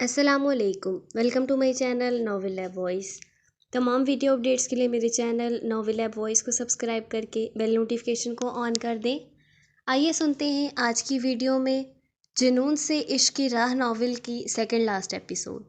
السلام علیکم، welcome to my channel novel lab voice. تمام ویڈیو اپڈیٹس کے لیے میرے چینل ناول لیب وائس کو سبسکرائب کر کے بیل نوٹیفیکیشن کو آن کر دیں۔ آئیے سنتے ہیں آج کی ویڈیو میں جنون سے عشق کی راہ ناول کی سیکنڈ لاسٹ ایپیسوڈ۔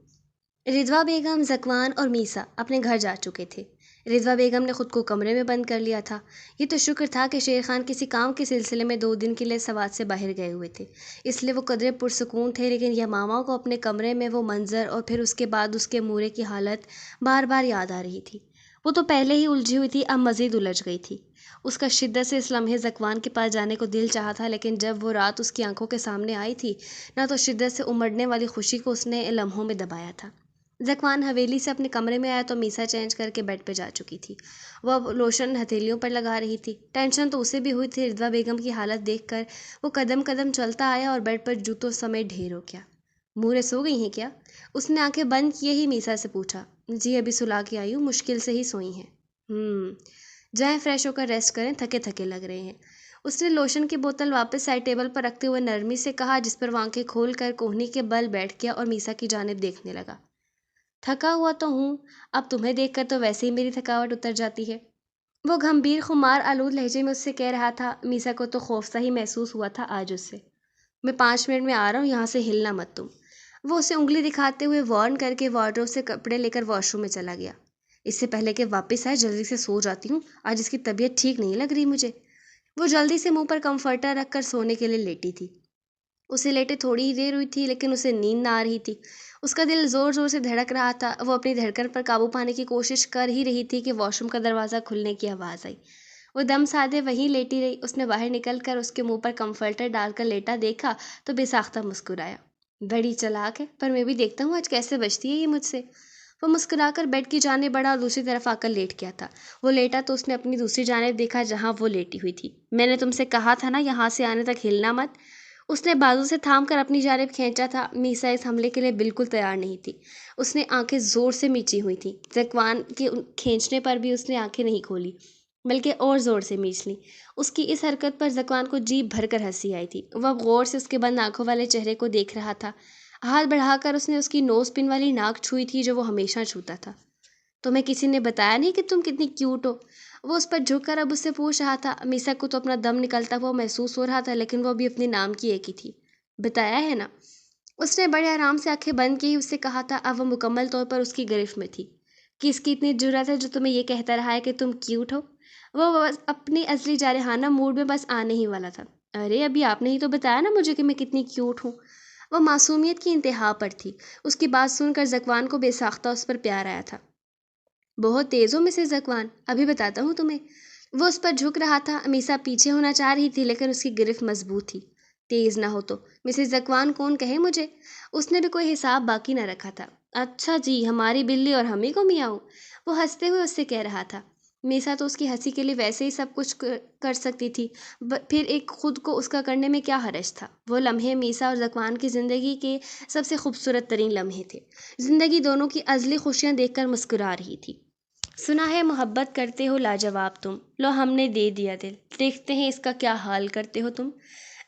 رضویٰ بیگم، ذکوان اور میسا اپنے گھر جا چکے تھے۔ رضویٰ بیگم نے خود کو کمرے میں بند کر لیا تھا۔ یہ تو شکر تھا کہ شیر خان کسی کام کے سلسلے میں 2 دن کے لیے سوات سے باہر گئے ہوئے تھے، اس لیے وہ قدرے پرسکون تھے، لیکن یمامہ کو اپنے کمرے میں وہ منظر اور پھر اس کے بعد اس کے مورے کی حالت بار بار یاد آ رہی تھی۔ وہ تو پہلے ہی الجھی ہوئی تھی، اب مزید الجھ گئی تھی۔ اس کا شدت سے اس لمحے ذکوان کے پاس جانے کو دل چاہا تھا، لیکن جب وہ رات اس کی آنکھوں کے سامنے آئی تھی، نہ تو شدت سے امڑنے والی خوشی کو اس نے لمحوں میں دبایا تھا۔ ذکوان حویلی سے اپنے کمرے میں آیا تو میسا چینج کر کے بیڈ پہ جا چکی تھی۔ وہ اب لوشن ہتھیلیوں پر لگا رہی تھی۔ ٹینشن تو اسے بھی ہوئی تھی۔ رضویٰ بیگم کی حالت دیکھ کر وہ قدم قدم چلتا آیا اور بیڈ پر جوتوں سمیت ڈھیر ہو گیا۔ مورے سو گئی ہیں کیا؟ اس نے آنکھیں بند کیے ہی میسا سے پوچھا۔ جی ابھی سلا کے آئی ہوں، مشکل سے ہی سوئی ہیں۔ جائیں فریش ہو کر ریسٹ کریں، تھکے تھکے لگ رہے ہیں۔ اس نے لوشن کی بوتل واپس سائڈ ٹیبل پر رکھتے ہوئے نرمی سے کہا، جس پر وہ آنکھیں کھول کر کوہنی کے بل بیٹھ گیا اور میسا کی جانب دیکھنے لگا۔ تھکا ہوا تو ہوں، اب تمہیں دیکھ کر تو ویسے ہی میری تھکاوٹ اتر جاتی ہے، وہ گھمبیر خمار آلود لہجے میں اس سے کہہ رہا تھا۔ میسا کو تو خوف سا ہی محسوس ہوا تھا آج اس سے۔ میں 5 منٹ میں آ رہا ہوں، یہاں سے ہلنا مت تم۔ وہ اسے انگلی دکھاتے ہوئے وارن کر کے وارڈروب سے کپڑے لے کر واش روم میں چلا گیا۔ اس سے پہلے کہ واپس آئے جلدی سے سو جاتی ہوں، آج اس کی طبیعت ٹھیک نہیں لگ رہی مجھے۔ وہ جلدی سے منہ پر کمفرٹر رکھ کر سونے کے لیے لیٹی تھی۔ اسے لیٹے تھوڑی ہی دیر ہوئی تھی، لیکن اسے نیند نہ آ رہی تھی۔ اس کا دل زور زور سے دھڑک رہا تھا۔ وہ اپنی دھڑکن پر قابو پانے کی کوشش کر ہی رہی تھی کہ واش روم کا دروازہ کھلنے کی آواز آئی۔ وہ دم سادے وہیں لیٹی رہی۔ اس نے باہر نکل کر اس کے منہ پر کمفرٹر ڈال کر لیٹا دیکھا تو بے ساختہ مسکرایا۔ بڑی چلاک ہے، پر میں بھی دیکھتا ہوں آج کیسے بچتی ہے یہ مجھ سے۔ وہ مسکرا کر بیڈ کی جانب بڑھا اور دوسری طرف آ کر لیٹ گیا تھا۔ وہ لیٹا تو اس نے اپنی دوسری جانب دیکھا جہاں وہ لیٹی ہوئی تھی۔ میں نے تم سے کہا تھا نا یہاں سے آنے تک ہلنا مت۔ اس نے بازو سے تھام کر اپنی جانب کھینچا تھا۔ میسا اس حملے کے لیے بالکل تیار نہیں تھی۔ اس نے آنکھیں زور سے میچی ہوئی تھیں۔ ذکوان کے کھینچنے پر بھی اس نے آنکھیں نہیں کھولی، بلکہ اور زور سے میچ لیں۔ اس کی اس حرکت پر ذکوان کو جی بھر کر ہنسی آئی تھی۔ وہ اب غور سے اس کے بند آنکھوں والے چہرے کو دیکھ رہا تھا۔ ہاتھ بڑھا کر اس نے اس کی نوز پن والی ناک چھوئی تھی جو وہ ہمیشہ چھوتا تھا۔ تمہیں کسی نے بتایا نہیں کہ تم کتنی کیوٹ ہو؟ وہ اس پر جھک کر اب اس سے پوچھ رہا تھا۔ میسا کو تو اپنا دم نکلتا ہوا محسوس ہو رہا تھا، لیکن وہ ابھی اپنے نام کی ایک ہی تھی۔ بتایا ہے نا؟ اس نے بڑے آرام سے آنکھیں بند کی اس سے کہا تھا۔ اب وہ مکمل طور پر اس کی گرفت میں تھی۔ کہ اس کی اتنی جرأت ہے جو تمہیں یہ کہتا رہا ہے کہ تم کیوٹ ہو؟ وہ بس اپنی اصلی جارحانہ موڈ میں بس آنے ہی والا تھا۔ ارے ابھی آپ نے ہی تو بتایا نا مجھے کہ میں کتنی کیوٹ ہوں۔ وہ معصومیت کی انتہا پر تھی۔ اس کی بات سن کر ذکوان کو بے ساختہ اس پر پیار آیا تھا۔ بہت تیز ہو مسز ذکوان، ابھی بتاتا ہوں تمہیں۔ وہ اس پر جھک رہا تھا۔ میسا پیچھے ہونا چاہ رہی تھی، لیکن اس کی گرفت مضبوط تھی۔ تیز نہ ہو تو مسز ذکوان کون کہے مجھے؟ اس نے بھی کوئی حساب باقی نہ رکھا تھا۔ اچھا جی، ہماری بلی اور ہم ہی کو میاؤں، وہ ہنستے ہوئے اس سے کہہ رہا تھا۔ میسا تو اس کی ہنسی کے لیے ویسے ہی سب کچھ کر سکتی تھی، پھر ایک خود کو اس کا کرنے میں کیا حرج تھا؟ وہ لمحے میسا اور ذکوان کی زندگی کے سب سے خوبصورت ترین لمحے تھے۔ زندگی دونوں کی ازلی خوشیاں دیکھ کر مسکرا رہی تھی۔ سنا ہے محبت کرتے ہو لاجواب تم، لو ہم نے دے دیا دل، دیکھتے ہیں اس کا کیا حال کرتے ہو تم۔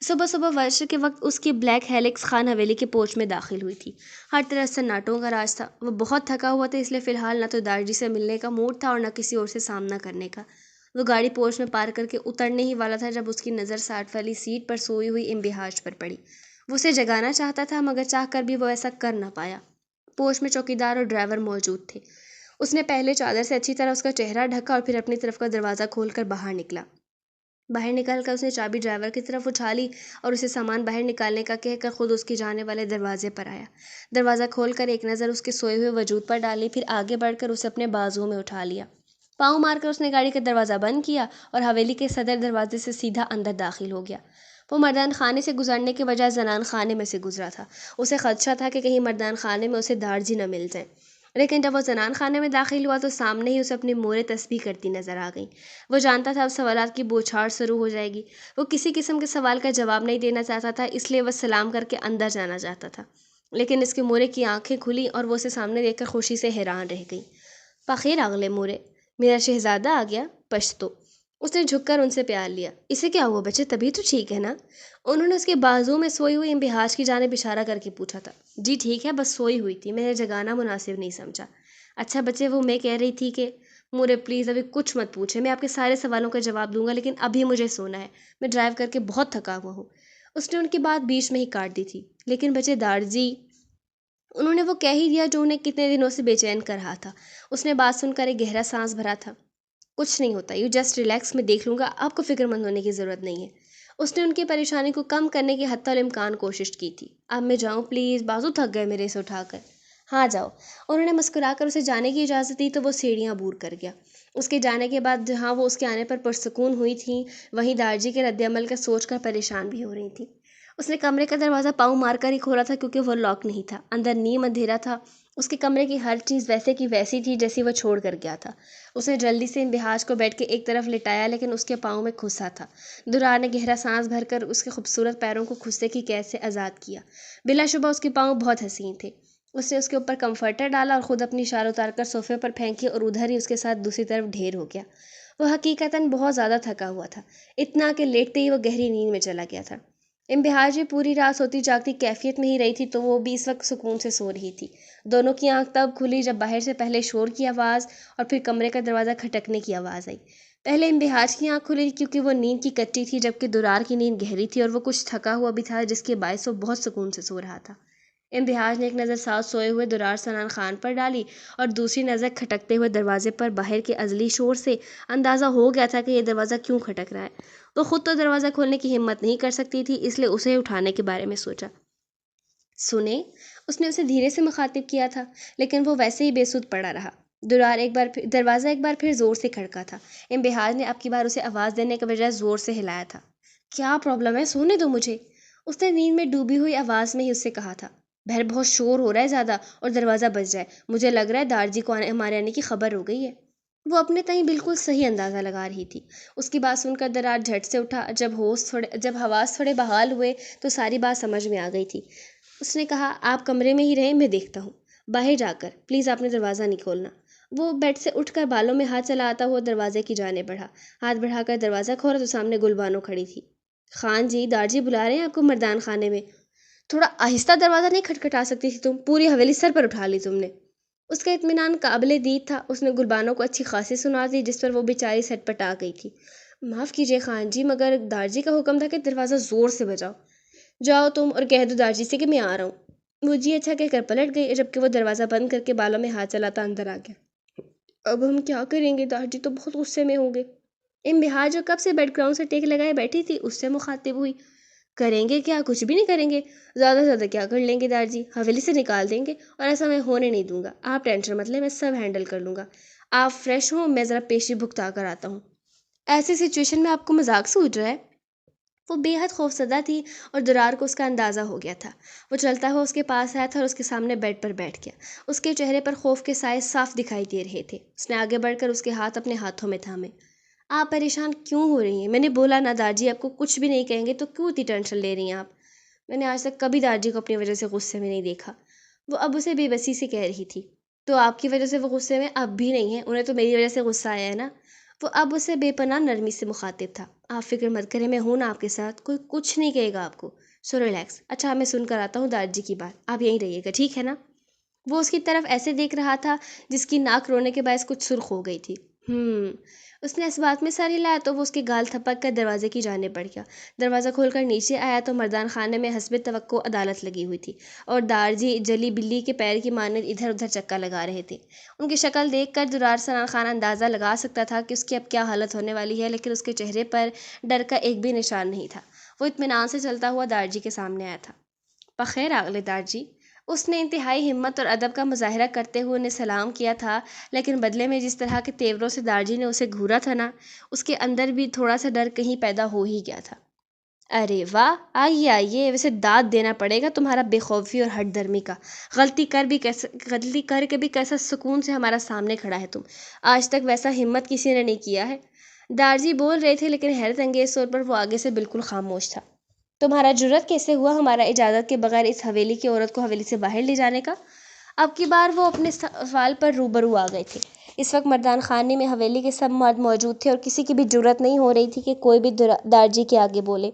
صبح صبح ورشہ کے وقت اس کی بلیک ہیلکس خان حویلی کے پورچ میں داخل ہوئی تھی۔ ہر طرف سناٹوں کا راج تھا۔ وہ بہت تھکا ہوا تھا، اس لیے فی الحال نہ تو دارجی سے ملنے کا موڈ تھا اور نہ کسی اور سے سامنا کرنے کا۔ وہ گاڑی پورچ میں پارک کر کے اترنے ہی والا تھا جب اس کی نظر ساٹھ والی سیٹ پر سوئی ہوئی انبہاج پر پڑی۔ وہ اسے جگانا چاہتا تھا، مگر چاہ کر بھی وہ ایسا کر نہ پایا۔ پورچ میں چوکیدار اور ڈرائیور موجود تھے۔ اس نے پہلے چادر سے اچھی طرح اس کا چہرہ ڈھکا اور پھر اپنی طرف کا دروازہ کھول کر باہر نکلا۔ باہر نکل کر اس نے چابی ڈرائیور کی طرف اچھالی اور اسے سامان باہر نکالنے کا کہہ کر خود اس کی جانے والے دروازے پر آیا۔ دروازہ کھول کر ایک نظر اس کے سوئے ہوئے وجود پر ڈالی، پھر آگے بڑھ کر اسے اپنے بازوؤں میں اٹھا لیا۔ پاؤں مار کر اس نے گاڑی کا دروازہ بند کیا اور حویلی کے صدر دروازے سے سیدھا اندر داخل ہو گیا۔ وہ مردان خانے سے گزرنے کے بجائے زنان خانے میں سے گزرا تھا۔ اسے خدشہ تھا کہ کہیں مردان خانے میں اسے دارجی نہ مل جائے، لیکن جب وہ زنان خانے میں داخل ہوا تو سامنے ہی اسے اپنی موریں تسبیح کرتی نظر آ گئیں۔ وہ جانتا تھا اب سوالات کی بوچھاڑ شروع ہو جائے گی۔ وہ کسی قسم کے سوال کا جواب نہیں دینا چاہتا تھا، اس لیے وہ سلام کر کے اندر جانا چاہتا تھا، لیکن اس کے مورے کی آنکھیں کھلیں اور وہ اسے سامنے دیکھ کر خوشی سے حیران رہ گئی۔ بخیر اگلے مورے، میرا شہزادہ آ گیا، پشتو۔ اس نے جھک کر ان سے پیار لیا۔ اسے کیا ہوا بچے، تبھی تو ٹھیک ہے نا؟ انہوں نے اس کے بازو میں سوئی ہوئی انبہاج کی جانب اشارہ کر کے پوچھا تھا۔ جی ٹھیک ہے، بس سوئی ہوئی تھی، میں نے جگانا مناسب نہیں سمجھا۔ اچھا بچے، وہ میں کہہ رہی تھی کہ مورے پلیز ابھی کچھ مت پوچھے، میں آپ کے سارے سوالوں کا جواب دوں گا، لیکن ابھی مجھے سونا ہے، میں ڈرائیو کر کے بہت تھکا ہوا ہوں۔ اس نے ان کی بات بیچ میں ہی کاٹ دی تھی۔ لیکن بچے دارجی، انہوں نے وہ کہہ ہی دیا جو انہیں کتنے دنوں سے بے چین کر رہا تھا۔ اس نے بات سن کر ایک گہرا سانس بھرا تھا۔ کچھ نہیں ہوتا، یو جسٹ ریلیکس، میں دیکھ لوں گا، آپ کو فکر مند ہونے کی ضرورت نہیں ہے۔ اس نے ان کی پریشانی کو کم کرنے کی حتی الامکان کوشش کی تھی۔ اب میں جاؤں پلیز، بازو تھک گئے میرے سے اٹھا کر۔ ہاں جاؤ۔ انہوں نے مسکرا کر اسے جانے کی اجازت دی تو وہ سیڑھیاں عبور کر گیا۔ اس کے جانے کے بعد جہاں وہ اس کے آنے پر پرسکون ہوئی تھیں، وہیں دارجی کے رد عمل کا سوچ کر پریشان بھی ہو رہی تھیں۔ اس نے کمرے کا دروازہ پاؤں مار کر ہی کھولا تھا کیونکہ وہ لاک نہیں تھا۔ اندر نیم اندھیرا تھا۔ اس کے کمرے کی ہر چیز ویسے کی ویسی تھی جیسی وہ چھوڑ کر گیا تھا۔ اس نے جلدی سے انبہاج کو بیڈ کے ایک طرف لٹایا، لیکن اس کے پاؤں میں کھسا تھا۔ درار نے گہرا سانس بھر کر اس کے خوبصورت پیروں کو کھسے کی قید سے آزاد کیا۔ بلا شبہ اس کے پاؤں بہت حسین تھے۔ اس نے اس کے اوپر کمفرٹر ڈالا اور خود اپنی شال اتار کر صوفے پر پھینکی اور ادھر ہی اس کے ساتھ دوسری طرف ڈھیر ہو گیا۔ وہ حقیقتاً بہت زیادہ تھکا ہوا تھا، اتنا کہ لیٹتے ہی وہ گہری نیند میں چلا گیا تھا۔ انبہاج بھی پوری رات سوتی جاگتی کیفیت میں ہی رہی تھی تو وہ بھی اس وقت سکون سے سو رہی تھی۔ دونوں کی آنکھ تب کھلی جب باہر سے پہلے شور کی آواز اور پھر کمرے کا دروازہ کھٹکنے کی آواز آئی۔ پہلے انبہاج کی آنکھ کھلی کیونکہ وہ نیند کی کچی تھی، جبکہ درار کی نیند گہری تھی اور وہ کچھ تھکا ہوا بھی تھا، جس کے باعث وہ بہت سکون سے سو رہا تھا۔ انبہاج نے ایک نظر ساتھ سوئے ہوئے درار سنان خان پر ڈالی اور دوسری نظر کھٹکتے ہوئے دروازے پر۔ باہر کے ازلی شور سے اندازہ ہو گیا تھا کہ یہ دروازہ کیوں کھٹک رہا ہے۔ وہ خود تو دروازہ کھولنے کی ہمت نہیں کر سکتی تھی، اس لیے اسے اٹھانے کے بارے میں سوچا۔ سنیں، اس نے اسے دھیرے سے مخاطب کیا تھا، لیکن وہ ویسے ہی بے سود پڑا رہا۔ دروازہ ایک بار پھر زور سے کھڑکا تھا۔ انبہاج نے اب کی بار اسے آواز دینے کے بجائے زور سے ہلایا تھا۔ کیا پرابلم ہے، سونے دو مجھے، اس نے نیند میں ڈوبی ہوئی آواز میں ہی اس سے کہا تھا۔ بہر بہت شور ہو رہا ہے زیادہ اور دروازہ بج جائے، مجھے لگ رہا ہے دارجی کو ہمارے آنے کی خبر ہو گئی ہے۔ وہ اپنے تئیں بالکل صحیح اندازہ لگا رہی تھی۔ اس کی بات سن کر درار جھٹ سے اٹھا۔ جب حواس تھوڑے بحال ہوئے تو ساری بات سمجھ میں آ گئی تھی۔ اس نے کہا، آپ کمرے میں ہی رہیں، میں دیکھتا ہوں باہر جا کر، پلیز آپ نے دروازہ نہیں کھولنا۔ وہ بیڈ سے اٹھ کر بالوں میں ہاتھ چلاتا ہوا دروازے کی جانب بڑھا۔ ہاتھ بڑھا کر دروازہ کھولا تو سامنے گل بانو کھڑی تھی۔ خان جی، دارجی بلا رہے ہیں آپ کو مردان خانے میں۔ تھوڑا آہستہ دروازہ نہیں کھٹکھٹا سکتی تھی تم؟ پوری حویلی سر پر اٹھا لی تم نے۔ اس کا اطمینان قابل دید تھا۔ اس نے گلبانو کو اچھی خاصی سنا دی، جس پر وہ بیچاری سٹ پٹا گئی تھی۔ معاف کیجیے خان جی، مگر دارجی کا حکم تھا کہ دروازہ زور سے بجاؤ۔ جاؤ تم اور کہہ دو دارجی سے کہ میں آ رہا ہوں۔ وہ جی اچھا کہہ کر پلٹ گئی، جبکہ وہ دروازہ بند کر کے بالوں میں ہاتھ چلاتا اندر آ گیا۔ اب ہم کیا کریں گے، دارجی تو بہت غصے میں ہوں گے۔ انبہاج جو کب سے بیڈ گراؤنڈ سے ٹیک لگائے بیٹھی تھی، اس سے مخاطب ہوئی۔ کریں گے کیا، کچھ بھی نہیں کریں گے، زیادہ سے زیادہ کیا کر لیں گے دارجی، حویلی سے نکال دیں گے، اور ایسا میں ہونے نہیں دوں گا۔ آپ ٹینشن مت لیں، میں سب ہینڈل کر لوں گا۔ آپ فریش ہوں، میں ذرا پیشی بھگتا کر آتا ہوں۔ ایسی سچویشن میں آپ کو مذاق سوچ رہا ہے؟ وہ بے حد خوفزدہ تھی اور درار کو اس کا اندازہ ہو گیا تھا۔ وہ چلتا ہوا اس کے پاس آیا تھا اور اس کے سامنے بیڈ پر بیٹھ گیا۔ اس کے چہرے پر خوف کے سائے صاف دکھائی دے رہے تھے۔ اس نے آگے بڑھ کر اس کے ہاتھ اپنے ہاتھوں میں تھامے۔ آپ پریشان کیوں ہو رہی ہیں؟ میں نے بولا نا دارجی آپ کو کچھ بھی نہیں کہیں گے، تو کیوں اتنی ٹینشن لے رہی ہیں آپ؟ میں نے آج تک کبھی دارجی کو اپنی وجہ سے غصے میں نہیں دیکھا۔ وہ اب اسے بے بسی سے کہہ رہی تھی۔ تو آپ کی وجہ سے وہ غصے میں اب بھی نہیں ہے؟ انہیں تو میری وجہ سے غصہ آیا ہے نا؟ وہ اب اسے بے پناہ نرمی سے مخاطب تھا۔ آپ فکر مت کریں، میں ہوں نا آپ کے ساتھ، کوئی کچھ نہیں کہے گا آپ کو، سو ریلیکس۔ اچھا میں سن کر آتا ہوں دارجی کی بات، آپ یہیں رہیے گا، ٹھیک ہے نا؟ وہ اس کی طرف ایسے دیکھ رہا تھا جس کی ناک رونے کے باعث کچھ سرخ ہو گئی تھی۔ اس نے اس بات میں سر ہلایا تو وہ اس کے گال تھپک کر دروازے کی جانب بڑھ گیا۔ دروازہ کھول کر نیچے آیا تو مردان خانے میں حسب توقع عدالت لگی ہوئی تھی اور دارجی جلی بلی کے پیر کی مانند ادھر ادھر چکا لگا رہے تھے۔ ان کی شکل دیکھ کر درار سنان خان اندازہ لگا سکتا تھا کہ اس کی اب کیا حالت ہونے والی ہے، لیکن اس کے چہرے پر ڈر کا ایک بھی نشان نہیں تھا۔ وہ اطمینان سے چلتا ہوا دارجی کے سامنے آیا تھا۔ بخیر اگلے دارجی، اس نے انتہائی ہمت اور ادب کا مظاہرہ کرتے ہوئے انہیں سلام کیا تھا، لیکن بدلے میں جس طرح کے تیوروں سے دارجی نے اسے گھورا تھا نا، اس کے اندر بھی تھوڑا سا ڈر کہیں پیدا ہو ہی گیا تھا۔ ارے واہ، آئیے آئیے، ویسے داد دینا پڑے گا تمہارا بے خوفی اور ہٹ درمی کا۔ غلطی کر کے بھی کیسا سکون سے ہمارا سامنے کھڑا ہے تم، آج تک ویسا ہمت کسی نے نہیں کیا ہے۔ دارجی بول رہے تھے، لیکن حیرت انگیز طور پر وہ آگے سے بالکل خاموش تھا۔ تمہارا جرأت کیسے ہوا ہمارا اجازت کے بغیر اس حویلی کی عورت کو حویلی سے باہر لے جانے کا؟ اب کی بار وہ اپنے سوال پر روبرو آ گئے تھے۔ اس وقت مردان خانے میں حویلی کے سب مرد موجود تھے اور کسی کی بھی جرأت نہیں ہو رہی تھی کہ کوئی بھی دارجی کے آگے بولے۔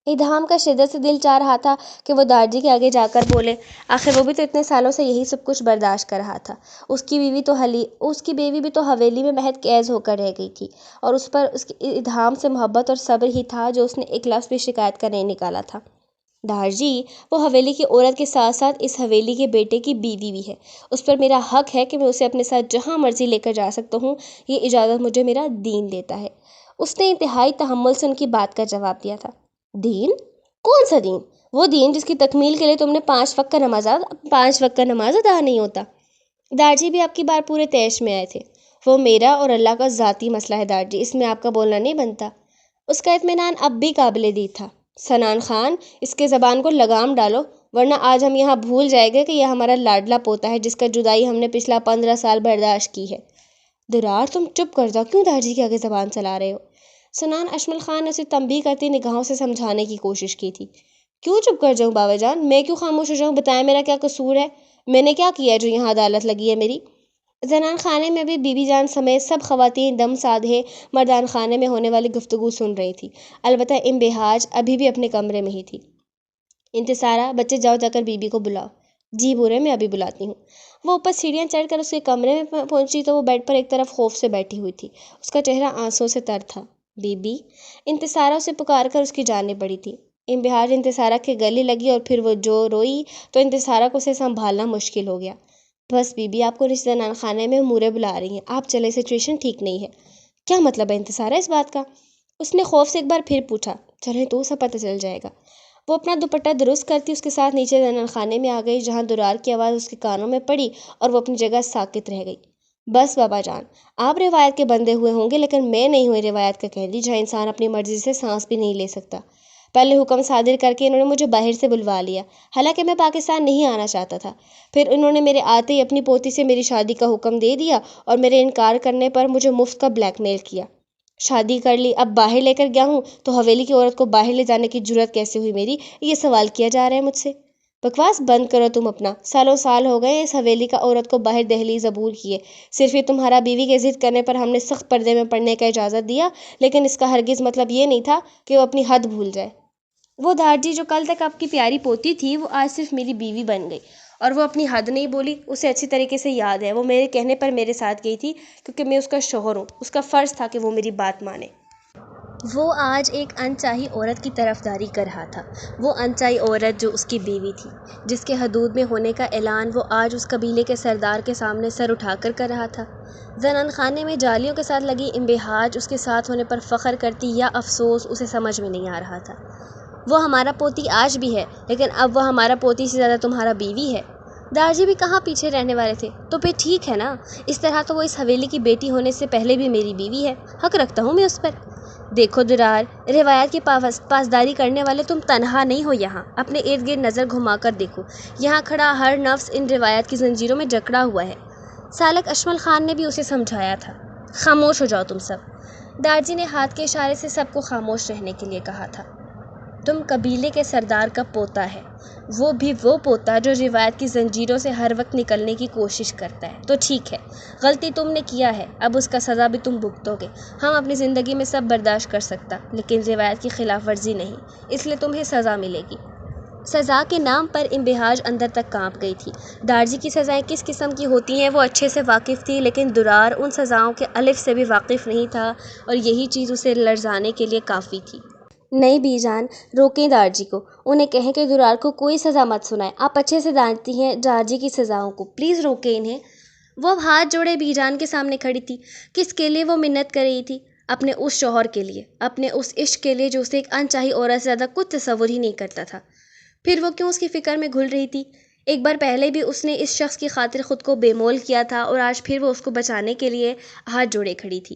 ادھام کا شدت سے دل چاہ رہا تھا کہ وہ دارجی کے آگے جا کر بولے، آخر وہ بھی تو اتنے سالوں سے یہی سب کچھ برداشت کر رہا تھا۔ اس کی بیوی بھی تو حویلی میں محض قید ہو کر رہ گئی تھی اور اس پر اس کی ادھام سے محبت اور صبر ہی تھا جو اس نے ایک لفظ بھی شکایت کا نہیں نکالا تھا۔ دارجی، وہ حویلی کی عورت کے ساتھ ساتھ اس حویلی کے بیٹے کی بیوی بھی ہے۔ اس پر میرا حق ہے کہ میں اسے اپنے ساتھ جہاں مرضی لے کر جا سکتا ہوں، یہ اجازت مجھے میرا دین دیتا ہے۔ اس نے انتہائی تحمل سے ان کی بات کا جواب دیا تھا۔ دین؟ کون سا دین؟ وہ دین جس کی تکمیل کے لیے تم نے 5 وقت کا نماز ادا نہیں ہوتا۔ دارجی بھی آپ کی بار پورے تیش میں آئے تھے۔ وہ میرا اور اللہ کا ذاتی مسئلہ ہے دارجی، اس میں آپ کا بولنا نہیں بنتا۔ اس کا اطمینان اب بھی قابل دید تھا۔ سنان خان، اس کے زبان کو لگام ڈالو، ورنہ آج ہم یہاں بھول جائیں گے کہ یہ ہمارا لاڈلا پوتا ہے جس کا جدائی ہم نے پچھلا 15 سال برداشت کی ہے۔ درار، تم چپ کر جاؤ، کیوں دارجی کے آگے زبان چلا رہے ہو؟ سنان اشمل خان نے اسے تنبیہ کرتی نگاہوں سے سمجھانے کی کوشش کی تھی۔ کیوں چپ کر جاؤں بابا جان؟ میں کیوں خاموش ہو جاؤں؟ بتائیں میرا کیا قصور ہے؟ میں نے کیا کیا ہے جو یہاں عدالت لگی ہے میری؟ زنان خانے میں بھی بی بی جان سمیت سب خواتین دم سادھے مردان خانے میں ہونے والی گفتگو سن رہی تھی۔ البتہ ام بہاج ابھی بھی اپنے کمرے میں ہی تھی۔ انتصارہ، بچے جاؤ جا کر بی بی کو بلاؤ۔ جی بورے، میں ابھی بلاتی ہوں۔ وہ اوپر سیڑھیاں چڑھ کر اس کے کمرے میں پہنچی تو وہ بیڈ پر ایک طرف خوف سے بیٹھی ہوئی تھی۔ اس کا چہرہ آنسوں سے تر تھا۔ بی بی، انتصارہ اسے پکار کر اس کی جانب بڑھی تھی۔ ام بہاج انتصارہ کے گلے لگی اور پھر وہ جو روئی تو انتصارہ کو اسے سنبھالنا مشکل ہو گیا۔ بس بی بی، آپ کو رشتہ زنان خانے میں مورے بلا رہی ہیں، آپ چلے، سچویشن ٹھیک نہیں ہے۔ کیا مطلب ہے انتصارہ اس بات کا؟ اس نے خوف سے ایک بار پھر پوچھا۔ چلیں تو سب پتہ چل جائے گا۔ وہ اپنا دوپٹہ درست کرتی اس کے ساتھ نیچے زنان خانے میں آ گئی، جہاں درار کی آواز اس کے کانوں میں پڑی اور وہ اپنی جگہ ساکت رہ گئی۔ بس بابا جان، آپ روایت کے بندے ہوئے ہوں گے لیکن میں نہیں ہوئی روایت کا قیدی، جہاں انسان اپنی مرضی سے سانس بھی نہیں لے سکتا۔ پہلے حکم صادر کر کے انہوں نے مجھے باہر سے بلوا لیا، حالانکہ میں پاکستان نہیں آنا چاہتا تھا۔ پھر انہوں نے میرے آتے ہی اپنی پوتی سے میری شادی کا حکم دے دیا اور میرے انکار کرنے پر مجھے مفت کا بلیک میل کیا۔ شادی کر لی، اب باہر لے کر گیا ہوں تو حویلی کی عورت کو باہر لے جانے کی جرأت کیسے ہوئی میری؟ یہ سوال کیا جا رہا ہے مجھ سے۔ بکواس بند کرو تم اپنا، سالوں سال ہو گئے اس حویلی کا عورت کو باہر دہلیز عبور کیے، صرف یہ تمہارا بیوی کے ضد کرنے پر ہم نے سخت پردے میں پڑنے کا اجازت دیا، لیکن اس کا ہرگز مطلب یہ نہیں تھا کہ وہ اپنی حد بھول جائے۔ وہ دارجی جو کل تک آپ کی پیاری پوتی تھی، وہ آج صرف میری بیوی بن گئی، اور وہ اپنی حد نہیں بولی۔ اسے اچھی طریقے سے یاد ہے، وہ میرے کہنے پر میرے ساتھ گئی تھی کیونکہ میں اس کا شوہر ہوں، اس کا فرض تھا کہ وہ میری بات مانے۔ وہ آج ایک انچاہی عورت کی طرفداری کر رہا تھا، وہ انچاہی عورت جو اس کی بیوی تھی، جس کے حدود میں ہونے کا اعلان وہ آج اس قبیلے کے سردار کے سامنے سر اٹھا کر رہا تھا۔ زنان خانے میں جالیوں کے ساتھ لگی ام بہاج اس کے ساتھ ہونے پر فخر کرتی یا افسوس، اسے سمجھ میں نہیں آ رہا تھا۔ وہ ہمارا پوتی آج بھی ہے، لیکن اب وہ ہمارا پوتی سے زیادہ تمہارا بیوی ہے۔ دارجی بھی کہاں پیچھے رہنے والے تھے۔ تو پھر ٹھیک ہے نا، اس طرح تو وہ اس حویلی کی بیٹی ہونے سے پہلے بھی میری بیوی ہے، حق رکھتا ہوں میں اس پر۔ دیکھو درار، روایت کی پاسداری کرنے والے تم تنہا نہیں ہو یہاں، اپنے ارد گرد نظر گھما کر دیکھو، یہاں کھڑا ہر نفس ان روایت کی زنجیروں میں جکڑا ہوا ہے۔ سالک اشمل خان نے بھی اسے سمجھایا تھا۔ خاموش ہو جاؤ تم سب۔ دارجی نے ہاتھ کے اشارے سے سب کو خاموش رہنے کے لیے کہا تھا۔ تم قبیلے کے سردار کا پوتا ہے، وہ بھی وہ پوتا جو روایت کی زنجیروں سے ہر وقت نکلنے کی کوشش کرتا ہے، تو ٹھیک ہے، غلطی تم نے کیا ہے، اب اس کا سزا بھی تم بھگتو گے۔ ہم اپنی زندگی میں سب برداشت کر سکتا، لیکن روایت کی خلاف ورزی نہیں، اس لیے تمہیں سزا ملے گی۔ سزا کے نام پر ام بہاج اندر تک کانپ گئی تھی۔ دارجی کی سزائیں کس قسم کی ہوتی ہیں وہ اچھے سے واقف تھی، لیکن درار ان سزاؤں کے الف سے بھی واقف نہیں تھا، اور یہی چیز اسے لرزانے کے لیے کافی تھی۔ نہیں بی جان، روکیں دارجی کو، انہیں کہیں کہ درار کو کوئی سزا مت سنائیں، آپ اچھے سے جانتی ہیں دارجی کی سزاؤں کو، پلیز روکیں انہیں۔ وہ اب ہاتھ جوڑے بی جان کے سامنے کھڑی تھی۔ کس کے لیے وہ منت کر رہی تھی؟ اپنے اس شوہر کے لیے، اپنے اس عشق کے لیے جو اسے ایک انچاہی عورت سے زیادہ کچھ تصور ہی نہیں کرتا تھا۔ پھر وہ کیوں اس کی فکر میں گھل رہی تھی؟ ایک بار پہلے بھی اس نے اس شخص کی خاطر خود کو بے مول کیا تھا، اور آج پھر وہ اس کو بچانے کے لیے ہاتھ جوڑے کھڑی تھی۔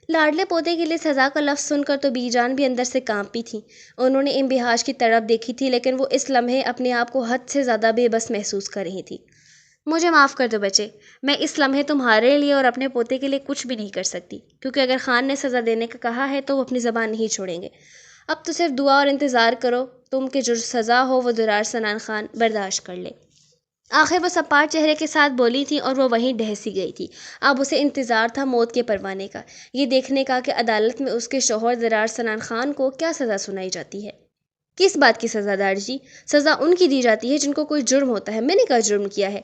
لاڈلے پوتے کے لیے سزا کا لفظ سن کر تو بی جان بھی اندر سے کانپی تھی۔ انہوں نے ام بہاج کی تڑپ دیکھی تھی، لیکن وہ اس لمحے اپنے آپ کو حد سے زیادہ بے بس محسوس کر رہی تھی۔ مجھے معاف کر دو بچے، میں اس لمحے تمہارے لیے اور اپنے پوتے کے لیے کچھ بھی نہیں کر سکتی، کیونکہ اگر خان نے سزا دینے کا کہا ہے تو وہ اپنی زبان نہیں چھوڑیں گے۔ اب تو صرف دعا اور انتظار کرو، تم کہ جو سزا ہو وہ درار سنان خان برداشت کر لے۔ آخر وہ سپاٹ چہرے کے ساتھ بولی تھی اور وہ وہیں ڈھہ گئی تھی۔ اب اسے انتظار تھا موت کے پروانے کا، یہ دیکھنے کا کہ عدالت میں اس کے شوہر درار سنان خان کو کیا سزا سنائی جاتی ہے۔ کس بات کی سزا دار جی؟ سزا ان کی دی جاتی ہے جن کو کوئی جرم ہوتا ہے، میں نے کہا جرم کیا ہے؟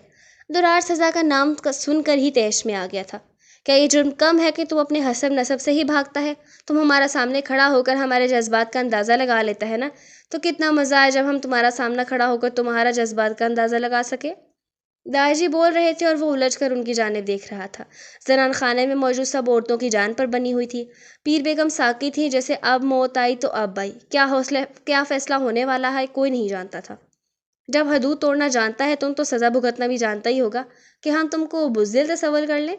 درار سزا کا نام سن کر ہی تیش میں آ گیا تھا۔ کیا یہ جرم کم ہے کہ تم اپنے حسب نسب سے ہی بھاگتا ہے؟ تم ہمارا سامنے کھڑا ہو کر ہمارے جذبات کا اندازہ لگا لیتا ہے نا، تو کتنا مزہ ہے جب ہم تمہارا سامنا کھڑا ہو کر تمہارا جذبات کا اندازہ لگا سکے۔ داجی بول رہے تھے اور وہ الجھ کر ان کی جانب دیکھ رہا تھا۔ زنان خانے میں موجود سب عورتوں کی جان پر بنی ہوئی تھی۔ پیر بیگم ساکی تھی جیسے اب موت آئی تو اب آئی، کیا فیصلہ ہونے والا ہے کوئی نہیں جانتا تھا۔ جب حدود توڑنا جانتا ہے تم تو سزا بھگتنا بھی جانتا ہی ہوگا کہ ہم تم کو بزدل تصور کر لیں۔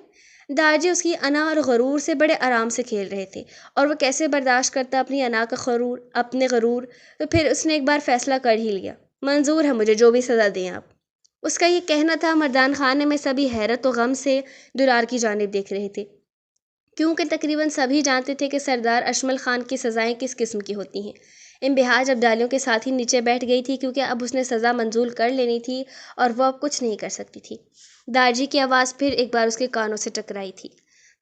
داجی اس کی انا اور غرور سے بڑے آرام سے کھیل رہے تھے، اور وہ کیسے برداشت کرتا اپنی انا کا غرور، اپنے غرور۔ تو پھر اس نے ایک بار فیصلہ کر ہی لیا، منظور ہے مجھے جو بھی سزا دیں آپ۔ اس کا یہ کہنا تھا۔ مردان خانے میں سبھی حیرت و غم سے درار کی جانب دیکھ رہے تھے، کیونکہ تقریباً سبھی جانتے تھے کہ سردار اشمل خان کی سزائیں کس قسم کی ہوتی ہیں۔ انبہاج اب ڈالیوں کے ساتھ ہی نیچے بیٹھ گئی تھی، کیونکہ اب اس نے سزا منظور کر لینی تھی اور وہ اب کچھ نہیں کر سکتی تھی۔ داجی کی آواز پھر ایک بار اس کے کانوں سے ٹکرائی تھی۔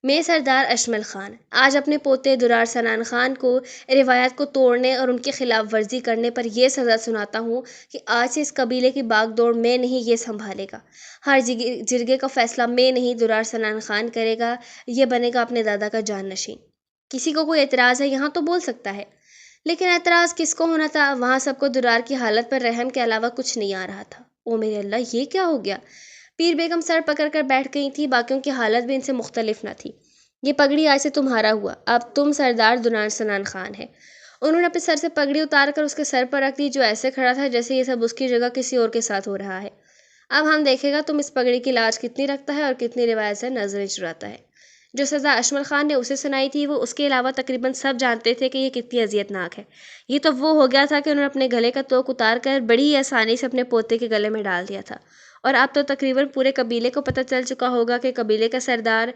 میں سردار اشمل خان آج اپنے پوتے درار سنان خان کو روایات کو توڑنے اور ان کی خلاف ورزی کرنے پر یہ سزا سناتا ہوں کہ آج سے اس قبیلے کی باغ دوڑ میں نہیں، یہ سنبھالے گا۔ ہر جرگے کا فیصلہ میں نہیں، درار سنان خان کرے گا۔ یہ بنے گا اپنے دادا کا جان نشین۔ کسی کو کوئی اعتراض ہے یہاں تو بول سکتا ہے۔ لیکن اعتراض کس کو ہونا تھا؟ وہاں سب کو درار کی حالت پر رحم کے علاوہ کچھ نہیں آ رہا تھا۔ او میرے اللہ، یہ کیا ہو گیا؟ پیر بیگم سر پکڑ کر بیٹھ گئی تھی، باقیوں کی حالت بھی ان سے مختلف نہ تھی۔ یہ پگڑی آج سے تمہارا ہوا، اب تم سردار درار سنان خان ہے۔ انہوں نے اپنے سر سے پگڑی اتار کر اس کے سر پر رکھ دی، جو ایسے کھڑا تھا جیسے یہ سب اس کی جگہ کسی اور کے ساتھ ہو رہا ہے۔ اب ہم دیکھے گا تم اس پگڑی کی لاج کتنی رکھتا ہے اور کتنی روایت سے نظریں چراتا ہے۔ جو سزا اشمل خان نے اسے سنائی تھی وہ اس کے علاوہ تقریباً سب جانتے تھے کہ یہ کتنی اذیت ناک ہے۔ یہ تو وہ ہو گیا تھا کہ انہوں نے اپنے گلے کا توق اتار کر بڑی ہی آسانی سے اپنے پوتے کے گلے میں ڈال دیا تھا، اور اب تو تقریباً پورے قبیلے کو پتہ چل چکا ہوگا کہ قبیلے کا سردار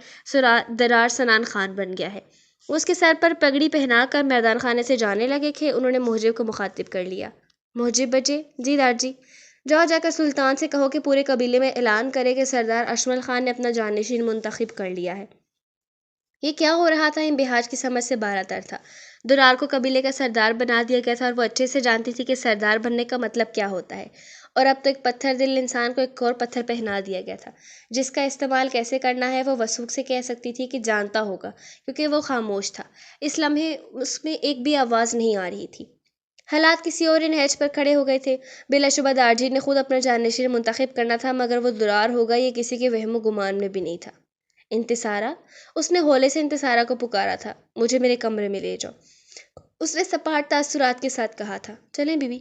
درار سنان خان بن گیا ہے۔ اس کے سر پر پگڑی پہنا کر میدان خانے سے جانے لگے کہ انہوں نے محجب کو مخاطب کر لیا۔ محجب بچے، جی دار جی، جاؤ جا کر سلطان سے کہو کہ پورے قبیلے میں اعلان کرے کہ سردار اشمل خان نے اپنا جانشین منتخب کر لیا ہے۔ یہ کیا ہو رہا تھا؟ انبہاج کی سمجھ سے بالا تر تھا۔ درار کو قبیلے کا سردار بنا دیا گیا تھا اور وہ اچھے سے جانتی تھی کہ سردار بننے کا مطلب کیا ہوتا ہے، اور اب تو ایک پتھر دل انسان کو ایک اور پتھر پہنا دیا گیا تھا، جس کا استعمال کیسے کرنا ہے وہ وثوق سے کہہ سکتی تھی کہ جانتا ہوگا، کیونکہ وہ خاموش تھا۔ اس لمحے اس میں ایک بھی آواز نہیں آ رہی تھی۔ حالات کسی اور نہج پر کھڑے ہو گئے تھے۔ بلا شبہ دارجی نے خود اپنا جانشین منتخب کرنا تھا، مگر وہ درار ہوگا یہ کسی کے وہم و گمان میں بھی نہیں تھا۔ انتصارہ، اس نے ہولے سے انتصارہ کو پکارا تھا، مجھے میرے کمرے میں لے جاؤ۔ اس نے سپاٹ تاثرات کے ساتھ کہا تھا، چلیں بی بی۔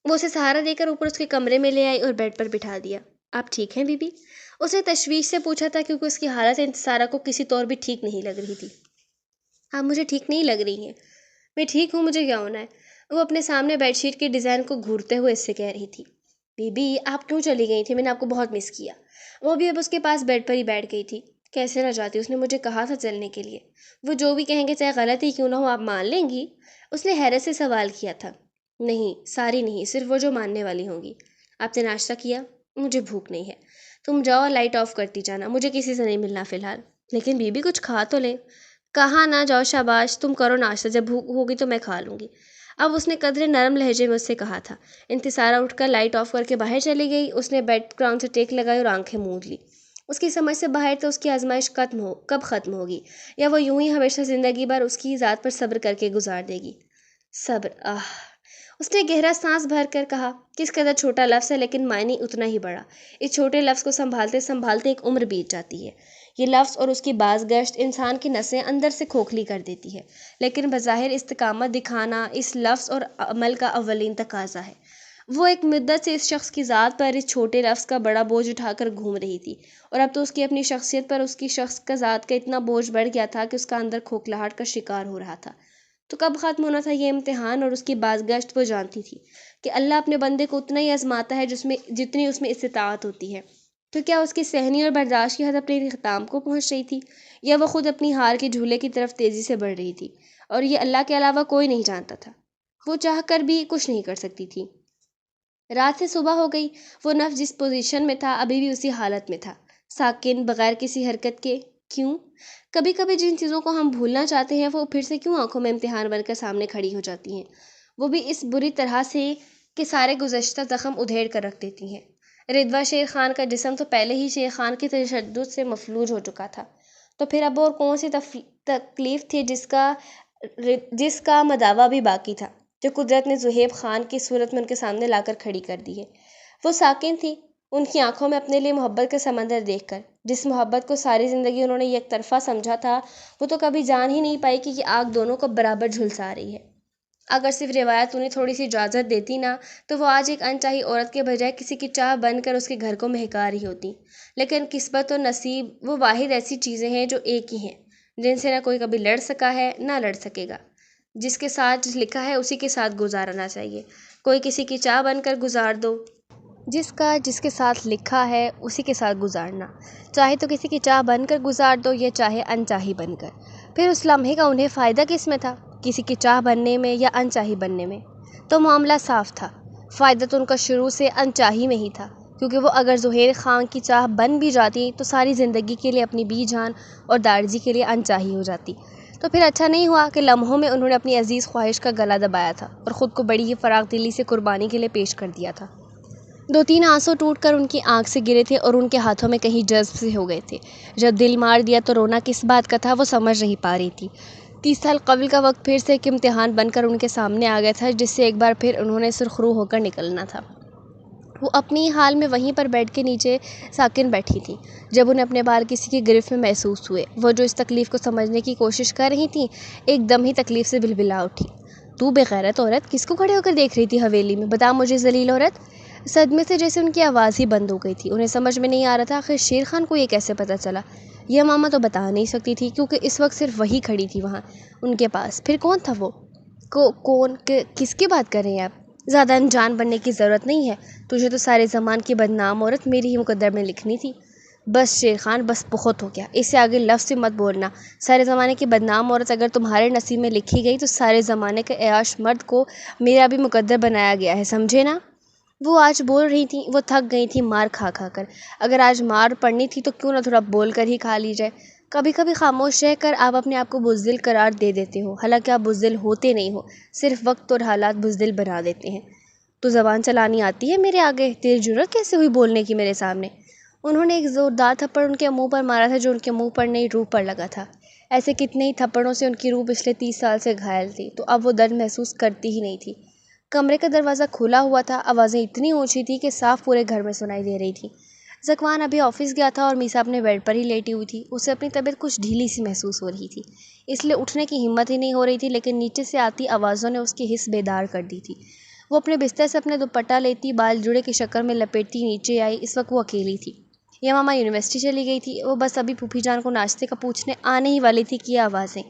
وہ اسے سہارا دے کر اوپر اس کے کمرے میں لے آئی اور بیڈ پر بٹھا دیا۔ آپ ٹھیک ہیں بی بی؟ اس نے تشویش سے پوچھا تھا، کیونکہ اس کی حالت انتصارہ کو کسی طور بھی ٹھیک نہیں لگ رہی تھی۔ آپ مجھے ٹھیک نہیں لگ رہی ہیں۔ میں ٹھیک ہوں، مجھے کیا ہونا ہے؟ وہ اپنے سامنے بیڈ شیٹ کے ڈیزائن کو گھورتے ہوئے اس سے کہہ رہی تھی۔ بی بی، آپ کیوں چلی گئی تھی؟ میں نے آپ کو بہت مس کیا۔ وہ بھی اب اس کے پاس بیڈ پر ہی بیٹھ گئی تھی۔ کیسے نہ جاتی، اس نے مجھے کہا تھا چلنے کے لیے۔ وہ جو بھی کہیں گے چاہے غلط ہی کیوں نہ ہو، آپ مان لیں گی؟ اس نے حیرت سے سوال کیا تھا۔ نہیں، ساری نہیں، صرف وہ جو ماننے والی ہوں گی۔ آپ نے ناشتہ کیا؟ مجھے بھوک نہیں ہے۔ تم جاؤ اور لائٹ آف کرتی جانا، مجھے کسی سے نہیں ملنا فی الحال۔ لیکن بی بی کچھ کھا تو لیں۔ کہاں نہ جاؤ، شاباش، تم کرو ناشتہ، جب بھوک ہوگی تو میں کھا لوں گی۔ اب اس نے قدرے نرم لہجے میں اس سے کہا تھا۔ انتصارہ اٹھ کر لائٹ آف کر کے باہر چلی گئی۔ اس نے بیڈ گراؤنڈ سے ٹیک لگائی اور آنکھیں موند لی۔ اس کی سمجھ سے باہر تو اس کی آزمائش کب ختم ہوگی، یا وہ یوں ہی ہمیشہ زندگی بھر اس کی ذات پر صبر کر کے گزار دے گی۔ صبر، اس نے گہرا سانس بھر کر کہا۔ کس قدر چھوٹا لفظ ہے لیکن معنی اتنا ہی بڑا۔ اس چھوٹے لفظ کو سنبھالتے سنبھالتے ایک عمر بیت جاتی ہے۔ یہ لفظ اور اس کی باز گشت انسان کی نسیں اندر سے کھوکھلی کر دیتی ہے، لیکن بظاہر استقامت دکھانا اس لفظ اور عمل کا اولین تقاضا ہے۔ وہ ایک مدت سے اس شخص کی ذات پر اس چھوٹے لفظ کا بڑا بوجھ اٹھا کر گھوم رہی تھی، اور اب تو اس کی اپنی شخصیت پر اس کی شخص کا ذات کا اتنا بوجھ بڑھ گیا تھا کہ اس کا اندر کھوکھلاہٹ کا شکار ہو رہا تھا۔ تو کب ختم ہونا تھا یہ امتحان اور اس کی بازگشت؟ وہ جانتی تھی کہ اللہ اپنے بندے کو اتنا ہی آزماتا ہے جتنی اس میں استطاعت ہوتی ہے۔ تو کیا اس کی سہنی اور برداشت کی حد اپنے اختتام کو پہنچ رہی تھی، یا وہ خود اپنی ہار کے جھولے کی طرف تیزی سے بڑھ رہی تھی، اور یہ اللہ کے علاوہ کوئی نہیں جانتا تھا؟ وہ چاہ کر بھی کچھ نہیں کر سکتی تھی۔ رات سے صبح ہو گئی، وہ نفس جس پوزیشن میں تھا ابھی بھی اسی حالت میں تھا، ساکن، بغیر کسی حرکت کے۔ کیوں؟ کبھی کبھی جن چیزوں کو ہم بھولنا چاہتے ہیں وہ پھر سے کیوں آنکھوں میں امتحان بن کر سامنے کھڑی ہو جاتی ہیں، وہ بھی اس بری طرح سے کہ سارے گزشتہ زخم ادھیڑ کر رکھ دیتی ہیں۔ رضویٰ شیر خان کا جسم تو پہلے ہی شیر خان کے تشدد سے مفلوج ہو چکا تھا، تو پھر اب اور کون سی تکلیف تھی جس کا مداوع بھی باقی تھا، جو قدرت نے زہیب خان کی صورت میں ان کے سامنے لا کر کھڑی کر دی ہے۔ وہ ساکن تھی، ان کی آنکھوں میں اپنے لیے محبت کا سمندر دیکھ کر، جس محبت کو ساری زندگی انہوں نے یک طرفہ سمجھا تھا، وہ تو کبھی جان ہی نہیں پائی کہ یہ آگ دونوں کو برابر جھلسا رہی ہے۔ اگر صرف روایت انہیں تھوڑی سی اجازت دیتی نا، تو وہ آج ایک انچاہی عورت کے بجائے کسی کی چاہ بن کر اس کے گھر کو مہکا رہی ہوتی۔ لیکن قسمت اور نصیب وہ واحد ایسی چیزیں ہیں جو ایک ہی ہیں، جن سے نہ کوئی کبھی لڑ سکا ہے نہ لڑ سکے گا۔ جس کے ساتھ لکھا ہے اسی کے ساتھ گزارنا چاہیے، کوئی کسی کی چاہ بن کر گزار دو، جس کے ساتھ لکھا ہے اسی کے ساتھ گزارنا، چاہے تو کسی کی چاہ بن کر گزار دو یا چاہے انچاہی بن کر۔ پھر اس لمحے کا انہیں فائدہ کس میں تھا، کسی کی چاہ بننے میں یا انچاہی بننے میں؟ تو معاملہ صاف تھا، فائدہ تو ان کا شروع سے انچاہی میں ہی تھا، کیونکہ وہ اگر زہیر خان کی چاہ بن بھی جاتی تو ساری زندگی کے لیے اپنی بی جان اور دارجی کے لیے انچاہی ہو جاتی۔ تو پھر اچھا نہیں ہوا کہ لمحوں میں انہوں نے اپنی عزیز خواہش کا گلا دبایا تھا اور خود کو بڑی ہی فراغ دلی سے قربانی کے لیے پیش کر دیا تھا۔ 2-3 آنسو ٹوٹ کر ان کی آنکھ سے گرے تھے اور ان کے ہاتھوں میں کہیں جذب سے ہو گئے تھے۔ جب دل مار دیا تو رونا کس بات کا تھا وہ سمجھ نہیں پا رہی تھی۔ 30 سال قبل کا وقت پھر سے ایک امتحان بن کر ان کے سامنے آ گیا تھا، جس سے ایک بار پھر انہوں نے سرخرو ہو کر نکلنا تھا۔ وہ اپنی حال میں وہیں پر بیڈ کے نیچے ساکن بیٹھی تھیں، جب انہیں اپنے بال کسی کی گرفت میں محسوس ہوئے۔ وہ جو اس تکلیف کو سمجھنے کی کوشش کر رہی تھیں، ایک دم ہی تکلیف سے بلبلا اٹھی۔ تو بے غیرت عورت، کس کو کھڑے ہو کر دیکھ رہی تھی حویلی میں؟ بتا مجھے ذلیل عورت۔ صدمے سے جیسے ان کی آواز ہی بند ہو گئی تھی۔ انہیں سمجھ میں نہیں آ رہا تھا آخر شیر خان کو یہ کیسے پتہ چلا۔ یہ ماما تو بتا نہیں سکتی تھی، کیونکہ اس وقت صرف وہی کھڑی تھی وہاں ان کے پاس۔ پھر کون تھا وہ؟ کون؟ کس کی بات کر رہے ہیں آپ؟ زیادہ انجان بننے کی ضرورت نہیں ہے، تجھے تو سارے زمان کی بدنام عورت میری ہی مقدر میں لکھنی تھی۔ بس شیر خان، بس بہت ہو گیا، اس سے آگے لفظ سے مت بولنا۔ سارے زمانے کی بدنام عورت اگر تمہارے نصیب میں لکھی گئی تو سارے زمانے کے عیاش مرد کو میرا بھی مقدر بنایا گیا ہے، سمجھے نا؟ وہ آج بول رہی تھیں، وہ تھک گئی تھیں مار کھا کھا کر۔ اگر آج مار پڑنی تھی تو کیوں نہ تھوڑا بول کر ہی کھا لی جائے۔ کبھی کبھی خاموش رہ کر آپ اپنے آپ کو بزدل قرار دے دیتے ہو، حالانکہ آپ بزدل ہوتے نہیں ہو، صرف وقت اور حالات بزدل بنا دیتے ہیں۔ تو زبان چلانی آتی ہے میرے آگے؟ تیری جرأت کیسے ہوئی بولنے کی میرے سامنے؟ انہوں نے ایک زوردار تھپڑ ان کے منہ پر مارا تھا، جو ان کے منہ پر نہیں روح پر لگا تھا۔ ایسے کتنے ہی تھپڑوں سے ان کی روح پچھلے 30 سال سے گھائل تھی، تو اب وہ درد محسوس کرتی ہی نہیں تھی۔ کمرے کا دروازہ کھلا ہوا تھا، آوازیں اتنی اونچی تھی کہ صاف پورے گھر میں سنائی دے رہی تھی۔ ذکوان ابھی آفس گیا تھا اور میسا اپنے بیڈ پر ہی لیٹی ہوئی تھی۔ اسے اپنی طبیعت کچھ ڈھیلی سی محسوس ہو رہی تھی، اس لیے اٹھنے کی ہمت ہی نہیں ہو رہی تھی، لیکن نیچے سے آتی آوازوں نے اس کی حس بیدار کر دی تھی۔ وہ اپنے بستر سے اپنے دوپٹہ لیتی، بال جوڑے کی شکل میں لپیٹتی نیچے آئی۔ اس وقت وہ اکیلی تھی۔ یہ ماما یونیورسٹی چلی گئی تھی، وہ بس ابھی پھوپھی جان کو ناشتے کا پوچھنے آنے ہی والی تھی کہ یہ آوازیں۔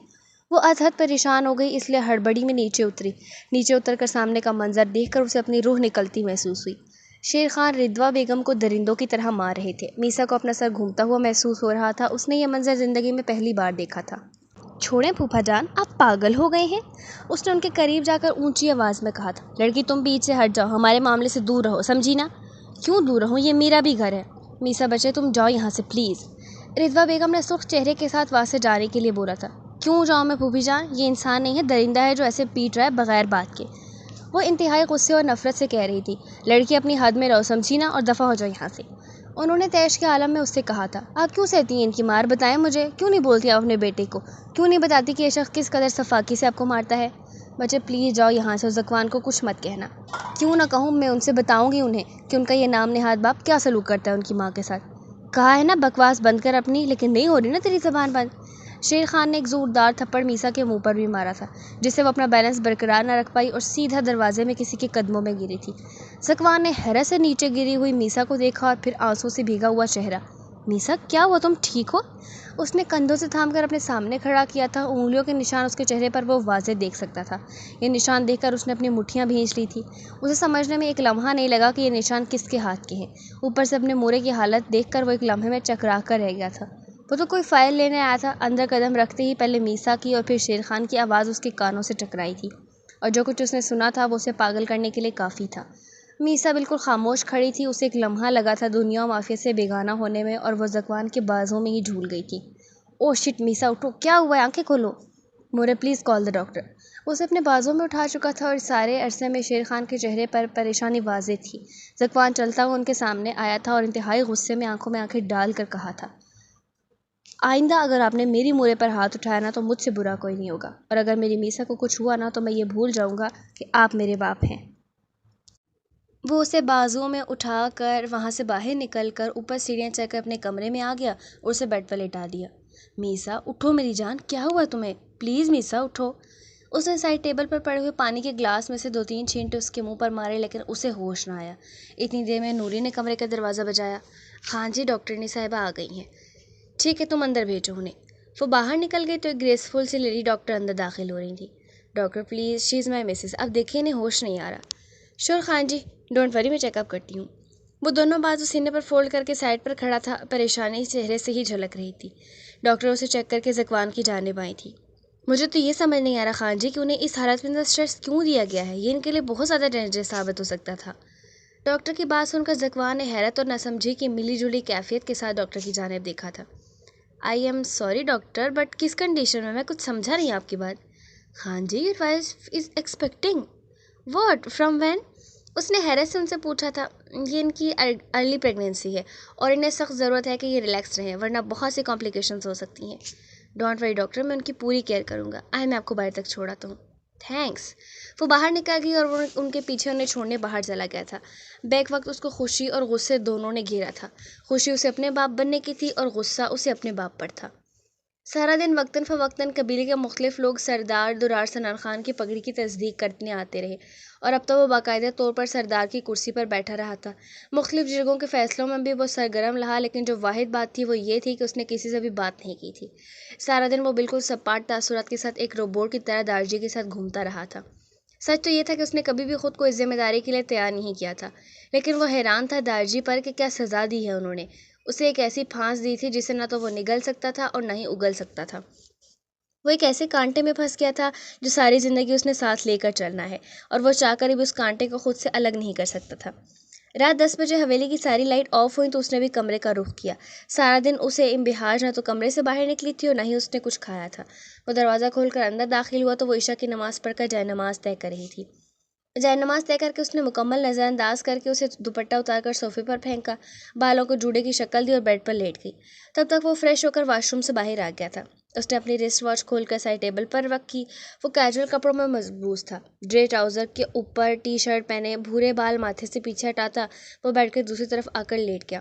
وہ از حد پریشان ہو گئی، اس لیے ہڑبڑی میں نیچے اتری۔ نیچے اتر کر سامنے کا منظر دیکھ کر اسے اپنی روح نکلتی محسوس ہوئی۔ شیر خان رضویٰ بیگم کو درندوں کی طرح مار رہے تھے۔ میسا کو اپنا سر گھومتا ہوا محسوس ہو رہا تھا، اس نے یہ منظر زندگی میں پہلی بار دیکھا تھا۔ چھوڑیں پھوپھا جان، آپ پاگل ہو گئے ہیں، اس نے ان کے قریب جا کر اونچی آواز میں کہا تھا۔ لڑکی تم بیچ سے ہٹ جاؤ، ہمارے معاملے سے دور رہو، سمجھی نا؟ کیوں دور رہوں؟ یہ میرا بھی گھر ہے۔ میسا بچے تم جاؤ یہاں سے پلیز، رضویٰ بیگم نے سرخ چہرے کے ساتھ وہاں سے جانے کے لیے بولا تھا۔ کیوں جاؤں میں پھوپھی جان؟ یہ انسان نہیں ہے، درندہ ہے جو ایسے پیٹ رہا ہے بغیر بات کے، وہ انتہائی غصے اور نفرت سے کہہ رہی تھی۔ لڑکی اپنی حد میں رہو، سمجھی نا، اور دفع ہو جاؤ یہاں سے، انہوں نے تیش کے عالم میں اس سے کہا تھا۔ آپ کیوں سہتی ہیں ان کی مار؟ بتائیں مجھے، کیوں نہیں بولتی آپ اپنے بیٹے کو؟ کیوں نہیں بتاتی کہ یہ شخص کس قدر صفاقی سے آپ کو مارتا ہے؟ بچے پلیز جاؤ یہاں سے، اور ذکوان کو کچھ مت کہنا۔ کیوں نہ کہوں، میں ان سے بتاؤں گی انہیں کہ ان کا یہ نام نہاد باپ کیا سلوک کرتا ہے ان کی ماں کے ساتھ۔ کہا ہے نا بکواس بند کر اپنی، لیکن نہیں ہو رہی نا تیری زبان بند۔ شیر خان نے ایک زوردار تھپڑ میسا کے منہ پر بھی مارا تھا، جس سے وہ اپنا بیلنس برقرار نہ رکھ پائی اور سیدھا دروازے میں کسی کے قدموں میں گری تھی۔ ذکوان نے حیرت سے نیچے گری ہوئی میسا کو دیکھا اور پھر آنسو سے بھیگا ہوا چہرہ۔ میسا کیا ہوا، تم ٹھیک ہو؟ اس نے کندھوں سے تھام کر اپنے سامنے کھڑا کیا تھا، انگلیوں کے نشان اس کے چہرے پر وہ واضح دیکھ سکتا تھا۔ یہ نشان دیکھ کر اس نے اپنی مٹھیاں بھینچ لی تھی۔ اسے سمجھنے میں ایک لمحہ نہیں لگا کہ یہ نشان کس کے ہاتھ کے ہیں۔ اوپر سے اپنے مورے کی حالت دیکھ کر وہ ایک لمحے میں چکرا کر رہ گیا تھا۔ وہ تو کوئی فائل لینے آیا تھا۔ اندر قدم رکھتے ہی پہلے میسا کی اور پھر شیر خان کی آواز اس کے کانوں سے ٹکرائی تھی، اور جو کچھ اس نے سنا تھا وہ اسے پاگل کرنے کے لیے کافی تھا۔ میسا بالکل خاموش کھڑی تھی. اسے ایک لمحہ لگا تھا دنیا و مافیا سے بیگانہ ہونے میں، اور وہ زکوان کے بازوں میں ہی جھول گئی تھی. او شٹ میسا اٹھو، کیا ہوا ہے؟ آنکھیں کھولو. مورے پلیز کال دا ڈاکٹر. وہ اسے اپنے بازوں میں اٹھا چکا تھا اور سارے عرصے میں شیر خان کے چہرے پر پریشانی واضح تھی. زکوان چلتا ہوا ان کے سامنے آیا تھا اور انتہائی غصے میں آنکھیں ڈال کر کہا تھا، آئندہ اگر آپ نے میری مورے پر ہاتھ اٹھایا نا تو مجھ سے برا کوئی نہیں ہوگا، اور اگر میری میسا کو کچھ ہوا نا تو میں یہ بھول جاؤں گا کہ آپ میرے باپ ہیں. وہ اسے بازوؤں میں اٹھا کر وہاں سے باہر نکل کر اوپر سیڑھیاں چڑھ کر اپنے کمرے میں آ گیا اور اسے بیڈ پر لٹا دیا. میسا اٹھو میری جان، کیا ہوا تمہیں؟ پلیز میسا اٹھو. اس نے سائڈ ٹیبل پر پڑے ہوئے پانی کے گلاس میں سے 2-3 چھینٹے اس کے منہ پر مارے، لیکن اسے ہوش نہ آیا. اتنی دیر میں نوری نے کمرے کا دروازہ بجایا. ہاں جی ڈاکٹرنی صاحبہ آ گئی ہیں. ٹھیک ہے تم اندر بھیجو انہیں. وہ باہر نکل گئی تو ایک گریسفل سی لیڈی ڈاکٹر اندر داخل ہو رہی تھی. Doctor please, she is my Mrs. اب دیکھیے انہیں ہوش نہیں آ رہا. شور خان جی، ڈونٹ وری، میں چیک اپ کرتی ہوں. وہ دونوں بازو سینے پر فولڈ کر کے سائڈ پر کھڑا تھا. پریشانی چہرے سے ہی جھلک رہی تھی. ڈاکٹر اسے چیک کر کے زکوان کی جانب آئی تھی. مجھے تو یہ سمجھ نہیں آ رہا خان جی کہ انہیں اس حالت میں اسٹریس کیوں دیا گیا ہے. یہ ان کے لیے بہت زیادہ ڈینجرس ثابت ہو سکتا تھا. ڈاکٹر کی بات سن کر زکوان نے حیرت اور ناسمجھی کی ملی جلی کیفیت کے ساتھ ڈاکٹر کی جانب دیکھا تھا. I am sorry doctor, but کس کنڈیشن میں کچھ سمجھا نہیں آپ کی بات. Khan ji, your wife is expecting. What, from when? اس نے حیرت سے ان سے پوچھا تھا. یہ ان کی ارلی پریگنینسی ہے اور انہیں سخت ضرورت ہے کہ یہ ریلیکس رہیں، ورنہ بہت سی کمپلیکیشنز ہو سکتی ہیں. ڈونٹ وری ڈاکٹر، میں ان کی پوری کیئر کروں گا. میں آپ کو باہر تک چھوڑاتا ہوں. تھینکس. وہ باہر نکل گئی اور وہ ان کے پیچھے انہیں چھوڑنے باہر چلا گیا تھا. بیک وقت اس کو خوشی اور غصے دونوں نے گھیرا تھا. خوشی اسے اپنے باپ بننے کی تھی اور غصہ اسے اپنے باپ پر تھا. سارا دن وقتاً فوقتاً قبیلے کے مختلف لوگ سردار درار سنان خان کی پگڑی کی تصدیق کرنے آتے رہے، اور اب تو وہ باقاعدہ طور پر سردار کی کرسی پر بیٹھا رہا تھا. مختلف جرگوں کے فیصلوں میں بھی وہ سرگرم رہا، لیکن جو واحد بات تھی وہ یہ تھی کہ اس نے کسی سے بھی بات نہیں کی تھی. سارا دن وہ بالکل سپاٹ تاثرات کے ساتھ ایک روبوٹ کی طرح دارجی کے ساتھ گھومتا رہا تھا. سچ تو یہ تھا کہ اس نے کبھی بھی خود کو اس ذمہ داری کے لیے تیار نہیں کیا تھا، لیکن وہ حیران تھا دارجی پر کہ کیا سزا دی ہے انہوں نے. اسے ایک ایسی پھانس دی تھی جسے نہ تو وہ نگل سکتا تھا اور نہ ہی اگل سکتا تھا. وہ ایک ایسے کانٹے میں پھنس گیا تھا جو ساری زندگی اس نے ساتھ لے کر چلنا ہے، اور وہ چاہ کر بھی اس کانٹے کو خود سے الگ نہیں کر سکتا تھا. رات 10 بجے حویلی کی ساری لائٹ آف ہوئی تو اس نے بھی کمرے کا رخ کیا. سارا دن اسے امبہاج نہ تو کمرے سے باہر نکلی تھی اور نہ ہی اس نے کچھ کھایا تھا. وہ دروازہ کھول کر اندر داخل ہوا تو وہ عشاء کی نماز پڑھ کر جائے نماز طے کر رہی تھی. جائے نماز طے کر کے اس نے مکمل نظر انداز کر کے اسے دوپٹہ اتار کر صوفے پر پھینکا، بالوں کو جوڑے کی شکل دی اور بیڈ پر لیٹ گئی. تب تک وہ فریش ہو کر واش روم سے باہر آ گیا تھا. اس نے اپنی رسٹ واچ کھول کر سائڈ ٹیبل پر رکھی. وہ کیجول کپڑوں میں ملبوس تھا، گرے ٹراؤزر کے اوپر ٹی شرٹ پہنے، بھورے بال ماتھے سے پیچھے ہٹاتا وہ بیٹھ کر دوسری طرف آ کر لیٹ گیا.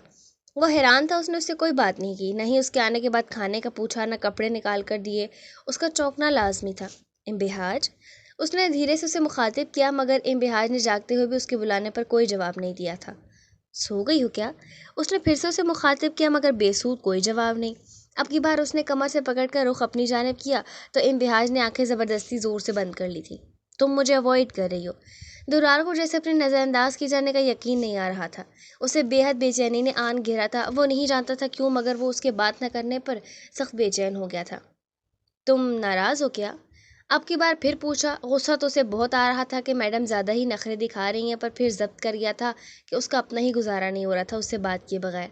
وہ حیران تھا. اس نے اس سے کوئی بات نہیں کی، نہ ہی اس کے آنے کے بعد کھانے کا پوچھا، نہ کپڑے نکال کر دیے. اس کا چونکنا لازمی تھا. امبہاج، اس نے دھیرے سے اسے مخاطب کیا، مگر امبہاج نے جاگتے ہوئے بھی اس کے بلانے پر کوئی جواب نہیں دیا تھا. سو گئی ہو کیا؟ اس نے پھر سے اسے مخاطب کیا، مگر بے سود کوئی جواب نہیں. اب کی بار اس نے کمر سے پکڑ کر رخ اپنی جانب کیا تو امبہاج نے آنکھیں زبردستی زور سے بند کر لی تھی. تم مجھے اوائڈ کر رہی ہو. درار کو جیسے اپنے نظر انداز کی جانے کا یقین نہیں آ رہا تھا. اسے بے حد بے چینی نے آن گھیرا تھا. وہ نہیں جانتا تھا کیوں، مگر وہ اس کے بات نہ کرنے پر سخت بے چین ہو گیا تھا. تم ناراض ہو کیا؟ اب کی بار پھر پوچھا. غصہ تو اسے بہت آ رہا تھا کہ میڈم زیادہ ہی نخرے دکھا رہی ہیں، پر پھر ضبط کر گیا تھا کہ اس کا اپنا ہی گزارا نہیں ہو رہا تھا اس سے بات کیے بغیر.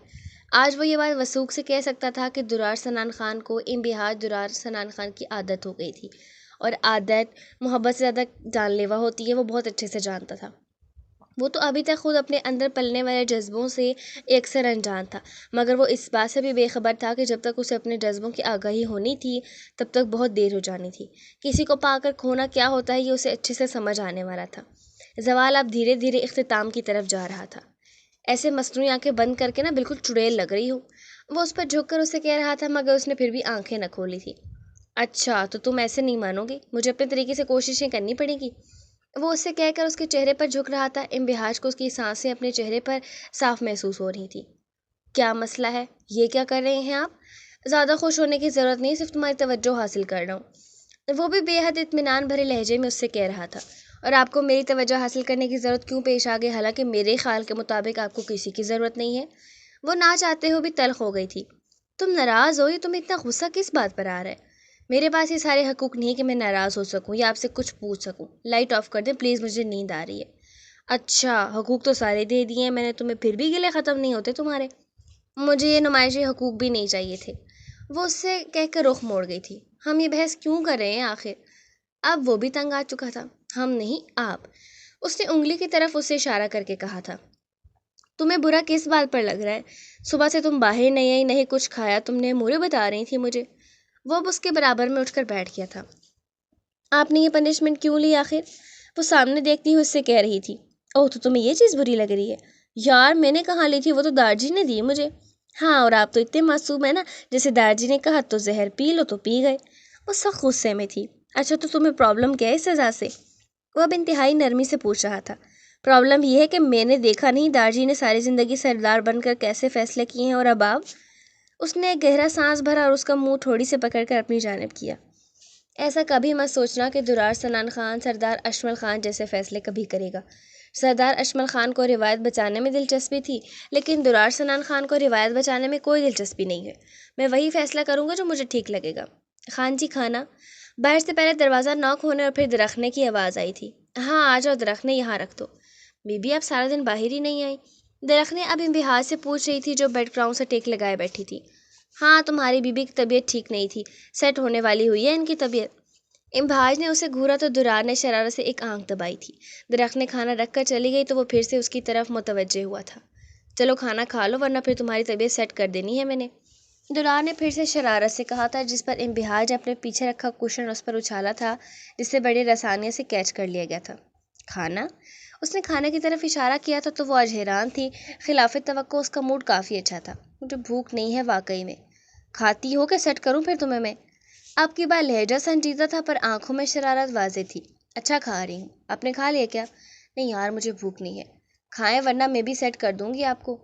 آج وہ یہ بات وثوق سے کہہ سکتا تھا کہ درار سنان خان کو امبہاج درار سنان خان کی عادت ہو گئی تھی، اور عادت محبت سے زیادہ جان لیوا ہوتی ہے. وہ بہت اچھے سے جانتا تھا. وہ تو ابھی تک خود اپنے اندر پلنے والے جذبوں سے یکسر انجان تھا، مگر وہ اس بات سے بھی بے خبر تھا کہ جب تک اسے اپنے جذبوں کی آگاہی ہونی تھی تب تک بہت دیر ہو جانی تھی. کسی کو پا کر کھونا کیا ہوتا ہے یہ اسے اچھے سے سمجھ آنے والا تھا. زوال اب دھیرے دھیرے اختتام کی طرف جا رہا تھا. ایسے مصنوعی آنکھیں بند کر کے نا بالکل چڑیل لگ رہی ہو. وہ اس پر جھک کر اسے کہہ رہا تھا، مگر اس نے پھر بھی آنکھیں نہ کھولی تھی. اچھا تو تم ایسے نہیں مانو گی، مجھے اپنے طریقے سے کوششیں کرنی پڑیں گی. وہ اس سے کہہ کر اس کے چہرے پر جھک رہا تھا. امبہاج کو اس کی سانسیں اپنے چہرے پر صاف محسوس ہو رہی تھی. کیا مسئلہ ہے؟ یہ کیا کر رہے ہیں آپ؟ زیادہ خوش ہونے کی ضرورت نہیں، صرف تمہاری توجہ حاصل کر رہا ہوں. وہ بھی بے حد اطمینان بھرے لہجے میں اس سے کہہ رہا تھا. اور آپ کو میری توجہ حاصل کرنے کی ضرورت کیوں پیش آ گئی، حالانکہ میرے خیال کے مطابق آپ کو کسی کی ضرورت نہیں ہے؟ وہ نہ چاہتے ہوئے بھی تلخ ہو گئی تھی. تم ناراض ہو، یہ تمہیں اتنا غصہ کس بات پر آ رہا ہے؟ میرے پاس یہ سارے حقوق نہیں کہ میں ناراض ہو سکوں یا آپ سے کچھ پوچھ سکوں. لائٹ آف کر دیں پلیز، مجھے نیند آ رہی ہے. اچھا، حقوق تو سارے دے دیے ہیں میں نے تمہیں، پھر بھی گلے ختم نہیں ہوتے تمہارے؟ مجھے یہ نمائشی حقوق بھی نہیں چاہیے تھے۔ وہ اس سے کہہ کر رخ موڑ گئی تھی۔ ہم یہ بحث کیوں کر رہے ہیں آخر؟ اب وہ بھی تنگ آ چکا تھا۔ ہم نہیں، آپ، اس نے انگلی کی طرف اسے اشارہ کر کے کہا تھا۔ تمہیں برا کس بات پر لگ رہا ہے؟ صبح سے تم باہر نہیں آئی، نہیں کچھ کھایا تم نے، مورے بتا رہی تھی مجھے۔ وہ اب اس کے برابر میں اٹھ کر بیٹھ گیا تھا۔ آپ نے یہ پنشمنٹ کیوں لی آخر؟ وہ سامنے دیکھتی ہوئی اس سے کہہ رہی تھی۔ اوہ، تو تمہیں یہ چیز بری لگ رہی ہے؟ یار میں نے کہاں لی تھی، وہ تو دارجی نے دی مجھے۔ ہاں، اور آپ تو اتنے معصوم ہیں نا، جیسے دارجی نے کہا تو زہر پی لو تو پی گئے۔ وہ سخت غصے میں تھی۔ اچھا تو تمہیں پرابلم کیا ہے اس سزا سے؟ وہ اب انتہائی نرمی سے پوچھ رہا تھا۔ پرابلم یہ ہے کہ میں نے دیکھا نہیں دارجی نے ساری زندگی سردار بن کر کیسے فیصلے کیے ہیں، اور اب آپ۔ اس نے ایک گہرا سانس بھرا اور اس کا منہ تھوڑی سے پکڑ کر اپنی جانب کیا۔ ایسا کبھی مت سوچنا کہ درار سنان خان سردار اشمل خان جیسے فیصلے کبھی کرے گا۔ سردار اشمل خان کو روایت بچانے میں دلچسپی تھی، لیکن درار سنان خان کو روایت بچانے میں کوئی دلچسپی نہیں ہے۔ میں وہی فیصلہ کروں گا جو مجھے ٹھیک لگے گا۔ خان جی کھانا؟ باہر سے پہلے دروازہ ناک ہونے اور پھر درخنے کی آواز آئی تھی۔ ہاں آ جاؤ، درخنے یہاں رکھ دو۔ بی بی آپ سارا دن باہر ہی نہیں آئی؟ درخنے اب امتحان سے پوچھ رہی تھی جو بیڈ گراؤنڈ سے ٹیک لگائے بیٹھی تھی۔ ہاں تمہاری بی بی کی طبیعت ٹھیک نہیں تھی، سیٹ ہونے والی ہوئی ہے ان کی طبیعت۔ امبھاج نے اسے گھورا تو درار نے شرارت سے ایک آنکھ دبائی تھی۔ درخت نے کھانا رکھ کر چلی گئی تو وہ پھر سے اس کی طرف متوجہ ہوا تھا۔ چلو کھانا کھا لو ورنہ پھر تمہاری طبیعت سیٹ کر دینی ہے میں نے، درار نے پھر سے شرارت سے کہا تھا، جس پر امبھاج اپنے پیچھے رکھا کوشن اس پر اچھالا تھا، جسے بڑی رسانیت سے کیچ کر لیا گیا تھا۔ کھانا؟ اس نے کھانے کی طرف اشارہ کیا تھا تو وہ آج حیران تھی۔ خلاف توقع اس کا موڈ کافی اچھا تھا۔ مجھے بھوک نہیں ہے واقعی میں۔ کھاتی ہو کہ سیٹ کروں پھر تمہیں میں؟ آپ کی بات لہجہ سنجیدہ تھا پر آنکھوں میں شرارت واضح تھی۔ اچھا کھا رہی ہوں، آپ نے کھا لیا کیا؟ نہیں یار مجھے بھوک نہیں ہے۔ کھائیں ورنہ میں بھی سیٹ کر دوں گی آپ کو۔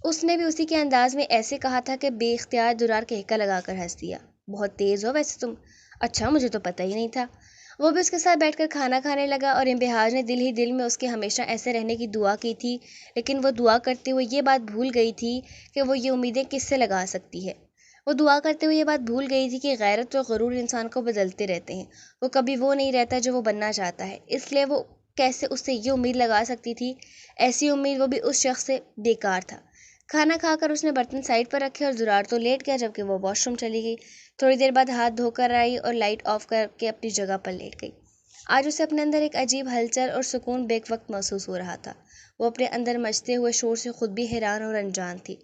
اس نے بھی اسی کے انداز میں ایسے کہا تھا کہ بے اختیار درار کہکا لگا کر ہنس دیا۔ بہت تیز ہو ویسے تم۔ اچھا مجھے تو پتہ ہی نہیں تھا۔ وہ بھی اس کے ساتھ بیٹھ کر کھانا کھانے لگا اور امبہاج نے دل ہی دل میں اس کے ہمیشہ ایسے رہنے کی دعا کی تھی، لیکن وہ دعا کرتے ہوئے یہ بات بھول گئی تھی کہ وہ یہ امیدیں کس سے لگا سکتی ہے۔ وہ دعا کرتے ہوئے یہ بات بھول گئی تھی کہ غیرت اور غرور انسان کو بدلتے رہتے ہیں، وہ کبھی وہ نہیں رہتا جو وہ بننا چاہتا ہے، اس لیے وہ کیسے اس سے یہ امید لگا سکتی تھی؟ ایسی امید وہ بھی اس شخص سے بیکار تھا۔ کھانا کھا کر اس نے برتن سائڈ پر رکھے اور زرار تو لیٹ گیا جبکہ وہ واش روم چلی گئی۔ تھوڑی دیر بعد ہاتھ دھو کر آئی اور لائٹ آف کر کے اپنی جگہ پر لیٹ گئی۔ آج اسے اپنے اندر ایک عجیب ہلچل اور سکون بیک وقت محسوس ہو رہا تھا۔ وہ اپنے اندر مچتے ہوئے شور سے خود بھی حیران اور انجان تھی۔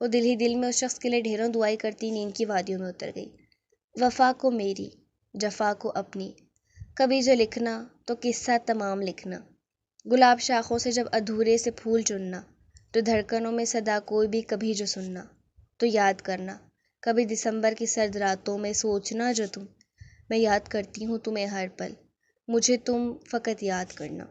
وہ دل ہی دل میں اس شخص کے لیے ڈھیروں دعائیں کرتی نیند کی وادیوں میں اتر گئی۔ وفا کو میری، جفا کو اپنی، کبھی جو لکھنا تو قصہ تمام لکھنا، گلاب شاخوں سے جب ادھورے سے پھول چننا، تو دھڑکنوں میں صدا کوئی بھی کبھی جو سننا، تو یاد کرنا کبھی دسمبر کی سرد راتوں میں سوچنا جو تم، میں یاد کرتی ہوں تمہیں ہر پل، مجھے تم فقط یاد کرنا۔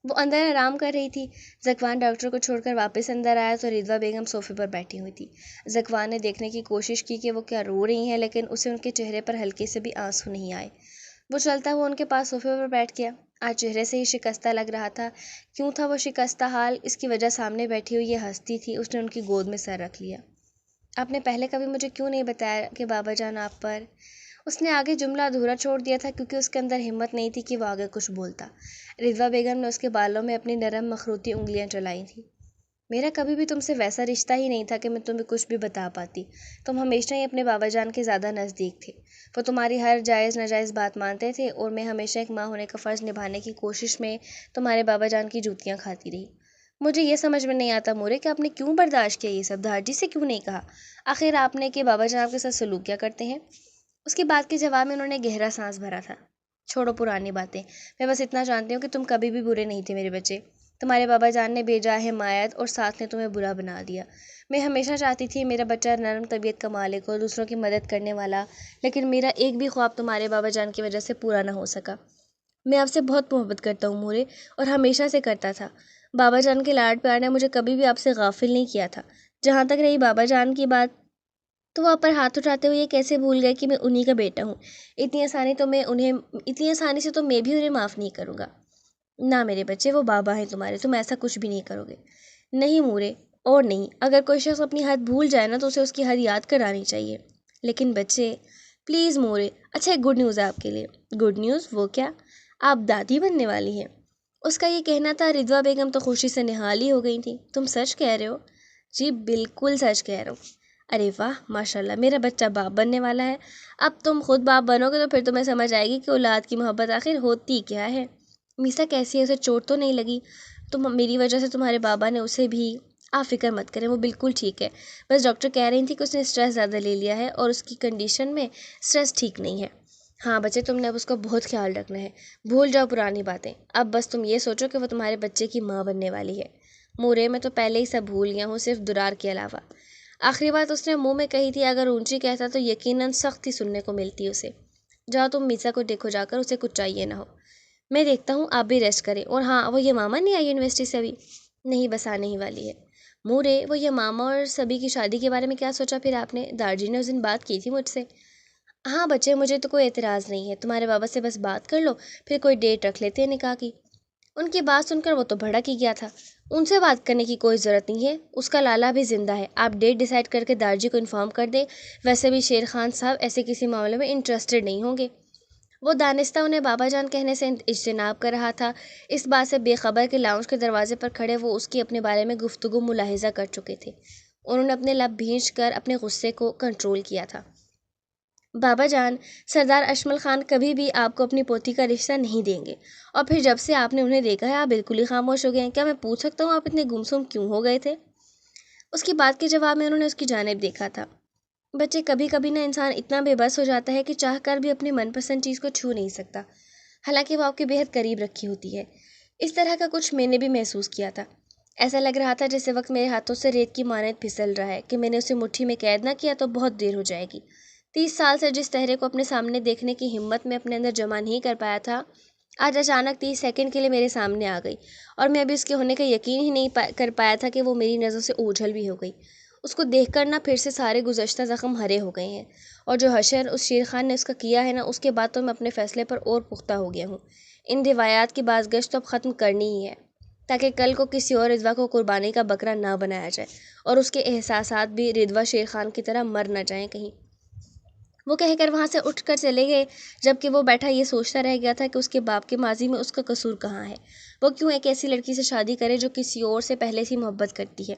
وہ اندر آرام کر رہی تھی۔ ذکوان ڈاکٹر کو چھوڑ کر واپس اندر آیا تو رضویٰ بیگم صوفے پر بیٹھی ہوئی تھی۔ ذکوان نے دیکھنے کی کوشش کی کہ وہ کیا رو رہی ہیں، لیکن اسے ان کے چہرے پر ہلکے سے بھی آنسو نہیں آئے۔ وہ چلتا ہوا ان کے پاس صوفے پر بیٹھ گیا۔ آج چہرے سے ہی شکستہ لگ رہا تھا۔ کیوں تھا وہ شکستہ حال؟ اس کی وجہ سامنے بیٹھی ہوئی یہ ہستی تھی۔ اس نے ان کی گود میں سر رکھ لیا۔ آپ نے پہلے کبھی مجھے کیوں نہیں بتایا کہ بابا جان آپ پر؟ اس نے آگے جملہ ادھورا چھوڑ دیا تھا کیونکہ اس کے اندر ہمت نہیں تھی کہ وہ آگے کچھ بولتا۔ رضویٰ بیگم نے اس کے بالوں میں اپنی نرم مخروطی انگلیاں چلائی تھیں۔ میرا کبھی بھی تم سے ویسا رشتہ ہی نہیں تھا کہ میں تمہیں کچھ بھی بتا پاتی۔ تم ہمیشہ ہی اپنے بابا جان کے زیادہ نزدیک تھے۔ وہ تمہاری ہر جائز ناجائز بات مانتے تھے اور میں ہمیشہ ایک ماں ہونے کا فرض نبھانے کی کوشش میں تمہارے بابا جان کی جوتیاں کھاتی رہی۔ مجھے یہ سمجھ میں نہیں آتا مورے کہ آپ نے کیوں برداشت کیا یہ سب، دھارجی سے کیوں نہیں کہا آخر آپ نے کہ بابا جان آپ کے ساتھ سلوک کیا کرتے ہیں؟ اس کی بات کے جواب میں انہوں نے گہرا سانس بھرا تھا۔ چھوڑو پرانی باتیں، میں بس اتنا جانتی ہوں کہ تم کبھی بھی برے نہیں تھے میرے بچے۔ تمہارے بابا جان نے بے جا حمایت اور ساتھ نے تمہیں برا بنا دیا۔ میں ہمیشہ چاہتی تھی میرا بچہ نرم طبیعت کا مالک اور دوسروں کی مدد کرنے والا، لیکن میرا ایک بھی خواب تمہارے بابا جان کی وجہ سے پورا نہ ہو سکا۔ میں آپ سے بہت محبت کرتا ہوں مورے، اور ہمیشہ سے کرتا تھا۔ بابا جان کے لاڈ پیار نے مجھے کبھی بھی آپ سے غافل نہیں کیا تھا۔ جہاں تک رہی بابا جان کی بات، تو وہ آپ پر ہاتھ اٹھاتے ہوئے یہ کیسے بھول گئے کہ میں انہی کا بیٹا ہوں؟ اتنی آسانی سے تو میں بھی انہیں معاف نہیں کروں گا۔ نہ میرے بچے، وہ بابا ہیں تمہارے، تم ایسا کچھ بھی نہیں کرو گے۔ نہیں مورے، اور نہیں، اگر کوئی شخص اپنی حد بھول جائے نا تو اسے اس کی حد یاد کرانی چاہیے۔ لیکن بچے، پلیز مورے۔ اچھا ایک گڈ نیوز ہے آپ کے لیے۔ Good news? وہ کیا؟ آپ دادی بننے والی ہیں۔ اس کا یہ کہنا تھا رضویٰ بیگم تو خوشی سے نہال ہی ہو گئی تھیں۔ تم سچ کہہ رہے ہو؟ جی بالکل سچ کہہ رہا ہوں۔ ارے واہ ماشاءاللہ، میرا بچہ باپ بننے والا ہے۔ اب تم خود باپ بنو گے تو پھر تمہیں سمجھ آئے گی کہ اولاد کی محبت آخر ہوتی کیا ہے۔ میسا کیسی ہے، اسے چوٹ تو نہیں لگی؟ میری وجہ سے تمہارے بابا نے اسے بھی… آپ فکر مت کریں، وہ بالکل ٹھیک ہے، بس ڈاکٹر کہہ رہی تھی کہ اس نے اسٹریس زیادہ لے لیا ہے اور اس کی کنڈیشن میں اسٹریس ٹھیک نہیں ہے۔ ہاں بچے، تم نے اب اس کا بہت خیال رکھنا ہے، بھول جاؤ پرانی باتیں، اب بس تم یہ سوچو کہ وہ تمہارے بچے کی ماں بننے والی ہے۔ مورے میں تو پہلے ہی سب بھول گیا ہوں، صرف درار کے علاوہ۔ آخری بات اس نے منہ میں کہی تھی، اگر اونچی کہتا تو یقیناً سخت ہی سننے کو ملتی اسے۔ جاؤ تم میسا کو دیکھو جا کر، اسے کچھ چاہیے نہ ہو۔ میں دیکھتا ہوں، آپ بھی ریسٹ کریں۔ اور ہاں، وہ یہ ماما نہیں آئی یونیورسٹی سے ابھی؟ نہیں، بس آنے ہی والی ہے۔ مورے، وہ یہ ماما اور سبھی کی شادی کے بارے میں کیا سوچا پھر آپ نے؟ دارجی نے اس دن بات کی تھی مجھ سے۔ ہاں بچے، مجھے تو کوئی اعتراض نہیں ہے، تمہارے بابا سے بس بات کر لو، پھر کوئی ڈیٹ رکھ لیتے ہیں نکاح کی۔ ان کی بات سن کر وہ تو بھڑک ہی گیا تھا۔ ان سے بات کرنے کی کوئی ضرورت نہیں ہے، اس کا لالا بھی زندہ ہے، آپ ڈیٹ ڈیسائیڈ کر کے دارجی کو انفارم کر دیں۔ ویسے بھی شیر خان صاحب ایسے کسی معاملے میں انٹرسٹڈ نہیں ہوں گے۔ وہ دانستہ انہیں بابا جان کہنے سے اجتناب کر رہا تھا، اس بات سے بے خبر کہ لاؤنج کے دروازے پر کھڑے وہ اس کی اپنے بارے میں گفتگو ملاحظہ کر چکے تھے۔ انہوں نے اپنے لب بھینچ کر اپنے غصے کو کنٹرول کیا تھا۔ بابا جان، سردار اشمل خان کبھی بھی آپ کو اپنی پوتی کا رشتہ نہیں دیں گے، اور پھر جب سے آپ نے انہیں دیکھا ہے آپ بالکل ہی خاموش ہو گئے ہیں۔ کیا میں پوچھ سکتا ہوں آپ اتنے گمسم کیوں ہو گئے تھے؟ اس کی بات کے جواب میں انہوں نے اس کی جانب دیکھا تھا۔ بچے، کبھی کبھی نا انسان اتنا بے بس ہو جاتا ہے کہ چاہ کر بھی اپنی من پسند چیز کو چھو نہیں سکتا، حالانکہ وہ آپ کے بےحد قریب رکھی ہوتی ہے۔ اس طرح کا کچھ میں نے بھی محسوس کیا تھا۔ ایسا لگ رہا تھا جیسے وقت میرے ہاتھوں سے ریت کی مانند پھسل رہا ہے کہ میں نے اسے مٹھی میں قید نہ کیا تو بہت دیر ہو جائے گی۔ 30 سال سے جس چہرے کو اپنے سامنے دیکھنے کی ہمت میں اپنے اندر جمع نہیں کر پایا تھا، آج اچانک 30 سیکنڈ کے لیے میرے سامنے آ گئی، اور میں ابھی اس کے ہونے کا یقین ہی نہیں کر پایا تھا کہ وہ میری نظروں سے اوجھل بھی ہو گئی۔ اس کو دیکھ کر نہ پھر سے سارے گزشتہ زخم ہرے ہو گئے ہیں، اور جو حشر اس شیر خان نے اس کا کیا ہے نا، اس کے بعد تو میں اپنے فیصلے پر اور پختہ ہو گیا ہوں۔ ان روایات کی بازگشت تو اب ختم کرنی ہی ہے، تاکہ کل کو کسی اور رضویٰ کو قربانی کا بکرا نہ بنایا جائے، اور اس کے احساسات بھی رضویٰ شیر خان کی طرح مر نہ جائیں کہیں۔ وہ کہہ کر وہاں سے اٹھ کر چلے گئے، جبکہ وہ بیٹھا یہ سوچتا رہ گیا تھا کہ اس کے باپ کے ماضی میں اس کا قصور کہاں ہے۔ وہ کیوں ایک ایسی لڑکی سے شادی کرے جو کسی اور سے پہلے سے محبت کرتی ہے؟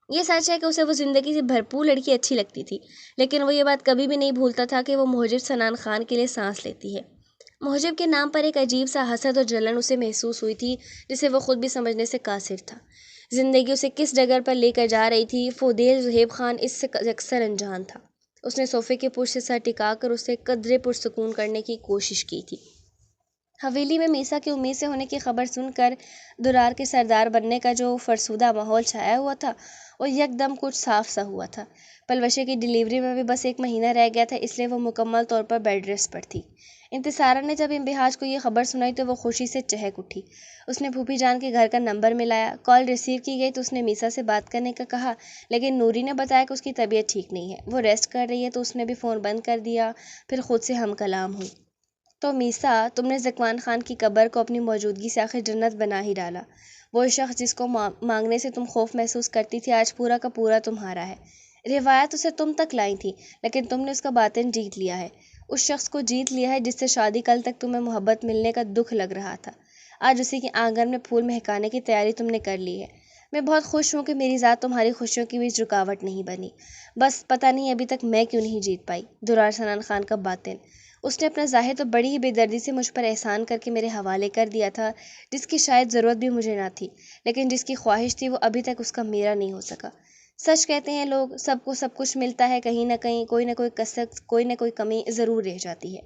یہ سچ ہے کہ اسے وہ زندگی سے بھرپور لڑکی اچھی لگتی تھی، لیکن وہ یہ بات کبھی بھی نہیں بھولتا تھا کہ وہ محجب سنان خان کے لیے سانس لیتی ہے۔ محجب کے نام پر ایک عجیب سا حسد اور جلن اسے محسوس ہوئی تھی، جسے وہ خود بھی سمجھنے سے قاصر تھا۔ زندگی اسے کس ڈگر پر لے کر جا رہی تھی، فودیل زہیب خان اس سے اکثر انجان تھا۔ اس نے صوفے کے پشت سے سر ٹکا کر اسے قدرے پرسکون کرنے کی کوشش کی تھی۔ حویلی میں میسا کی امید سے ہونے کی خبر سن کر درار کے سردار بننے کا جو فرسودہ ماحول چھایا ہوا تھا، وہ یکدم کچھ صاف سا ہوا تھا۔ پلوشے کی ڈیلیوری میں بھی بس 1 مہینہ رہ گیا تھا، اس لیے وہ مکمل طور پر بیڈ ریسٹ پر تھی۔ انتصارا نے جب انبہاج کو یہ خبر سنائی تو وہ خوشی سے چہک اٹھی۔ اس نے پھوپھی جان کے گھر کا نمبر ملایا، کال ریسیو کی گئی تو اس نے میسا سے بات کرنے کا کہا، لیکن نوری نے بتایا کہ اس کی طبیعت ٹھیک نہیں ہے، وہ ریسٹ کر رہی ہے، تو اس نے بھی فون بند کر دیا، پھر خود سے ہم کلام ہوئی۔ تو میسا، تم نے ذکوان خان کی قبر کو اپنی موجودگی سے آخر جنت بنا ہی ڈالا۔ وہ شخص جس کو مانگنے سے تم خوف محسوس کرتی تھی، آج پورا کا پورا تمہارا ہے۔ روایت اسے تم تک لائی تھی، لیکن تم نے اس کا باطن جیت لیا ہے۔ اس شخص کو جیت لیا ہے جس سے شادی کل تک تمہیں محبت ملنے کا دکھ لگ رہا تھا، آج اسی کے آنگن میں پھول مہکانے کی تیاری تم نے کر لی ہے۔ میں بہت خوش ہوں کہ میری ذات تمہاری خوشیوں کی بیچ رکاوٹ نہیں بنی۔ بس پتہ نہیں ابھی تک میں کیوں نہیں جیت پائی۔ درار سنان خان کا باطن۔ اس نے اپنا ظاہر تو بڑی ہی بے دردی سے مجھ پر احسان کر کے میرے حوالے کر دیا تھا، جس کی شاید ضرورت بھی مجھے نہ تھی، لیکن جس کی خواہش تھی وہ ابھی تک اس کا میرا نہیں ہو سکا۔ سچ کہتے ہیں لوگ، سب کو سب کچھ ملتا ہے، کہیں نہ کہیں کوئی نہ کوئی کسر، کوئی نہ کوئی کمی ضرور رہ جاتی ہے۔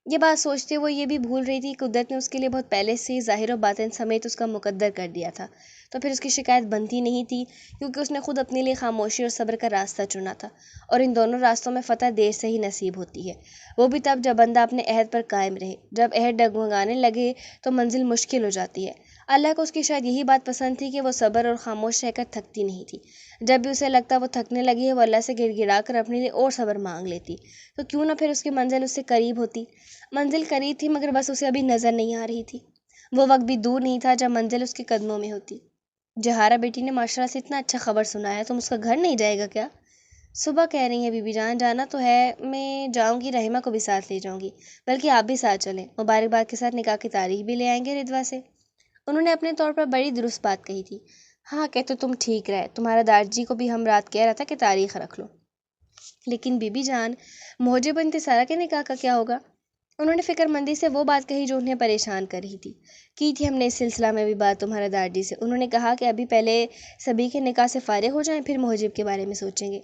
یہ بات سوچتے وہ یہ بھی بھول رہی تھی کہ قدرت نے اس کے لیے بہت پہلے سے ہی ظاہر و باطن سمیت اس کا مقدر کر دیا تھا، تو پھر اس کی شکایت بنتی نہیں تھی، کیونکہ اس نے خود اپنے لیے خاموشی اور صبر کا راستہ چنا تھا، اور ان دونوں راستوں میں فتح دیر سے ہی نصیب ہوتی ہے، وہ بھی تب جب بندہ اپنے عہد پر قائم رہے۔ جب عہد ڈگمگانے لگے تو منزل مشکل ہو جاتی ہے۔ اللہ کو اس کی شاید یہی بات پسند تھی کہ وہ صبر اور خاموش رہ کر تھکتی نہیں تھی۔ جب بھی اسے لگتا وہ تھکنے لگی ہے، وہ اللہ سے گڑ گڑا کر اپنے لیے اور صبر مانگ لیتی، تو کیوں نہ پھر اس کی منزل اس سے قریب ہوتی۔ منزل قریب تھی، مگر بس اسے ابھی نظر نہیں آ رہی تھی۔ وہ وقت بھی دور نہیں تھا جب منزل اس کے قدموں میں ہوتی۔ جہارا بیٹی نے ماشاءاللہ سے اتنا اچھا خبر سنا ہے، تم اس کا گھر نہیں جائے گا کیا؟ صبح کہہ رہی ہیں بی بی جان، جانا تو ہے، میں جاؤں گی، رحمہ کو بھی ساتھ لے جاؤں گی، بلکہ آپ بھی ساتھ چلیں، مبارکباد کے ساتھ نکاح کی تاریخ بھی لے آئیں گے رضویٰ سے۔ انہوں نے اپنے طور پر بڑی درست بات کہی تھی۔ ہاں کہ تو تم ٹھیک رہے، تمہارا دارجی کو بھی ہم رات کہہ رہا تھا کہ تاریخ رکھ لو۔ لیکن بی بی جان، محجب و انتصارہ کے نکاح کا کیا ہوگا؟ انہوں نے فکر مندی سے وہ بات کہی جو انہیں پریشان کر رہی تھی۔ کی تھی ہم نے اس سلسلہ میں بھی بات تمہارے دارجی سے، انہوں نے کہا کہ ابھی پہلے سبھی کے نکاح سے فارغ ہو جائیں، پھر محجب کے بارے میں سوچیں گے۔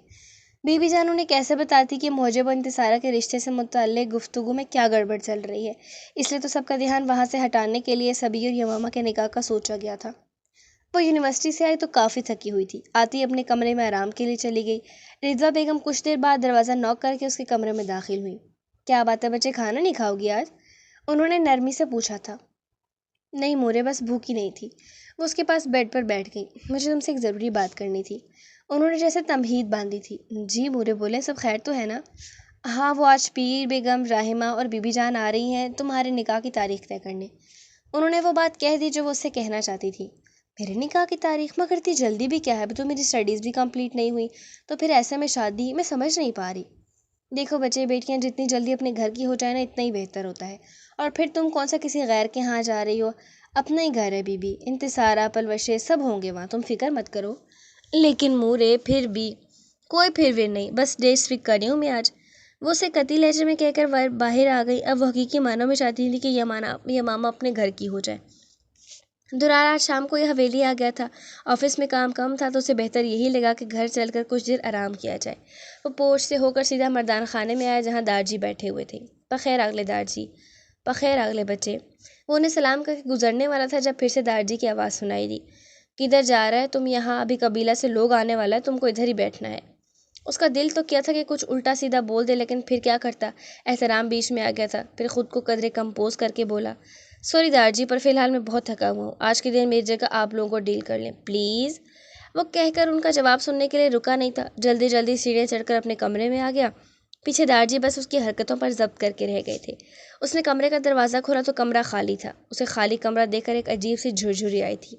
بی بی جان انہیں کیسے بتاتی کہ محجب و انتصارہ کے رشتے سے متعلق گفتگو میں کیا گڑبڑ چل رہی ہے، اس لیے تو سب کا دھیان وہاں سے ہٹانے کے لیے سبی اور یمامہ کے نکاح کا سوچا گیا تھا۔ وہ یونیورسٹی سے آئی تو کافی تھکی ہوئی تھی، آتی اپنے کمرے میں آرام کے لیے چلی گئی۔ رضویٰ بیگم کچھ دیر بعد دروازہ نوک کر کے اس کے کمرے میں داخل ہوئی۔ کیا بات ہے بچے، کھانا نہیں کھاؤ گی آج؟ انہوں نے نرمی سے پوچھا تھا۔ نہیں مورے، بس بھوکی نہیں تھی۔ وہ اس کے پاس بیڈ پر بیٹھ گئی۔ مجھے تم سے ایک ضروری بات کرنی تھی۔ انہوں نے جیسے تمہید باندھی تھی۔ جی مورے بولے، سب خیر تو ہے نا؟ ہاں، وہ آج پیر بیگم، راہمہ اور بی بی جان آ رہی ہیں تمہارے نکاح کی تاریخ طے کرنے۔ انہوں نے وہ بات کہہ دی جو وہ اس سے کہنا چاہتی تھی۔ میرے نکاح کی تاریخ؟ مگر اتنی جلدی بھی کیا ہے، ابھی تو میری اسٹڈیز بھی کمپلیٹ نہیں ہوئی، تو پھر ایسے میں شادی؟ میں سمجھ نہیں پا رہی۔ دیکھو بچے بیٹیاں جتنی جلدی اپنے گھر کی ہو جائے نا، اتنا ہی بہتر ہوتا ہے۔ اور پھر تم کون سا کسی غیر کے ہاں جا رہی ہو؟ اپنا ہی گھر ہے بی بی، انتصارہ پلوشے سب ہوں گے وہاں، تم فکر مت کرو۔ لیکن مورے پھر بھی کوئی پھر بھی نہیں، بس ڈیٹ فکس کر رہی ہوں میں آج۔ وہ اسے قطعی لہجے میں کہہ کر باہر آ گئی۔ اب وہ حقیقی معنوں میں چاہتی تھی کہ یمامہ اپنے گھر کی ہو جائے۔ درار آج شام کو یہ حویلی آ گیا تھا۔ آفس میں کام کم تھا تو اسے بہتر یہی لگا کہ گھر چل کر کچھ دیر آرام کیا جائے۔ وہ پورچ سے ہو کر سیدھا مردان خانے میں آیا جہاں دارجی بیٹھے ہوئے تھے۔ بخیر اگلے دارجی۔ بخیر اگلے بچے۔ وہ انہیں سلام کر کے گزرنے والا تھا جب پھر سے دارجی کی آواز سنائی دی۔ کدھر جا رہا ہے تم؟ یہاں ابھی قبیلہ سے لوگ آنے والا ہے، تم کو ادھر ہی بیٹھنا ہے۔ اس کا دل تو کیا تھا کہ کچھ الٹا سیدھا بول دے، لیکن پھر کیا کرتا، احترام بیچ میں آ گیا تھا۔ پھر خود کو قدرے کمپوز کر کے بولا، سوری دارجی، پر فی الحال میں بہت تھکا ہوا ہوں، آج کے دن میری جگہ آپ لوگوں کو ڈیل کر لیں پلیز۔ وہ کہہ کر ان کا جواب سننے کے لیے رکا نہیں تھا، جلدی جلدی سیڑھیاں چڑھ کر اپنے کمرے میں آ گیا۔ پیچھے دارجی بس اس کی حرکتوں پر ضبط کر کے رہ گئے تھے۔ اس نے کمرے کا دروازہ کھولا تو کمرہ خالی تھا۔ اسے خالی کمرہ دیکھ کر ایک عجیب سی جھرجھری آئی تھی۔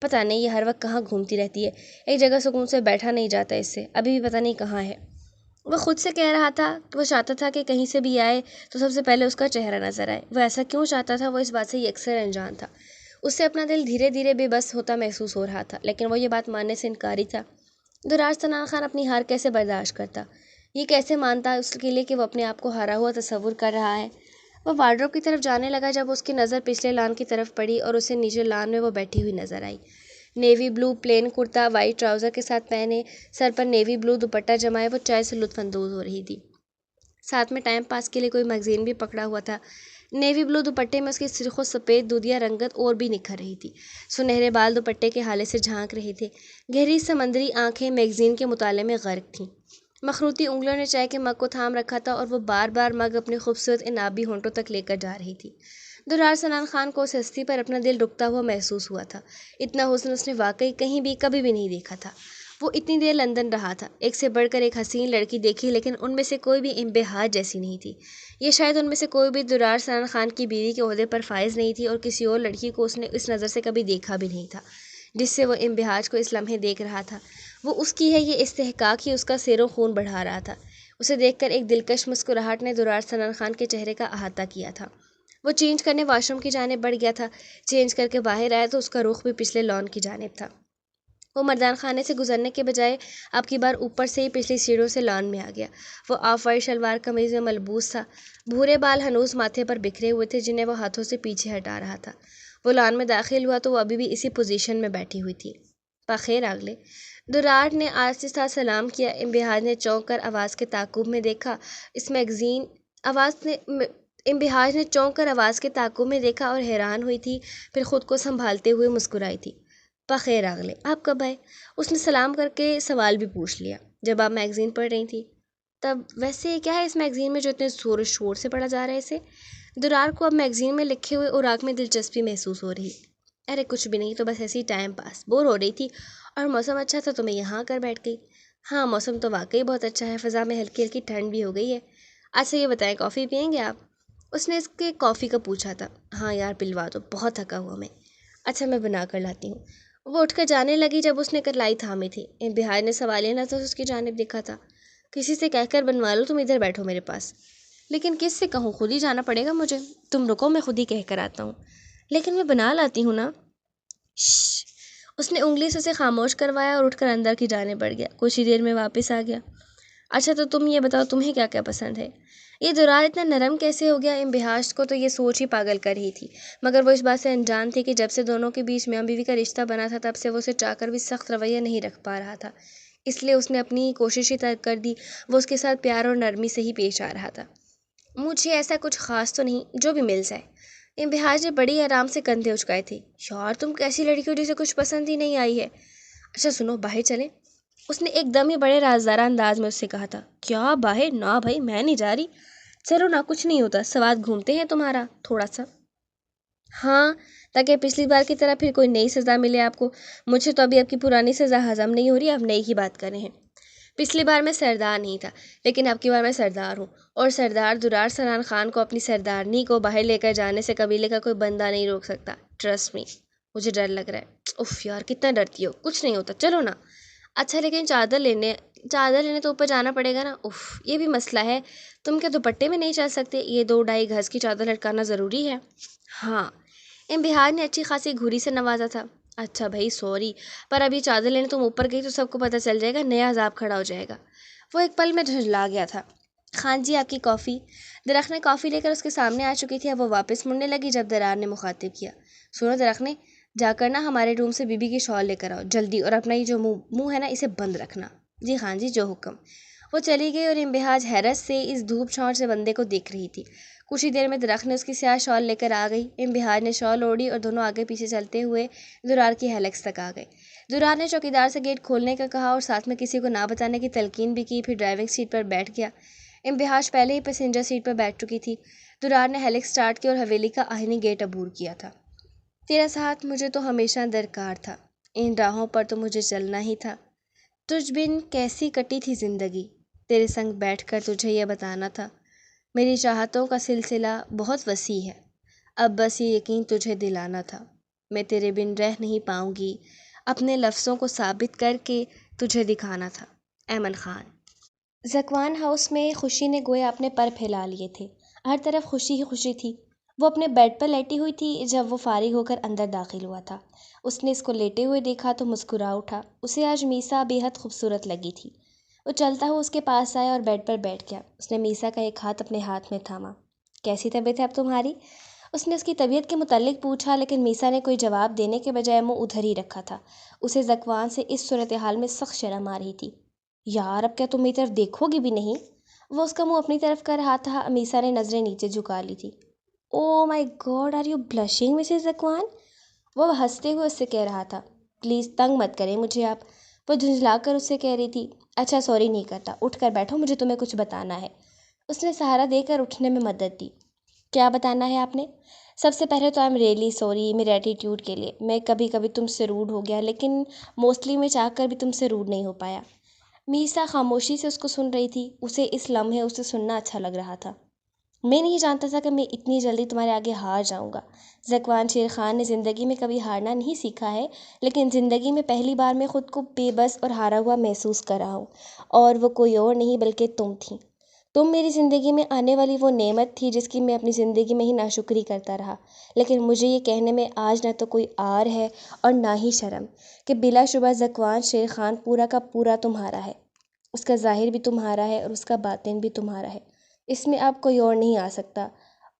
پتہ نہیں یہ ہر وقت کہاں گھومتی رہتی ہے، ایک جگہ سکون سے بیٹھا نہیں جاتا اس سے، ابھی بھی پتہ نہیں کہاں ہے۔ وہ خود سے کہہ رہا تھا کہ وہ چاہتا تھا کہ کہیں سے بھی آئے تو سب سے پہلے اس کا چہرہ نظر آئے۔ وہ ایسا کیوں چاہتا تھا، وہ اس بات سے یکسر انجان تھا۔ اس سے اپنا دل دھیرے دھیرے بے بس ہوتا محسوس ہو رہا تھا، لیکن وہ یہ بات ماننے سے انکاری تھا۔ دراز سنان خان اپنی ہار کیسے برداشت کرتا، یہ کیسے مانتا اس کے لیے کہ وہ اپنے آپ کو ہارا ہوا تصور کر رہا ہے۔ وہ وارڈروب کی طرف جانے لگا جب اس کی نظر پچھلے لان کی طرف پڑی اور اسے نیچے لان میں وہ بیٹھی ہوئی نظر آئی۔ نیوی بلو پلین کرتا وائٹ ٹراؤزر کے ساتھ پہنے، سر پر نیوی بلو دوپٹہ جمائے وہ چائے سے لطف اندوز ہو رہی تھی۔ ساتھ میں ٹائم پاس کے لیے کوئی میگزین بھی پکڑا ہوا تھا۔ نیوی بلو دوپٹے میں اس کی سرخ و سفید دودھیا رنگت اور بھی نکھر رہی تھی۔ سنہرے بال دوپٹے کے حالے سے جھانک رہے تھے۔ گہری سمندری آنکھیں میگزین کے مطالعے میں غرق تھیں۔ مخروطی انگلیوں نے چائے کے مگ کو تھام رکھا تھا اور وہ بار بار مگ اپنے خوبصورت انابی ہونٹوں تک لے کر جا رہی تھی۔ درار سنان خان کو اس ہستی پر اپنا دل رکتا ہوا محسوس ہوا تھا۔ اتنا حسن اس نے واقعی کہیں بھی کبھی بھی نہیں دیکھا تھا۔ وہ اتنی دیر لندن رہا تھا، ایک سے بڑھ کر ایک حسین لڑکی دیکھی، لیکن ان میں سے کوئی بھی امبہاج جیسی نہیں تھی۔ یہ شاید ان میں سے کوئی بھی درار سنان خان کی بیوی کے عہدے پر فائز نہیں تھی، اور کسی اور لڑکی کو اس نے اس نظر سے کبھی دیکھا بھی نہیں تھا جس سے وہ امبہاج کو اس لمحے دیکھ رہا تھا۔ وہ اس کی ہے، یہ استحقاق ہی اس کا سیر و خون بڑھا رہا تھا۔ اسے دیکھ کر ایک دلکش مسکراہٹ نے درار سنان خان کے چہرے کا احاطہ کیا تھا۔ وہ چینج کرنے واش روم کی جانب بڑھ گیا تھا۔ چینج کر کے باہر آیا تو اس کا رخ بھی پچھلے لان کی جانب تھا۔ وہ مردان خانے سے گزرنے کے بجائے اب کی بار اوپر سے ہی پچھلی سیڑھیوں سے لان میں آ گیا۔ وہ آف وائٹ شلوار قمیض میں ملبوس تھا۔ بھورے بال ہنوز ماتھے پر بکھرے ہوئے تھے جنہیں وہ ہاتھوں سے پیچھے ہٹا رہا تھا۔ وہ لان میں داخل ہوا تو وہ ابھی بھی اسی پوزیشن میں بیٹھی ہوئی تھی۔ بخیر اگلے۔ درار نے آہستہ سلام کیا۔ امبہاج نے چونک کر آواز کے تعاقب میں دیکھا۔ امبہاج نے چونک کر آواز کے تعاقب میں دیکھا اور حیران ہوئی تھی، پھر خود کو سنبھالتے ہوئے مسکرائی تھی۔ بخیر اگلے، آپ کب آئے؟ اس نے سلام کر کے سوال بھی پوچھ لیا۔ جب آپ میگزین پڑھ رہی تھی تب۔ ویسے کیا ہے اس میگزین میں جو اتنے زور و شور سے پڑھا جا رہا ہے اسے؟ درار کو اب میگزین میں لکھے ہوئے اوراق میں دلچسپی محسوس ہو رہی۔ ارے کچھ بھی نہیں، تو بس ایسے ہی ٹائم پاس، بور ہو رہی تھی اور موسم اچھا تھا تو میں یہاں آ کر بیٹھ گئی۔ ہاں موسم تو واقعی بہت اچھا ہے، فضا میں ہلکی ہلکی ٹھنڈ بھی ہو گئی ہے۔ اچھا یہ بتائیں کافی پئیں گے آپ؟ اس نے اس کے کافی کا پوچھا تھا۔ ہاں یار پلوا دو، بہت تھکا ہوا میں۔ اچھا میں بنا کر لاتی ہوں۔ وہ اٹھ کر جانے لگی جب اس نے کلائی تھامی تھی۔ امبہاج نے سوالیہ نظر اس کی جانب دیکھا تھا۔ کسی سے کہہ کر بنوا لو، تم ادھر بیٹھو میرے پاس۔ لیکن کس سے کہوں، خود ہی جانا پڑے گا مجھے۔ تم رکو میں خود ہی کہہ کر آتا ہوں۔ لیکن میں بنا لاتی ہوں نا۔ شش! اس نے انگلی سے اسے خاموش کروایا اور اٹھ کر اندر کی جانب بڑھ گیا۔ کچھ ہی دیر میں واپس آ گیا۔ اچھا تو تم یہ بتاؤ تمہیں کیا کیا پسند ہے؟ یہ درار اتنا نرم کیسے ہو گیا؟ انبہاج کو تو یہ سوچ ہی پاگل کر رہی تھی، مگر وہ اس بات سے انجان تھی کہ جب سے دونوں کے بیچ میاں بیوی کا رشتہ بنا تھا تب سے وہ اسے چاہ کر بھی سخت رویہ نہیں رکھ پا رہا تھا، اس لیے اس نے اپنی کوشش ہی ترک کر دی۔ وہ اس کے ساتھ پیار اور نرمی سے ہی پیش آ رہا تھا۔ مجھے ایسا کچھ خاص تو نہیں، جو بھی مل جائے۔ انبہاج نے بڑی آرام سے کندھے اچکائے تھے۔ یار تم کیسی لڑکی ہو جسے کچھ پسند ہی نہیں آئی ہے؟ اچھا سنو، باہر چلیں؟ اس نے ایک دم ہی بڑے رازدارہ انداز میں اس سے کہا تھا۔ کیا باہر؟ نہ بھائی، میں نہیں جا رہی۔ چلو نا، کچھ نہیں ہوتا، سواد گھومتے ہیں تمہارا تھوڑا سا۔ ہاں، تاکہ پچھلی بار کی طرح پھر کوئی نئی سزا ملے آپ کو۔ مجھے تو ابھی آپ کی پرانی سزا ہضم نہیں ہو رہی، آپ نئی کی بات کر رہے ہیں۔ پچھلی بار میں سردار نہیں تھا، لیکن اب کی بار میں سردار ہوں، اور سردار درار سنان خان کو اپنی سردارنی کو باہر لے کر جانے سے قبیلے کا کوئی بندہ نہیں روک سکتا۔ ٹرسٹ می، مجھے ڈر لگ رہا ہے۔ اف یار، کتنا ڈرتی ہو، کچھ نہیں ہوتا، چلو نا۔ اچھا لیکن چادر لینے تو اوپر جانا پڑے گا نا۔ اف، یہ بھی مسئلہ ہے، تم کیا دوپٹے میں نہیں چل سکتے؟ یہ 2-2.5 گز کی چادر لٹکانا ضروری ہے۔ ہاں، بہار نے اچھی خاصی گھوری سے نوازا تھا۔ اچھا بھائی سوری، پر ابھی چادر لینے تم اوپر گئی تو سب کو پتہ چل جائے گا، نیا عذاب کھڑا ہو جائے گا۔ وہ ایک پل میں جھنجھلا گیا تھا۔ خان جی آپ کی کافی؟ درخت نے کافی لے کر اس کے سامنے آ چکی تھی۔ اب وہ واپس مڑنے لگی جب درار نے مخاطب کیا۔ سنو درخت نے، جا کر نا ہمارے روم سے بی بی کی شال لے کر آؤ جلدی، اور اپنا یہ جو منہ ہے نا اسے بند رکھنا۔ جی خان جی، جو حکم۔ وہ چلی گئی اور انبہاج حیرت سے اس دھوپ چھاؤں سے بندے کو دیکھ رہی تھی۔ کچھ ہی دیر میں درخت نے اس کی سیاہ شال لے کر آ گئی۔ انبہاج نے شال اوڑھی اور دونوں آگے پیچھے چلتے ہوئے درار کی ہیلکس تک آ گئے۔ درار نے چوکیدار سے گیٹ کھولنے کا کہا اور ساتھ میں کسی کو نہ بتانے کی تلقین بھی کی، پھر ڈرائیونگ سیٹ پر بیٹھ گیا۔ انبہاج پہلے ہی پیسنجر سیٹ پر بیٹھ چکی تھی۔ درار نے ہیلکس سٹارٹ کی اور حویلی کا آہنی گیٹ عبور کیا تھا۔ تیرا ساتھ مجھے تو ہمیشہ درکار تھا، ان راہوں پر تو مجھے چلنا ہی تھا۔ تجھ بن کیسی کٹی تھی زندگی، تیرے سنگ بیٹھ کر تجھے یہ بتانا تھا۔ میری چاہتوں کا سلسلہ بہت وسیع ہے، اب بس یہ یقین تجھے دلانا تھا، میں تیرے بن رہ نہیں پاؤں گی، اپنے لفظوں کو ثابت کر کے تجھے دکھانا تھا۔ ایمن خان۔ زکوان ہاؤس میں خوشی نے گویا اپنے پر پھیلا لیے تھے، ہر طرف خوشی ہی خوشی تھی۔ وہ اپنے بیڈ پر لیٹی ہوئی تھی جب وہ فارغ ہو کر اندر داخل ہوا تھا۔ اس نے اس کو لیٹے ہوئے دیکھا تو مسکرا اٹھا۔ اسے آج میسا بے حد خوبصورت لگی تھی۔ وہ چلتا ہوا اس کے پاس آیا اور بیڈ پر بیٹھ گیا۔ اس نے میسا کا ایک ہاتھ اپنے ہاتھ میں تھاما۔ کیسی طبیعت ہے اب تمہاری؟ اس نے اس کی طبیعت کے متعلق پوچھا، لیکن میسا نے کوئی جواب دینے کے بجائے منہ ادھر ہی رکھا تھا۔ اسے زکوان سے اس صورتحال میں سخت شرم آ رہی تھی۔ یار اب کیا تم میری طرف دیکھو گی بھی نہیں؟ وہ اس کا منہ اپنی طرف کر رہا تھا۔ میسا نے نظریں نیچے جھکا لی تھی۔ Oh my god, are you blushing Mrs Zakwan? وہ ہنستے ہوئے اس سے کہہ رہا تھا۔ پلیز تنگ مت کریں مجھے آپ، وہ جھنجھلا کر اس سے کہہ رہی تھی۔ اچھا سوری نہیں کرتا، اٹھ کر بیٹھو، مجھے تمہیں کچھ بتانا ہے۔ اس نے سہارا دے کر اٹھنے میں مدد دی۔ کیا بتانا ہے آپ نے؟ سب سے پہلے تو آئی ایم ریئلی سوری میرے ایٹیٹیوڈ کے لیے، میں کبھی کبھی تم سے روڈ ہو گیا، لیکن موسٹلی میں چاہ کر بھی تم سے روڈ نہیں ہو پایا۔ میسا خاموشی سے اس کو سن رہی تھی۔ اسے اس لمحے اسے سننا اچھا لگ رہا تھا۔ میں نہیں جانتا تھا کہ میں اتنی جلدی تمہارے آگے ہار جاؤں گا۔ زکوان شیر خان نے زندگی میں کبھی ہارنا نہیں سیکھا ہے، لیکن زندگی میں پہلی بار میں خود کو بے بس اور ہارا ہوا محسوس کر رہا ہوں، اور وہ کوئی اور نہیں بلکہ تم تھیں۔ تم میری زندگی میں آنے والی وہ نعمت تھی جس کی میں اپنی زندگی میں ہی ناشکری کرتا رہا، لیکن مجھے یہ کہنے میں آج نہ تو کوئی عار ہے اور نہ ہی شرم کہ بلا شبہ زکوان شیر خان پورا کا پورا تمہارا ہے۔ اس کا ظاہر بھی تمہارا ہے اور اس کا باطن بھی تمہارا ہے، اس میں اب کوئی اور نہیں آ سکتا۔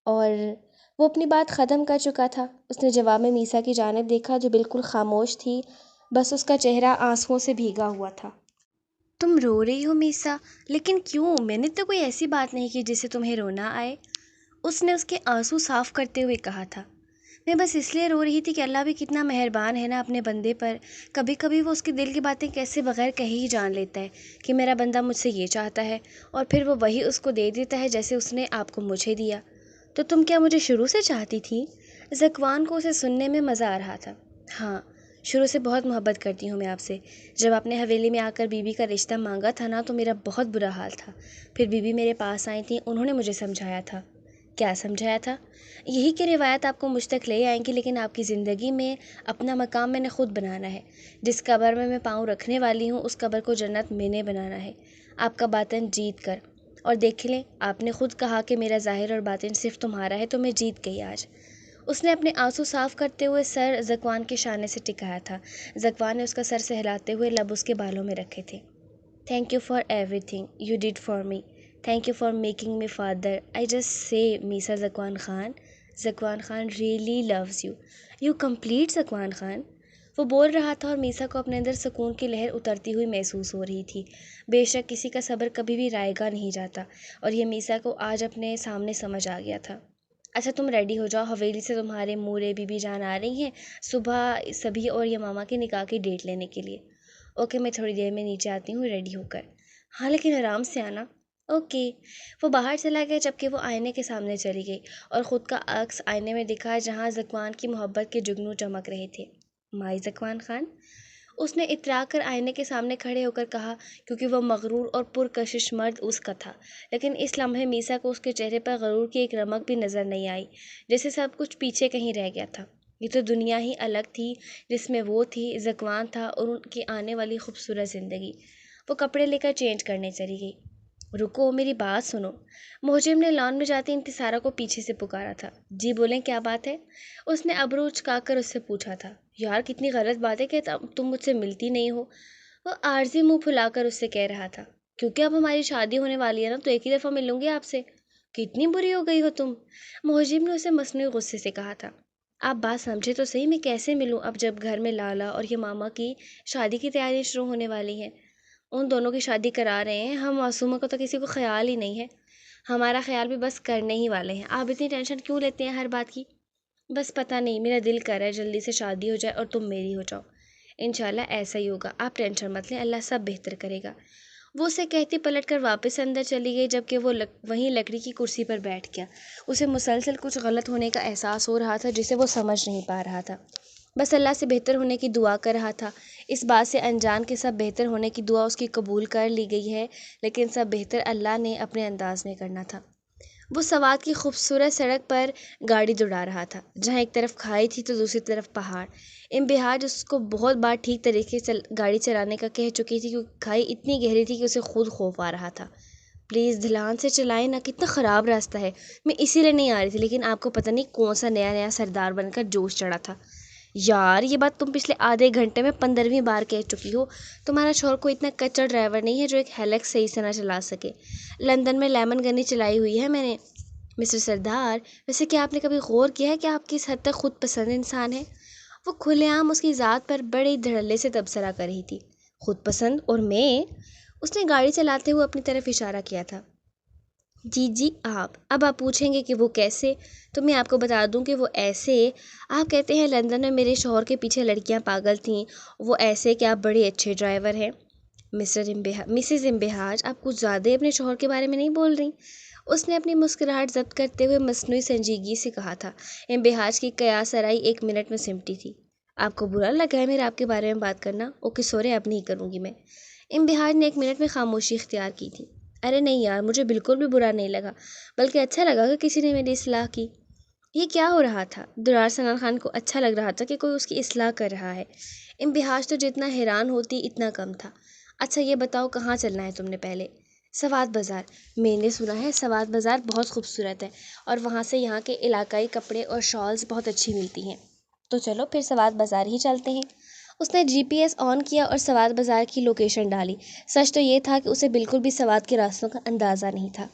اور وہ اپنی بات ختم کر چکا تھا۔ اس نے جواب میں میسا کی جانب دیکھا جو بالکل خاموش تھی، بس اس کا چہرہ آنسوؤں سے بھیگا ہوا تھا۔ تم رو رہی ہو میسا؟ لیکن کیوں؟ میں نے تو کوئی ایسی بات نہیں کی جس سے تمہیں رونا آئے، اس نے اس کے آنسو صاف کرتے ہوئے کہا تھا۔ میں بس اس لیے رو رہی تھی کہ اللہ بھی کتنا مہربان ہے نا اپنے بندے پر، کبھی کبھی وہ اس کے دل کی باتیں کیسے بغیر کہے ہی جان لیتا ہے کہ میرا بندہ مجھ سے یہ چاہتا ہے، اور پھر وہ وہی اس کو دے دیتا ہے جیسے اس نے آپ کو مجھے دیا۔ تو تم کیا مجھے شروع سے چاہتی تھی؟ زکوان کو اسے سننے میں مزہ آ رہا تھا۔ ہاں، شروع سے بہت محبت کرتی ہوں میں آپ سے۔ جب آپ نے حویلی میں آ کر بی بی کا رشتہ مانگا تھا نا تو میرا بہت برا حال تھا، پھر بی بی میرے پاس آئی تھیں، انہوں نے مجھے سمجھایا تھا۔ کیا سمجھایا تھا؟ یہی کہ روایت آپ کو مجھ تک لے آئیں گی، لیکن آپ کی زندگی میں اپنا مقام میں نے خود بنانا ہے۔ جس قبر میں پاؤں رکھنے والی ہوں اس قبر کو جنت میں نے بنانا ہے، آپ کا باطن جیت کر۔ اور دیکھ لیں، آپ نے خود کہا کہ میرا ظاہر اور باطن صرف تمہارا ہے، تو میں جیت گئی آج۔ اس نے اپنے آنسو صاف کرتے ہوئے سر ذکوان کے شانے سے ٹکایا تھا۔ ذکوان نے اس کا سر سہلاتے ہوئے لب اس کے بالوں میں رکھے تھے۔ Thank you for every thing you did for me, thank you for making me father, I just say Misa ذکوان Khan, ذکوان Khan really loves you, you complete ذکوان Khan. وہ بول رہا تھا اور میسا کو اپنے اندر سکون کی لہر اترتی ہوئی محسوس ہو رہی تھی۔ بے شک کسی کا صبر کبھی بھی رائے گا نہیں جاتا، اور یہ میسا کو آج اپنے سامنے سمجھ آ گیا تھا۔ اچھا تم ریڈی ہو جاؤ، حویلی سے تمہارے مورے بی بی جان آ رہی ہیں صبح سبھی اور یہ ماما کے نکاح کی ڈیٹ لینے کے لیے۔ اوکے میں تھوڑی دیر میں نیچے آتی ہوں ریڈی ہو کر۔ ہاں لیکن آرام سے آنا۔ اوکے۔ وہ باہر چلا گیا جبکہ وہ آئینے کے سامنے چلی گئی اور خود کا عکس آئینے میں دکھا جہاں ذکوان کی محبت کے جگنو چمک رہے تھے۔ مائی ذکوان خان، اس نے اترا کر آئینے کے سامنے کھڑے ہو کر کہا، کیونکہ وہ مغرور اور پرکشش مرد اس کا تھا، لیکن اس لمحے میسا کو اس کے چہرے پر غرور کی ایک رمق بھی نظر نہیں آئی، جیسے سب کچھ پیچھے کہیں رہ گیا تھا۔ یہ تو دنیا ہی الگ تھی جس میں وہ تھی، ذکوان تھا اور ان کی آنے والی خوبصورت زندگی۔ وہ کپڑے لے کر چینج کرنے چلی گئی۔ رکو میری بات سنو، محجم نے لان میں جاتی انتصارہ کو پیچھے سے پکارا تھا۔ جی بولیں کیا بات ہے؟ اس نے ابرو اچکا کر اس سے پوچھا تھا۔ یار کتنی غلط بات ہے کہ تم مجھ سے ملتی نہیں ہو، وہ عارضی منہ پھلا کر اس سے کہہ رہا تھا۔ کیونکہ اب ہماری شادی ہونے والی ہے نا، تو ایک ہی دفعہ ملوں گی آپ سے۔ کتنی بری ہو گئی ہو تم، محجم نے اسے مصنوعی غصے سے کہا تھا۔ آپ بات سمجھے تو صحیح، میں کیسے ملوں اب جب گھر میں لالا اور یہ ماما کی شادی کی تیاری شروع ہونے والی ہیں؟ ان دونوں کی شادی کرا رہے ہیں، ہم معصومہ کو تو کسی کو خیال ہی نہیں ہے۔ ہمارا خیال بھی بس کرنے ہی والے ہیں، آپ اتنی ٹینشن کیوں لیتے ہیں ہر بات کی؟ بس پتہ نہیں، میرا دل کر رہا ہے جلدی سے شادی ہو جائے اور تم میری ہو جاؤ۔ انشاءاللہ ایسا ہی ہوگا، آپ ٹینشن مت لیں، اللہ سب بہتر کرے گا۔ وہ اسے کہتی پلٹ کر واپس اندر چلی گئی جبکہ وہ وہیں لکڑی کی کرسی پر بیٹھ گیا۔ اسے مسلسل کچھ غلط ہونے کا احساس ہو رہا تھا جسے وہ سمجھ نہیں پا رہا تھا، بس اللہ سے بہتر ہونے کی دعا کر رہا تھا۔ اس بات سے انجان کے سب بہتر ہونے کی دعا اس کی قبول کر لی گئی ہے، لیکن سب بہتر اللہ نے اپنے انداز میں کرنا تھا۔ وہ سوات کی خوبصورت سڑک پر گاڑی دوڑا رہا تھا، جہاں ایک طرف کھائی تھی تو دوسری طرف پہاڑ۔ امبہاج اس کو بہت بار ٹھیک طریقے سے گاڑی چلانے کا کہہ چکی تھی، کیونکہ کھائی اتنی گہری تھی کہ اسے خود خوف آ رہا تھا۔ پلیز دھیان سے چلائیں نا، کتنا خراب راستہ ہے، میں اسی لیے نہیں آ رہی تھی، لیکن آپ کو پتہ نہیں کون سا نیا سردار بن کر جوش چڑھا تھا۔ یار یہ بات تم پچھلے آدھے گھنٹے میں 15ویں بار کہہ چکی ہو، تمہارا شوہر کو اتنا کچا ڈرائیور نہیں ہے جو ایک ہیلکس صحیح سے نہ چلا سکے۔ لندن میں لیمن گنی چلائی ہوئی ہے میں نے۔ مسٹر سردار، ویسے کیا آپ نے کبھی غور کیا ہے کہ آپ کس حد تک خود پسند انسان ہیں؟ وہ کھلے عام اس کی ذات پر بڑے دھڑلے سے تبصرہ کر رہی تھی۔ خود پسند؟ اور میں؟ اس نے گاڑی چلاتے ہوئے اپنی طرف اشارہ کیا تھا۔ جی اب آپ پوچھیں گے کہ وہ کیسے، تو میں آپ کو بتا دوں کہ وہ ایسے، آپ کہتے ہیں لندن میں میرے شوہر کے پیچھے لڑکیاں پاگل تھیں، وہ ایسے کہ آپ بڑے اچھے ڈرائیور ہیں۔ مسز امبہاج، آپ کچھ زیادہ اپنے شوہر کے بارے میں نہیں بول رہی؟ اس نے اپنی مسکراہٹ ضبط کرتے ہوئے مصنوعی سنجیدگی سے کہا تھا۔ امبہاج کی قیاس آرائی 1 منٹ میں سمٹی تھی۔ آپ کو برا لگا ہے میرا آپ کے بارے میں بات کرنا؟ اوکے سورے، اب نہیں کروں گی میں۔ امبہاج نے 1 منٹ میں خاموشی اختیار کی تھی۔ ارے نہیں یار، مجھے بالکل بھی برا نہیں لگا، بلکہ اچھا لگا کہ کسی نے میری اصلاح کی۔ یہ کیا ہو رہا تھا؟ درار سنان خان کو اچھا لگ رہا تھا کہ کوئی اس کی اصلاح کر رہا ہے۔ امبہاج تو جتنا حیران ہوتی اتنا کم تھا۔ اچھا یہ بتاؤ کہاں چلنا ہے تم نے پہلے؟ سوات بازار۔ میں نے سنا ہے سوات بازار بہت خوبصورت ہے اور وہاں سے یہاں کے علاقائی کپڑے اور شالز بہت اچھی ملتی ہیں، تو چلو پھر سوات بازار ہی چلتے ہیں۔ اس نے جی پی ایس آن کیا اور سوات بازار کی لوکیشن ڈالی۔ سچ تو یہ تھا کہ اسے بالکل بھی سوات کے راستوں کا اندازہ نہیں تھا۔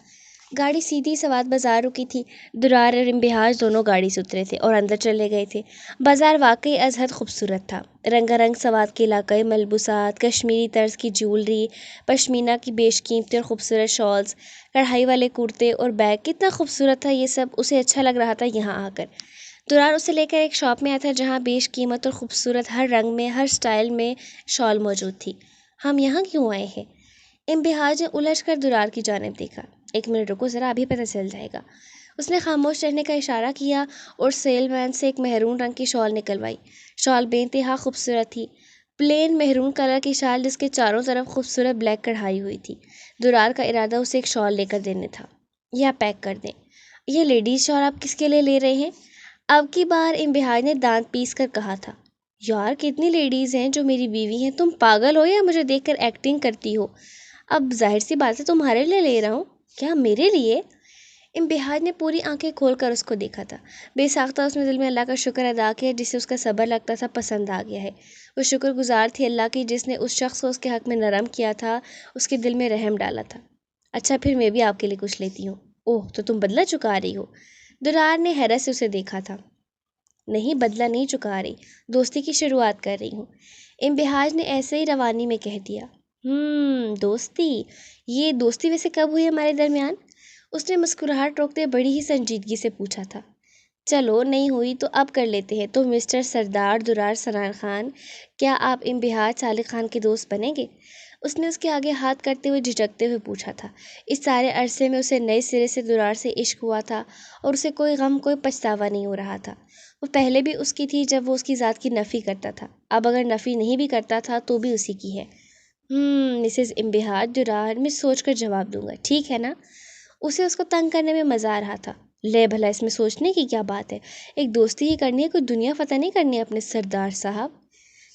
گاڑی سیدھی سوات بازار رکی تھی۔ درار اور امبہاج دونوں گاڑی سے اترے تھے اور اندر چلے گئے تھے۔ بازار واقعی از حد خوبصورت تھا۔ رنگا رنگ سوات کے علاقائی ملبوسات، کشمیری طرز کی جیولری، پشمینہ کی بیش قیمتی اور خوبصورت شالز، کڑھائی والے کرتے اور بیگ، کتنا خوبصورت تھا یہ سب، اسے اچھا لگ رہا تھا یہاں آ کر۔ درار اسے لے کر ایک شاپ میں آیا تھا جہاں بیش قیمت اور خوبصورت ہر رنگ میں، ہر سٹائل میں شال موجود تھی۔ ہم یہاں کیوں آئے ہیں؟ امبہاج نے الجھ کر درار کی جانب دیکھا۔ 1 منٹ رکو ذرا، ابھی پتہ چل جائے گا۔ اس نے خاموش رہنے کا اشارہ کیا اور سیل مین سے ایک مہرون رنگ کی شال نکلوائی۔ شال بے انتہا خوبصورت تھی، پلین مہرون کلر کی شال جس کے چاروں طرف خوبصورت بلیک کڑھائی ہوئی تھی۔ درار کا ارادہ اسے ایک شال لے کر دینے تھا۔ یہ آپ پیک کر دیں۔ یہ لیڈیز شال آپ کس کے لیے لے رہے ہیں؟ اب کی بار امبہاج نے دانت پیس کر کہا تھا۔ یار کتنی لیڈیز ہیں جو میری بیوی ہیں، تم پاگل ہو یا مجھے دیکھ کر ایکٹنگ کرتی ہو؟ اب ظاہر سی بات ہے تمہارے لیے لے رہا ہوں۔ کیا میرے لیے؟ امتحان نے پوری آنکھیں کھول کر اس کو دیکھا تھا۔ بے ساختہ اس نے دل میں اللہ کا شکر ادا کیا جسے اس کا صبر لگتا تھا پسند آ گیا ہے۔ وہ شکر گزار تھی اللہ کی جس نے اس شخص کو اس کے حق میں نرم کیا تھا، اس کے دل میں رحم ڈالا تھا۔ اچھا پھر میں بھی آپ کے لیے کچھ لیتی ہوں۔ اوہ تو تم بدلہ چکا رہی ہو؟ درار نے حیرت سے اسے دیکھا تھا۔ نہیں بدلہ نہیں چکا رہی، دوستی کی شروعات کر رہی ہوں، امتحان نے ایسے ہی روانی میں کہہ دیا۔ دوستی؟ یہ دوستی ویسے کب ہوئی ہمارے درمیان؟ اس نے مسکراہٹ روکتے بڑی ہی سنجیدگی سے پوچھا تھا۔ چلو نہیں ہوئی تو اب کر لیتے ہیں، تو مسٹر سردار درار سرار خان، کیا آپ امتحان صالح خان کے دوست بنیں گے؟ اس نے اس کے آگے ہاتھ کرتے ہوئے جھجکتے ہوئے پوچھا تھا۔ اس سارے عرصے میں اسے نئے سرے سے درار سے عشق ہوا تھا اور اسے کوئی غم کوئی پچھتاوا نہیں ہو رہا تھا۔ وہ پہلے بھی اس کی تھی جب وہ اس کی ذات کی نفی کرتا تھا، اب اگر نفی نہیں بھی کرتا تھا تو بھی اسی کی ہے۔ مسز امتحان درار، میں سوچ کر جواب دوں گا، ٹھیک ہے نا؟ اسے اس کو تنگ کرنے میں مزہ آ رہا تھا۔ لے بھلا اس میں سوچنے کی کیا بات ہے، ایک دوستی ہی کرنی ہے، کوئی دنیا فتح نہیں کرنی ہے اپنے سردار صاحب۔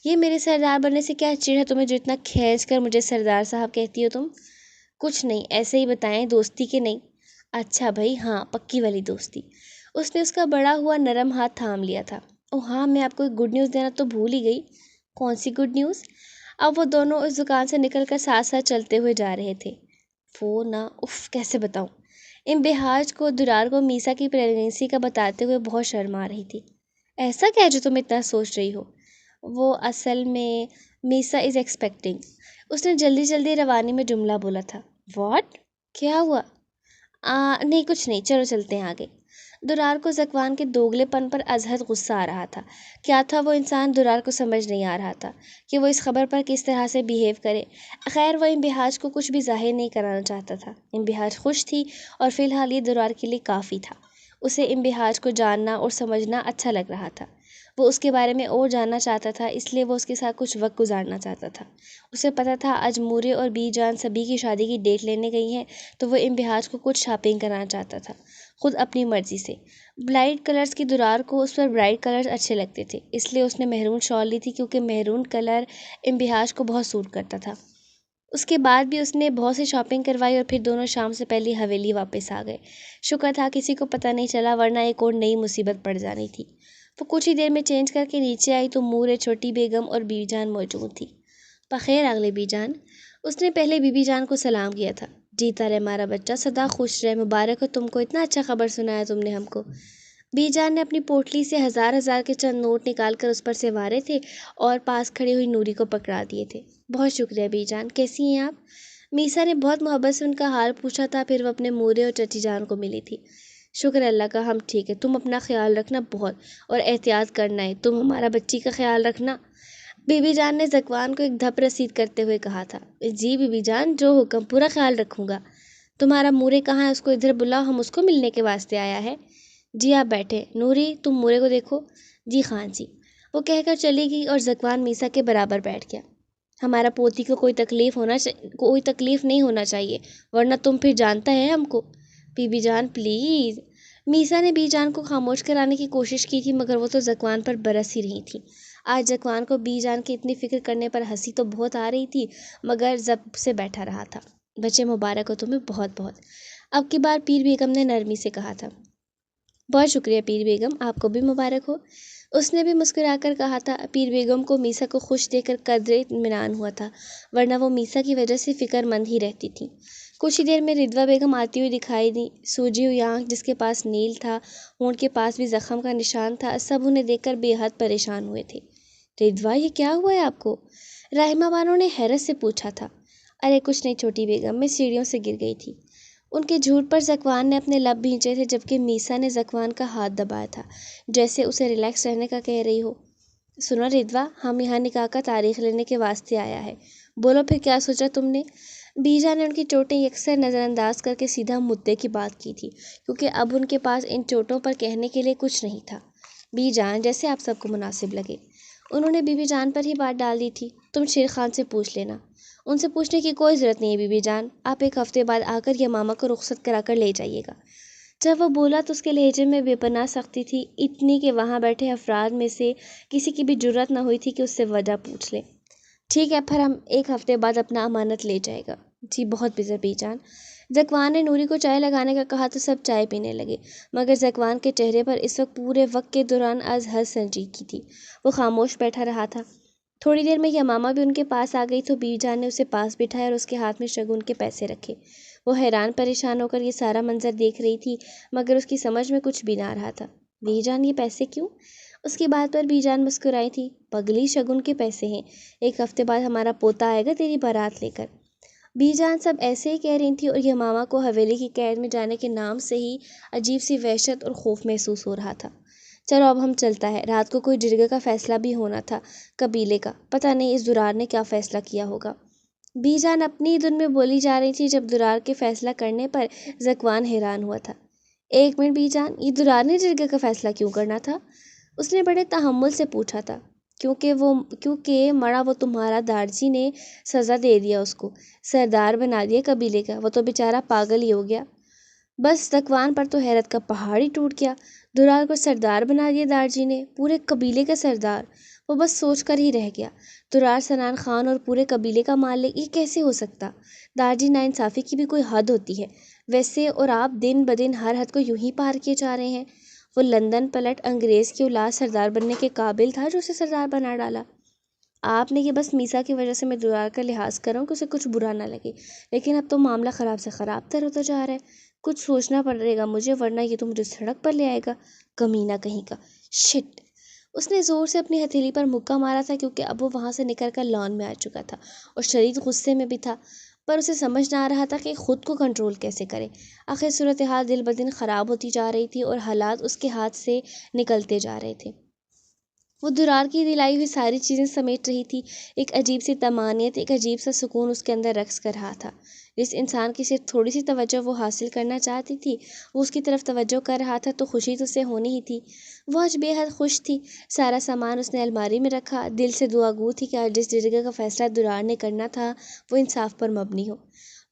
یہ میرے سردار بننے سے کیا چڑ ہے تمہیں جو اتنا کھینچ کر مجھے سردار صاحب کہتی ہو تم؟ کچھ نہیں، ایسے ہی بتائیں، دوستی کے نہیں؟ اچھا بھائی ہاں، پکی والی دوستی۔ اس نے اس کا بڑا ہوا نرم ہاتھ تھام لیا تھا۔ ہاں میں آپ کو ایک گڈ نیوز دینا تو بھول ہی گئی۔ کون سی گڈ نیوز؟ اب وہ دونوں اس دکان سے نکل کر ساتھ ساتھ چلتے ہوئے جا رہے تھے۔ کیسے بتاؤں؟ امتحان کو درار کو میسا کی پریگنینسی کا بتاتے ہوئے بہت شرم آ رہی تھی۔ ایسا کیا ہے جو تم اتنا سوچ رہی ہو؟ وہ اصل میں میسا از ایکسپیکٹنگ۔ اس نے جلدی جلدی روانی میں جملہ بولا تھا۔ واٹ؟ کیا ہوا؟ نہیں کچھ نہیں، چلو چلتے ہیں آگے۔ درار کو ذکوان کے دوگلے پن پر از حد غصہ آ رہا تھا۔ کیا تھا وہ انسان، درار کو سمجھ نہیں آ رہا تھا کہ وہ اس خبر پر کس طرح سے بیہیو کرے۔ خیر وہ امتحان کو کچھ بھی ظاہر نہیں کرانا چاہتا تھا۔ امتحان خوش تھی اور فی الحال یہ درار کے لیے کافی تھا۔ اسے امتحان کو جاننا اور سمجھنا اچھا لگ رہا تھا۔ وہ اس کے بارے میں اور جاننا چاہتا تھا، اس لیے وہ اس کے ساتھ کچھ وقت گزارنا چاہتا تھا۔ اسے پتہ تھا آج مورے اور بی جان سبھی کی شادی کی ڈیٹ لینے گئی ہیں تو وہ امتحان کو کچھ شاپنگ کرانا چاہتا تھا، خود اپنی مرضی سے۔ بلائٹ کلرز کی درار کو اس پر برائٹ کلرز اچھے لگتے تھے، اس لیے اس نے میرون شال لی تھی کیونکہ میرون کلر امتحان کو بہت سوٹ کرتا تھا۔ اس کے بعد بھی اس نے بہت سی شاپنگ کروائی اور پھر دونوں شام سے پہلے حویلی واپس آ گئے۔ شکر تھا کسی کو پتہ نہیں چلا ورنہ ایک اور نئی مصیبت پڑ جانی تھی۔ وہ کچھ ہی دیر میں چینج کر کے نیچے آئی تو مورے، چھوٹی بیگم اور بی جان موجود تھی۔ بخیر اگلے بی جان، اس نے پہلے بی بی جان کو سلام کیا تھا۔ جیتا رہے ہمارا بچہ، سدا خوش رہے، مبارک ہو تم کو، اتنا اچھا خبر سنایا تم نے ہم کو۔ بی جان نے اپنی پوٹلی سے ہزار ہزار کے چند نوٹ نکال کر اس پر سے وارے تھے اور پاس کھڑی ہوئی نوری کو پکڑا دیے تھے۔ بہت شکریہ بی جان، کیسی ہیں آپ؟ میسا نے بہت محبت سے ان کا حال پوچھا تھا، پھر وہ اپنے مورے اور چچی جان کو ملی تھی۔ شکر اللہ کا ہم ٹھیک ہے، تم اپنا خیال رکھنا بہت، اور احتیاط کرنا ہے، تم ہمارا بچی کا خیال رکھنا۔ بی بی جان نے ذکوان کو ایک دھپ رسید کرتے ہوئے کہا تھا۔ جی بی بی جان، جو حکم، پورا خیال رکھوں گا۔ تمہارا مورے کہاں ہے؟ اس کو ادھر بلاؤ، ہم اس کو ملنے کے واسطے آیا ہے۔ جی آپ بیٹھے، نوری تم مورے کو دیکھو۔ جی خاں جی، وہ کہہ کر چلی گئی اور ذکوان میسا کے برابر بیٹھ گیا۔ ہمارا پوتی کو کوئی تکلیف نہیں ہونا چاہیے، ورنہ تم پھر جانتا ہے ہم کو۔ بی بی جان پلیز۔ میسا نے بی جان کو خاموش کرانے کی کوشش کی تھی مگر وہ تو ذکوان پر برس ہی رہی تھی۔ آج ذکوان کو بی جان کی اتنی فکر کرنے پر ہنسی تو بہت آ رہی تھی مگر ضبط سے بیٹھا رہا تھا۔ بچے مبارک ہو تمہیں بہت بہت، اب کی بار پیر بیگم نے نرمی سے کہا تھا۔ بہت شکریہ پیر بیگم، آپ کو بھی مبارک ہو، اس نے بھی مسکرا کر کہا تھا۔ پیر بیگم کو میسا کو خوش دیکھ کر قدرے اطمینان ہوا تھا ورنہ وہ میسا کی وجہ سے فکر مند ہی رہتی تھی۔ کچھ ہی دیر میں رضوہ بیگم آتی ہوئی دکھائی دی، سوجی ہوئی آنکھ جس کے پاس نیل تھا، ہونٹ کے پاس بھی زخم کا نشان تھا، سب انہیں دیکھ کر بے حد پریشان ہوئے تھے۔ رضوہ یہ کیا ہوا ہے آپ کو؟ رحمہ بانو نے حیرت سے پوچھا تھا۔ ارے کچھ نہیں چھوٹی بیگم، میں سیڑھیوں سے گر گئی تھی۔ ان کے جھوٹ پر ذکوان نے اپنے لب بھینچے تھے جبکہ میسا نے ذکوان کا ہاتھ دبایا تھا جیسے اسے ریلیکس رہنے کا کہہ رہی ہو۔ سنو رضوہ، ہم یہاں نکاح کا تاریخ لینے کے واسطے آیا ہے، بولو پھر کیا سوچا تم نے؟ بیجا نے ان کی چوٹیں یکسر نظر انداز کر کے سیدھا مدعے کی بات کی تھی کیونکہ اب ان کے پاس ان چوٹوں پر کہنے کے لیے کچھ نہیں تھا۔ بی جان جیسے آپ سب کو مناسب لگے، انہوں نے بی بی جان پر ہی بات ڈال دی تھی۔ تم شیر خان سے پوچھ لینا، ان سے پوچھنے کی کوئی ضرورت نہیں ہے بی بی جان، آپ ایک ہفتے بعد آ کر یا ماما کو رخصت کرا کر لے جائیے گا۔ جب وہ بولا تو اس کے لہجے میں بے پناہ سختی تھی، اتنی کہ وہاں بیٹھے افراد میں سے کسی کی بھی جرأت نہ ہوئی تھی کہ اس سے وجہ پوچھ لے۔ ٹھیک ہے پھر ہم ایک ہفتے بعد اپنا امانت لے جائے گا۔ جی بہت بزر بی جان۔ ذکوان نے نوری کو چائے لگانے کا کہا تو سب چائے پینے لگے، مگر ذکوان کے چہرے پر اس وقت پورے وقت کے دوران از حد سنجیدگی تھی۔ وہ خاموش بیٹھا رہا تھا۔ تھوڑی دیر میں یمامہ بھی ان کے پاس آ گئی تو بی جان نے اسے پاس بٹھایا اور اس کے ہاتھ میں شگن کے پیسے رکھے۔ وہ حیران پریشان ہو کر یہ سارا منظر دیکھ رہی تھی، مگر اس کی سمجھ میں کچھ بھی نہ آ رہا تھا۔ بی جان یہ پیسے کیوں؟ اس کی بات پر بی جان مسکرائی تھی۔ پگلی، شگن کے پیسے ہیں، 1 ہفتے بعد ہمارا پوتا آئے گا تیری بارات لے کر۔ بی جان سب ایسے ہی کہہ رہی تھی اور یمامہ کو حویلی کی قید میں جانے کے نام سے ہی عجیب سی وحشت اور خوف محسوس ہو رہا تھا۔ چلو اب ہم چلتا ہے، رات کو کوئی جرگے کا فیصلہ بھی ہونا تھا قبیلے کا، پتہ نہیں اس درار نے کیا فیصلہ کیا ہوگا۔ بی جان اپنی دن میں بولی جا رہی تھی جب درار کے فیصلہ کرنے پر ذکوان حیران ہوا تھا۔ 1 منٹ بی جان، یہ درار نے جرگے کا فیصلہ کیوں کرنا تھا؟ اس نے بڑے تحمل سے پوچھا تھا۔ کیونکہ مڑا وہ تمہارا دارجی نے سزا دے دیا، اس کو سردار بنا دیا قبیلے کا، وہ تو بیچارہ پاگل ہی ہو گیا۔ بس ذکوان پر تو حیرت کا پہاڑ ہی ٹوٹ گیا۔ درار کو سردار بنا دیا دارجی نے، پورے قبیلے کا سردار؟ وہ بس سوچ کر ہی رہ گیا۔ درار سنان خان اور پورے قبیلے کا مالک، یہ کیسے ہو سکتا؟ دارجی ناانصافی کی بھی کوئی حد ہوتی ہے ویسے، اور آپ دن بدن ہر حد کو یوں ہی پار کیے جا رہے ہیں۔ وہ لندن پلٹ انگریز کی اولاد سردار بننے کے قابل تھا جو اسے سردار بنا ڈالا۔ آپ نے یہ بس میسا کی وجہ سے میں درار کا لحاظ کر رہا ہوں کہ اسے کچھ برا نہ لگے، لیکن اب تو معاملہ خراب سے خراب تر ہوتا جا رہا ہے۔ کچھ سوچنا پڑے گا مجھے، ورنہ یہ تو مجھے سڑک پر لے آئے گا، کمینہ کہیں کا۔ شٹ! اس نے زور سے اپنی ہتھیلی پر مکہ مارا تھا کیونکہ اب وہ وہاں سے نکل کر لان میں آ چکا تھا اور شدید غصے میں بھی تھا، پر اسے سمجھ نہ آ رہا تھا کہ خود کو کنٹرول کیسے کرے۔ آخر صورتحال دن بدن خراب ہوتی جا رہی تھی اور حالات اس کے ہاتھ سے نکلتے جا رہے تھے۔ وہ درار کی دلائی ہوئی ساری چیزیں سمیٹ رہی تھی۔ ایک عجیب سی طمانینت، ایک عجیب سا سکون اس کے اندر رقص کر رہا تھا۔ جس انسان کی صرف تھوڑی سی توجہ وہ حاصل کرنا چاہتی تھی، وہ اس کی طرف توجہ کر رہا تھا، تو خوشی تو اسے ہونی ہی تھی۔ وہ آج بے حد خوش تھی۔ سارا سامان اس نے الماری میں رکھا، دل سے دعا گو تھی کہ آج جس جرگے کا فیصلہ درار نے کرنا تھا وہ انصاف پر مبنی ہو۔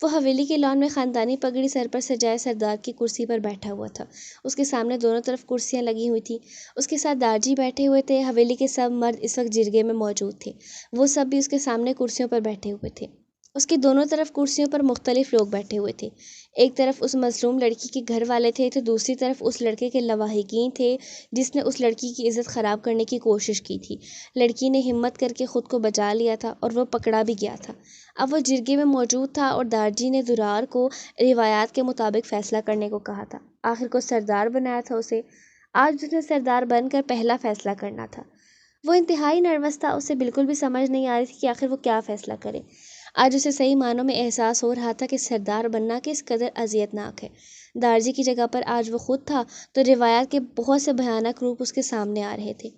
وہ حویلی کے لان میں خاندانی پگڑی سر پر سجائے سردار کی کرسی پر بیٹھا ہوا تھا۔ اس کے سامنے دونوں طرف کرسیاں لگی ہوئی تھیں۔ اس کے ساتھ دارجی بیٹھے ہوئے تھے۔ حویلی کے سب مرد اس وقت جرگے میں موجود تھے، وہ سب بھی اس کے سامنے کرسیوں پر بیٹھے ہوئے تھے۔ اس کی دونوں طرف کرسیوں پر مختلف لوگ بیٹھے ہوئے تھے۔ ایک طرف اس مظلوم لڑکی کے گھر والے تھے تو دوسری طرف اس لڑکے کے لواحقین تھے جس نے اس لڑکی کی عزت خراب کرنے کی کوشش کی تھی۔ لڑکی نے ہمت کر کے خود کو بچا لیا تھا اور وہ پکڑا بھی گیا تھا۔ اب وہ جرگے میں موجود تھا اور دارجی نے درار کو روایات کے مطابق فیصلہ کرنے کو کہا تھا۔ آخر کو سردار بنایا تھا اسے، آج اس نے سردار بن کر پہلا فیصلہ کرنا تھا۔ وہ انتہائی نروس تھا، اسے بالکل بھی سمجھ نہیں آ رہی تھی کہ آخر وہ کیا فیصلہ کرے۔ آج اسے صحیح معنوں میں احساس ہو رہا تھا کہ سردار بننا کس قدر اذیت ناک ہے۔ دارجی کی جگہ پر آج وہ خود تھا تو روایات کے بہت سے بھیانک روپ اس کے سامنے آ رہے تھے۔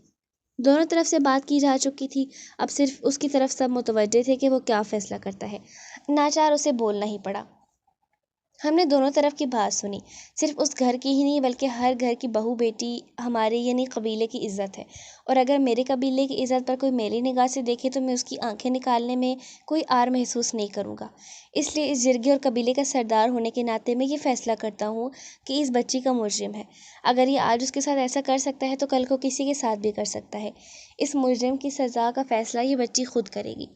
دونوں طرف سے بات کی جا چکی تھی، اب صرف اس کی طرف سب متوجہ تھے کہ وہ کیا فیصلہ کرتا ہے۔ ناچار اسے بولنا ہی پڑا۔ ہم نے دونوں طرف کی بات سنی، صرف اس گھر کی ہی نہیں بلکہ ہر گھر کی بہو بیٹی ہمارے یعنی قبیلے کی عزت ہے، اور اگر میرے قبیلے کی عزت پر کوئی میلی نگاہ سے دیکھے تو میں اس کی آنکھیں نکالنے میں کوئی آر محسوس نہیں کروں گا۔ اس لیے اس جرگے اور قبیلے کا سردار ہونے کے ناطے میں یہ فیصلہ کرتا ہوں کہ اس بچی کا مجرم ہے۔ اگر یہ آج اس کے ساتھ ایسا کر سکتا ہے تو کل کو کسی کے ساتھ بھی کر سکتا ہے۔ اس مجرم کی سزا کا فیصلہ یہ بچی خود کرے گی۔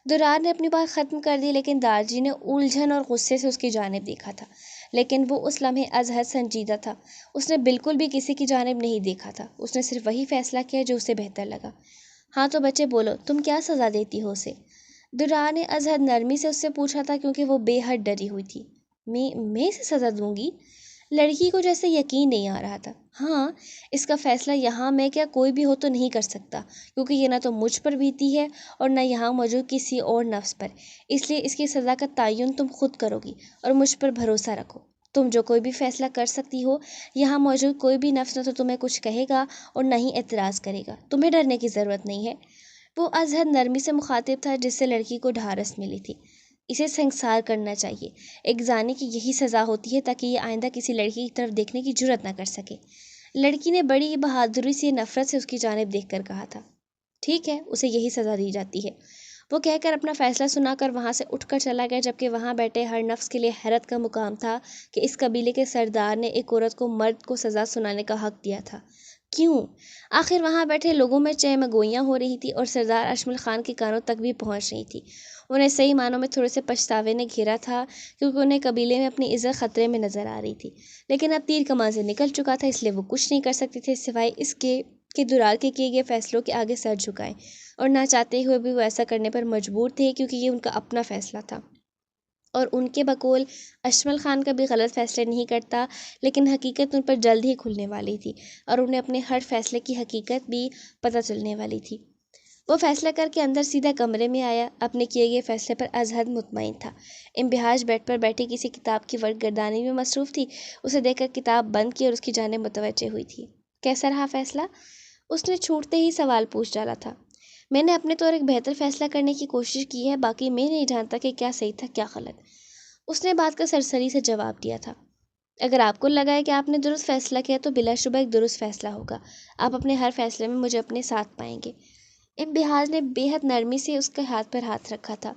درار نے اپنی بات ختم کر دی، لیکن دارجی نے الجھن اور غصے سے اس کی جانب دیکھا تھا، لیکن وہ اس لمحے از حد سنجیدہ تھا۔ اس نے بالکل بھی کسی کی جانب نہیں دیکھا تھا، اس نے صرف وہی فیصلہ کیا جو اسے بہتر لگا۔ ہاں تو بچے بولو، تم کیا سزا دیتی ہو اسے؟ درار نے از حد نرمی سے اس سے پوچھا تھا کیونکہ وہ بے حد ڈری ہوئی تھی۔ میں اسے سزا دوں گی؟ لڑکی کو جیسے یقین نہیں آ رہا تھا۔ ہاں، اس کا فیصلہ یہاں میں کیا کوئی بھی ہو تو نہیں کر سکتا، کیونکہ یہ نہ تو مجھ پر بیتی ہے اور نہ یہاں موجود کسی اور نفس پر، اس لیے اس کی سزا کا تعین تم خود کرو گی اور مجھ پر بھروسہ رکھو۔ تم جو کوئی بھی فیصلہ کر سکتی ہو، یہاں موجود کوئی بھی نفس نہ تو تمہیں کچھ کہے گا اور نہ ہی اعتراض کرے گا، تمہیں ڈرنے کی ضرورت نہیں ہے۔ وہ از حد نرمی سے مخاطب تھا جس سے لڑکی کو ڈھارس ملی تھی۔ اسے سنگسار کرنا چاہیے، ایک زانی کی یہی سزا ہوتی ہے تاکہ یہ آئندہ کسی لڑکی کی طرف دیکھنے کی جرات نہ کر سکے۔ لڑکی نے بڑی بہادری سے نفرت سے اس کی جانب دیکھ کر کہا تھا۔ ٹھیک ہے، اسے یہی سزا دی جاتی ہے۔ وہ کہہ کر اپنا فیصلہ سنا کر وہاں سے اٹھ کر چلا گیا، جبکہ وہاں بیٹھے ہر نفس کے لیے حیرت کا مقام تھا کہ اس قبیلے کے سردار نے ایک عورت کو مرد کو سزا سنانے کا حق دیا تھا۔ کیوں؟ آخر وہاں بیٹھے لوگوں میں چہ مگوئیاں ہو رہی تھی اور سردار اشمل خان کے کانوں تک بھی پہنچ رہی تھی۔ انہیں صحیح معنوں میں تھوڑے سے پچھتاوے نے گھیرا تھا، کیونکہ انہیں قبیلے میں اپنی عزت خطرے میں نظر آ رہی تھی، لیکن اب تیر کمان سے نکل چکا تھا، اس لیے وہ کچھ نہیں کر سکتے تھے سوائے اس کے کہ درار کے کیے گئے فیصلوں کے آگے سر جھکائیں، اور نہ چاہتے ہوئے بھی وہ ایسا کرنے پر مجبور تھے، کیونکہ یہ ان کا اپنا فیصلہ تھا، اور ان کے بقول اشمل خان کبھی غلط فیصلے نہیں کرتا، لیکن حقیقت ان پر جلد ہی کھلنے والی تھی، اور انہیں اپنے ہر فیصلے کی حقیقت بھی پتہ چلنے والی تھی۔ وہ فیصلہ کر کے اندر سیدھا کمرے میں آیا، اپنے کیے گئے فیصلے پر از حد مطمئن تھا۔ امبہاج بیڈ پر بیٹھی کسی کتاب کی ورق گردانی میں مصروف تھی، اسے دیکھ کر کتاب بند کی اور اس کی جانب متوجہ ہوئی تھی۔ کیسا رہا فیصلہ؟ اس نے چھوٹتے ہی سوال پوچھ ڈالا تھا۔ میں نے اپنے طور ایک بہتر فیصلہ کرنے کی کوشش کی ہے، باقی میں نہیں جانتا کہ کیا صحیح تھا کیا غلط، اس نے بات کا سرسری سے جواب دیا تھا۔ اگر آپ کو لگا ہے کہ آپ نے درست فیصلہ کیا تو بلا شبہ ایک درست فیصلہ ہوگا، آپ اپنے ہر فیصلے میں مجھے اپنے ساتھ پائیں گے۔ امبہاج نے بے حد نرمی سے اس کے ہاتھ پر ہاتھ رکھا تھا۔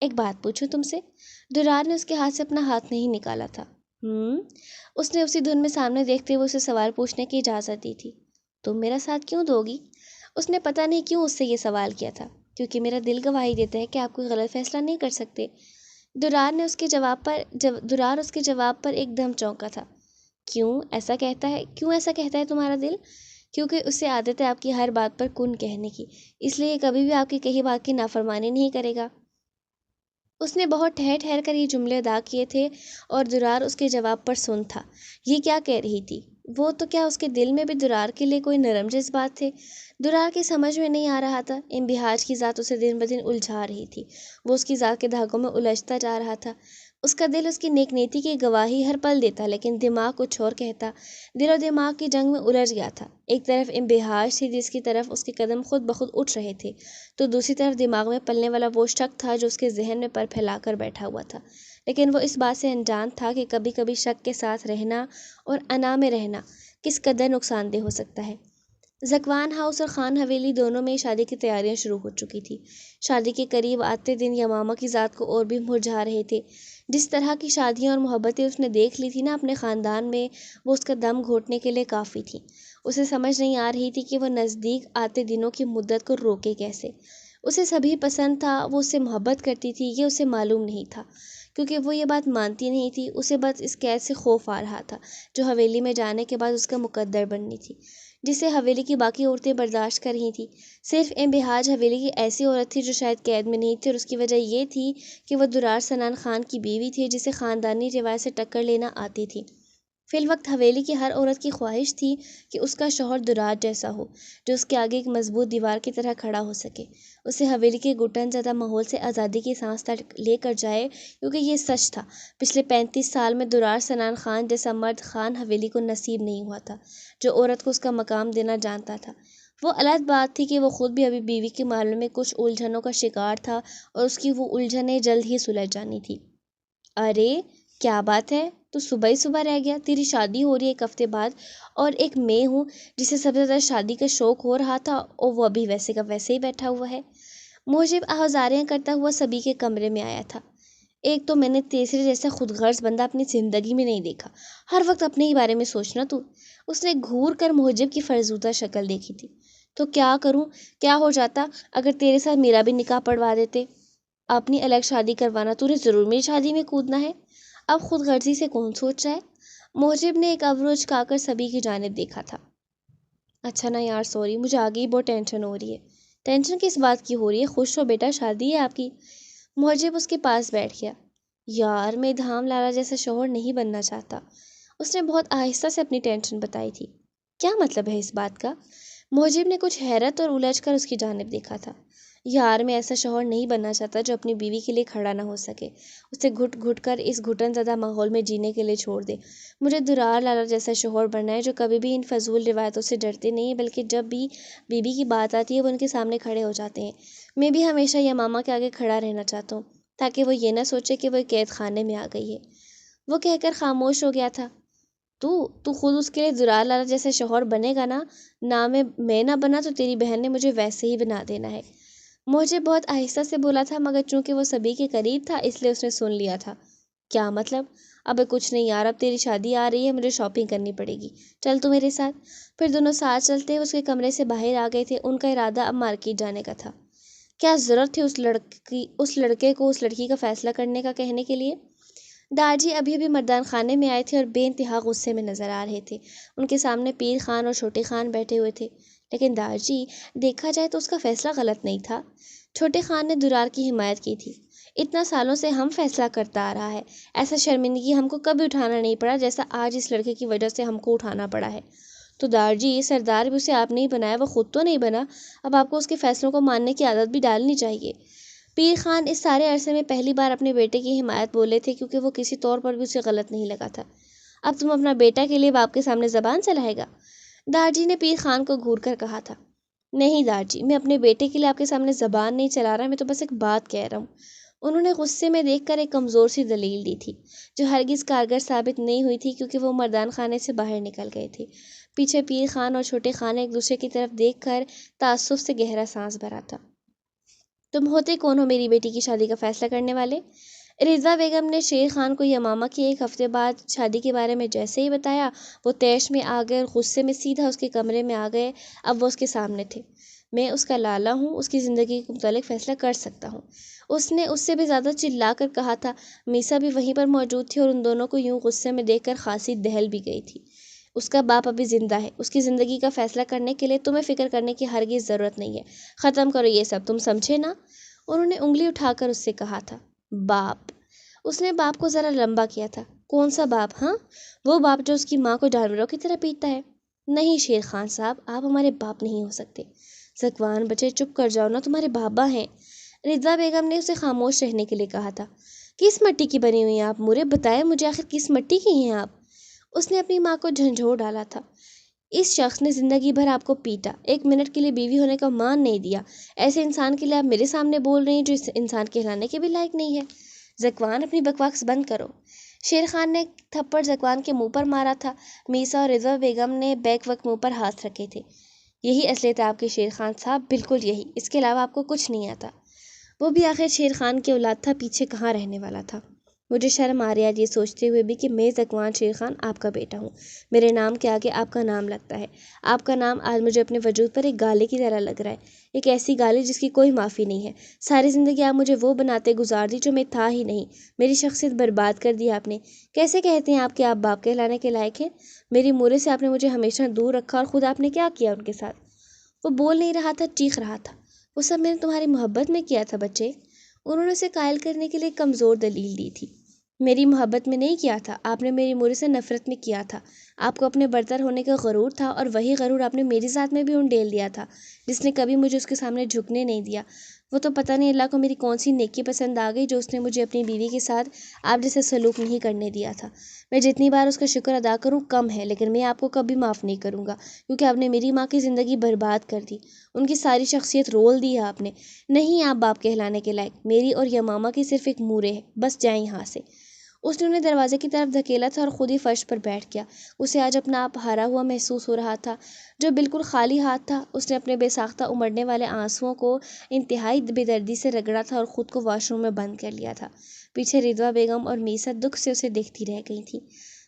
ایک بات پوچھوں تم سے؟ درار نے اس کے ہاتھ سے اپنا ہاتھ نہیں نکالا تھا۔ اس نے اسی دھن میں سامنے دیکھتے ہوئے اسے سوال پوچھنے کی اجازت دی تھی۔ تم میرا ساتھ کیوں دو گی؟ اس نے پتہ نہیں کیوں اس سے یہ سوال کیا تھا۔ کیونکہ میرا دل گواہی دیتا ہے کہ آپ کوئی غلط فیصلہ نہیں کر سکتے۔ درار اس کے جواب پر ایک دم چونکا تھا۔ کیوں ایسا کہتا ہے تمہارا دل؟ کیونکہ اسے عادت ہے آپ کی ہر بات پر کن کہنے کی، اس لیے یہ کبھی بھی آپ کی کہی بات کی نافرمانی نہیں کرے گا۔ اس نے بہت ٹھہر ٹھہر کر یہ جملے ادا کیے تھے اور درار اس کے جواب پر سن تھا۔ یہ کیا کہہ رہی تھی وہ؟ تو کیا اس کے دل میں بھی درار کے لیے کوئی نرم جذبات تھے؟ درار کی سمجھ میں نہیں آ رہا تھا۔ امبہاج کی ذات اسے دن بدن الجھا رہی تھی، وہ اس کی ذات کے دھاگوں میں الجھتا جا رہا تھا۔ اس کا دل اس کی نیک نیتی کی گواہی ہر پل دیتا، لیکن دماغ کچھ اور کہتا۔ دل و دماغ کی جنگ میں الجھ گیا تھا۔ ایک طرف امبہاج تھی جس کی طرف اس کے قدم خود بخود اٹھ رہے تھے، تو دوسری طرف دماغ میں پلنے والا وہ شک تھا جو اس کے ذہن میں پر پھیلا کر بیٹھا ہوا تھا، لیکن وہ اس بات سے انجان تھا کہ کبھی کبھی شک کے ساتھ رہنا اور انا میں رہنا کس قدر نقصان دہ ہو سکتا ہے۔ زکوان ہاؤس اور خان حویلی دونوں میں شادی کی تیاریاں شروع ہو چکی تھی۔ شادی کے قریب آتے دن یمامہ کی ذات کو اور بھی مرجھا رہے تھے۔ جس طرح کی شادیاں اور محبتیں اس نے دیکھ لی تھی نا اپنے خاندان میں، وہ اس کا دم گھوٹنے کے لیے کافی تھی۔ اسے سمجھ نہیں آ رہی تھی کہ وہ نزدیک آتے دنوں کی مدت کو روکے کیسے۔ اسے سبھی پسند تھا، وہ اس سے محبت کرتی تھی، یہ اسے معلوم نہیں تھا، کیونکہ وہ یہ بات مانتی نہیں تھی۔ اسے بس اس قید سے خوف آ رہا تھا جو حویلی میں جانے کے بعد اس کا مقدر بننی تھی، جسے حویلی کی باقی عورتیں برداشت کر رہی تھیں۔ صرف امبہاج حویلی کی ایسی عورت تھی جو شاید قید میں نہیں تھی، اور اس کی وجہ یہ تھی کہ وہ درار سنان خان کی بیوی تھی جسے خاندانی روایت سے ٹکر لینا آتی تھی۔ فی الوقت حویلی کی ہر عورت کی خواہش تھی کہ اس کا شوہر درار جیسا ہو، جو اس کے آگے ایک مضبوط دیوار کی طرح کھڑا ہو سکے، اسے حویلی کے گھٹن زدہ ماحول سے آزادی کی سانس تک لے کر جائے، کیونکہ یہ سچ تھا پچھلے 35 سال میں درار سنان خان جیسا مرد خان حویلی کو نصیب نہیں ہوا تھا جو عورت کو اس کا مقام دینا جانتا تھا۔ وہ الگ بات تھی کہ وہ خود بھی ابھی بیوی کے معاملے میں کچھ الجھنوں کا شکار تھا، اور اس کی وہ الجھنیں جلد ہی سلجھ جانی تھی۔ ارے کیا بات ہے، تو صبح ہی صبح رہ گیا؟ تیری شادی ہو رہی ہے ایک ہفتے بعد، اور ایک میں ہوں جسے سب سے زیادہ شادی کا شوق ہو رہا تھا، اور وہ ابھی ویسے کا ویسے ہی بیٹھا ہوا ہے۔ محجب آوازاریاں کرتا ہوا سبھی کے کمرے میں آیا تھا۔ ایک تو میں نے تیسرے جیسا خود غرض بندہ اپنی زندگی میں نہیں دیکھا، ہر وقت اپنے ہی بارے میں سوچنا تو۔ اس نے گھور کر محجب کی فرزودہ شکل دیکھی تھی۔ تو کیا کروں؟ کیا ہو جاتا اگر تیرے ساتھ میرا بھی نکاح پڑھوا دیتے؟ اپنی الگ شادی کروانا، تو نے ضرور میری شادی میں کودنا ہے؟ اب خود غرضی سے کون سوچ رہا ہے؟ محجب نے ایک ابرو اچکا کر سبھی کی جانب دیکھا تھا۔ اچھا نا یار، سوری، مجھے آگے ہی بہت ٹینشن ہو رہی ہے۔ ٹینشن کس بات کی ہو رہی ہے؟ خوش ہو بیٹا، شادی ہے آپ کی۔ محجب اس کے پاس بیٹھ گیا۔ یار میں دھام لالا جیسا شوہر نہیں بننا چاہتا، اس نے بہت آہستہ سے اپنی ٹینشن بتائی تھی۔ کیا مطلب ہے اس بات کا؟ محجب نے کچھ حیرت اور الجھ کر اس کی جانب دیکھا تھا۔ یار میں ایسا شوہر نہیں بننا چاہتا جو اپنی بیوی کے لیے کھڑا نہ ہو سکے، اسے گھٹ گھٹ کر اس گھٹن زدہ ماحول میں جینے کے لیے چھوڑ دے۔ مجھے درار لالا جیسا شوہر بننا ہے جو کبھی بھی ان فضول روایتوں سے ڈرتے نہیں، بلکہ جب بھی بیوی کی بات آتی ہے وہ ان کے سامنے کھڑے ہو جاتے ہیں۔ میں بھی ہمیشہ یمامہ کے آگے کھڑا رہنا چاہتا ہوں تاکہ وہ یہ نہ سوچے کہ وہ قید خانے میں آ گئی ہے۔ وہ کہہ کر خاموش ہو گیا تھا۔ تو خود اس کے لیے درار لالا جیسا شوہر بنے گا نا؟ نہ میں نہ بنا تو تیری بہن نے مجھے ویسے ہی بنا دینا ہے۔ مجھے بہت آہستہ سے بولا تھا، مگر چونکہ وہ سبھی کے قریب تھا اس لیے اس نے سن لیا تھا۔ کیا مطلب؟ اب کچھ نہیں یار، اب تیری شادی آ رہی ہے، مجھے شاپنگ کرنی پڑے گی، چل تو میرے ساتھ۔ پھر دونوں ساتھ چلتے اس کے کمرے سے باہر آ گئے تھے۔ ان کا ارادہ اب مارکیٹ جانے کا تھا۔ کیا ضرورت تھی اس لڑکے کو اس لڑکی کا فیصلہ کرنے کا کہنے کے لیے؟ داجی ابھی ابھی مردان خانے میں آئے تھے اور بے انتہا غصے میں نظر آ رہے تھے۔ ان کے سامنے پیر خان اور چھوٹے خان بیٹھے ہوئے تھے۔ لیکن داجی، دیکھا جائے تو اس کا فیصلہ غلط نہیں تھا۔ چھوٹے خان نے درار کی حمایت کی تھی۔ اتنا سالوں سے ہم فیصلہ کرتا آ رہا ہے، ایسا شرمندگی ہم کو کبھی اٹھانا نہیں پڑا جیسا آج اس لڑکے کی وجہ سے ہم کو اٹھانا پڑا ہے۔ تو داجی، سردار بھی اسے آپ نے ہی بنایا، وہ خود تو نہیں بنا۔ اب آپ کو اس کے فیصلوں کو ماننے کی عادت بھی ڈالنی چاہیے۔ پیر خان اس سارے عرصے میں پہلی بار اپنے بیٹے کی حمایت بولے تھے، کیونکہ وہ کسی طور پر بھی اسے غلط نہیں لگا تھا۔ اب تم اپنا بیٹا کے لیے باپ کے سامنے زبان چلائے گا؟ داجی نے پیر خان کو گھور کر کہا تھا۔ نہیں داجی، میں اپنے بیٹے کے لیے آپ کے سامنے زبان نہیں چلا رہا، میں تو بس ایک بات کہہ رہا ہوں۔ انہوں نے غصے میں دیکھ کر ایک کمزور سی دلیل دی تھی، جو ہرگز کارگر ثابت نہیں ہوئی تھی، کیونکہ وہ مردان خانے سے باہر نکل گئے تھے۔ پیچھے پیر خان اور چھوٹے خان ایک دوسرے کی طرف دیکھ کر تعصب سے گہرا سانس بھرا تھا۔ تم ہوتے کون ہو میری بیٹی کی شادی کا فیصلہ کرنے والے؟ رضا بیگم نے شیر خان کو یمامہ کی ایک ہفتے بعد شادی کے بارے میں جیسے ہی بتایا، وہ طیش میں آ گئے اور غصے میں سیدھا اس کے کمرے میں آ گئے۔ اب وہ اس کے سامنے تھے۔ میں اس کا لالا ہوں، اس کی زندگی کے متعلق فیصلہ کر سکتا ہوں، اس نے اس سے بھی زیادہ چلا کر کہا تھا۔ میسا بھی وہیں پر موجود تھی اور ان دونوں کو یوں غصے میں دیکھ کر خاصی دہل بھی گئی تھی۔ اس کا باپ ابھی زندہ ہے، اس کی زندگی کا فیصلہ کرنے کے لیے تمہیں فکر کرنے کی ہرگز ضرورت نہیں ہے۔ ختم کرو یہ سب، تم سمجھے نا؟ انہوں نے انگلی اٹھا کر اس سے کہا تھا۔ باپ؟ اس نے باپ کو ذرا لمبا کیا تھا۔ کون سا باپ؟ ہاں، وہ باپ جو اس کی ماں کو جانوروں کی طرح پیٹتا ہے؟ نہیں شیر خان صاحب، آپ ہمارے باپ نہیں ہو سکتے۔ زکوان بچے، چپ کر جاؤ نا، تمہارے بابا ہیں۔ رضا بیگم نے اسے خاموش رہنے کے لیے کہا تھا۔ کس مٹی کی بنی ہوئی ہیں آپ مورے؟ بتائیں مجھے، آخر کس مٹی کی ہیں آپ؟ اس نے اپنی ماں کو جھنجھوڑ ڈالا تھا۔ اس شخص نے زندگی بھر آپ کو پیٹا، ایک منٹ کے لیے بیوی ہونے کا مان نہیں دیا۔ ایسے انسان کے لیے آپ میرے سامنے بول رہی ہیں جو اس انسان کہلانے کے بھی لائق نہیں ہے۔ زکوان، اپنی بکواس بند کرو۔ شیر خان نے تھپڑ زکوان کے منہ پر مارا تھا۔ میسا اور رضا بیگم نے بیک وقت منہ پر ہاتھ رکھے تھے۔ یہی اصلیت ہے آپ کے شیر خان صاحب، بالکل یہی، اس کے علاوہ آپ کو کچھ نہیں آتا۔ وہ بھی آخر شیر خان کی اولاد تھا، پیچھے کہاں رہنے والا تھا۔ مجھے شرم آ رہی ہے یہ سوچتے ہوئے بھی کہ میں زکوان شیر خان آپ کا بیٹا ہوں۔ میرے نام کے آگے آپ کا نام لگتا ہے۔ آپ کا نام آج مجھے اپنے وجود پر ایک گالے کی طرح لگ رہا ہے، ایک ایسی گالی جس کی کوئی معافی نہیں ہے۔ ساری زندگی آپ مجھے وہ بناتے گزار دی جو میں تھا ہی نہیں۔ میری شخصیت برباد کر دی آپ نے۔ کیسے کہتے ہیں آپ کہ آپ باپ کہلانے کے لائق ہیں؟ میری مورے سے آپ نے مجھے ہمیشہ دور رکھا، اور خود آپ نے کیا کیا ان کے ساتھ؟ وہ بول نہیں رہا تھا، چیخ رہا تھا۔ وہ سب میں نے تمہاری محبت میں کیا تھا بچے۔ انہوں نے اسے قائل کرنے کے لیے کمزور دلیل دی تھی۔ میری محبت میں نہیں کیا تھا، آپ نے میری موری سے نفرت میں کیا تھا۔ آپ کو اپنے برتر ہونے کا غرور تھا، اور وہی غرور آپ نے میری ذات میں بھی انڈیل دیا تھا، جس نے کبھی مجھے اس کے سامنے جھکنے نہیں دیا۔ وہ تو پتہ نہیں اللہ کو میری کون سی نیکی پسند آ گئی جو اس نے مجھے اپنی بیوی کے ساتھ آپ جیسے سلوک نہیں کرنے دیا تھا۔ میں جتنی بار اس کا شکر ادا کروں کم ہے، لیکن میں آپ کو کبھی معاف نہیں کروں گا، کیونکہ آپ نے میری ماں کی زندگی برباد کر دی، ان کی ساری شخصیت رول دی ہے آپ نے۔ نہیں آپ باپ کہلانے کے لائق، میری اور یمامہ کی صرف ایک مورے ہے، بس جائیں یہاں سے۔ اس نے انہیں دروازے کی طرف دھکیلا تھا اور خود ہی فرش پر بیٹھ گیا۔ اسے آج اپنا آپ ہارا ہوا محسوس ہو رہا تھا، جو بالکل خالی ہاتھ تھا۔ اس نے اپنے بے ساختہ امڑنے والے آنسوؤں کو انتہائی بے دردی سے رگڑا تھا اور خود کو واش روم میں بند کر لیا تھا۔ پیچھے رضویٰ بیگم اور میسا دکھ سے اسے دیکھتی رہ گئی تھیں۔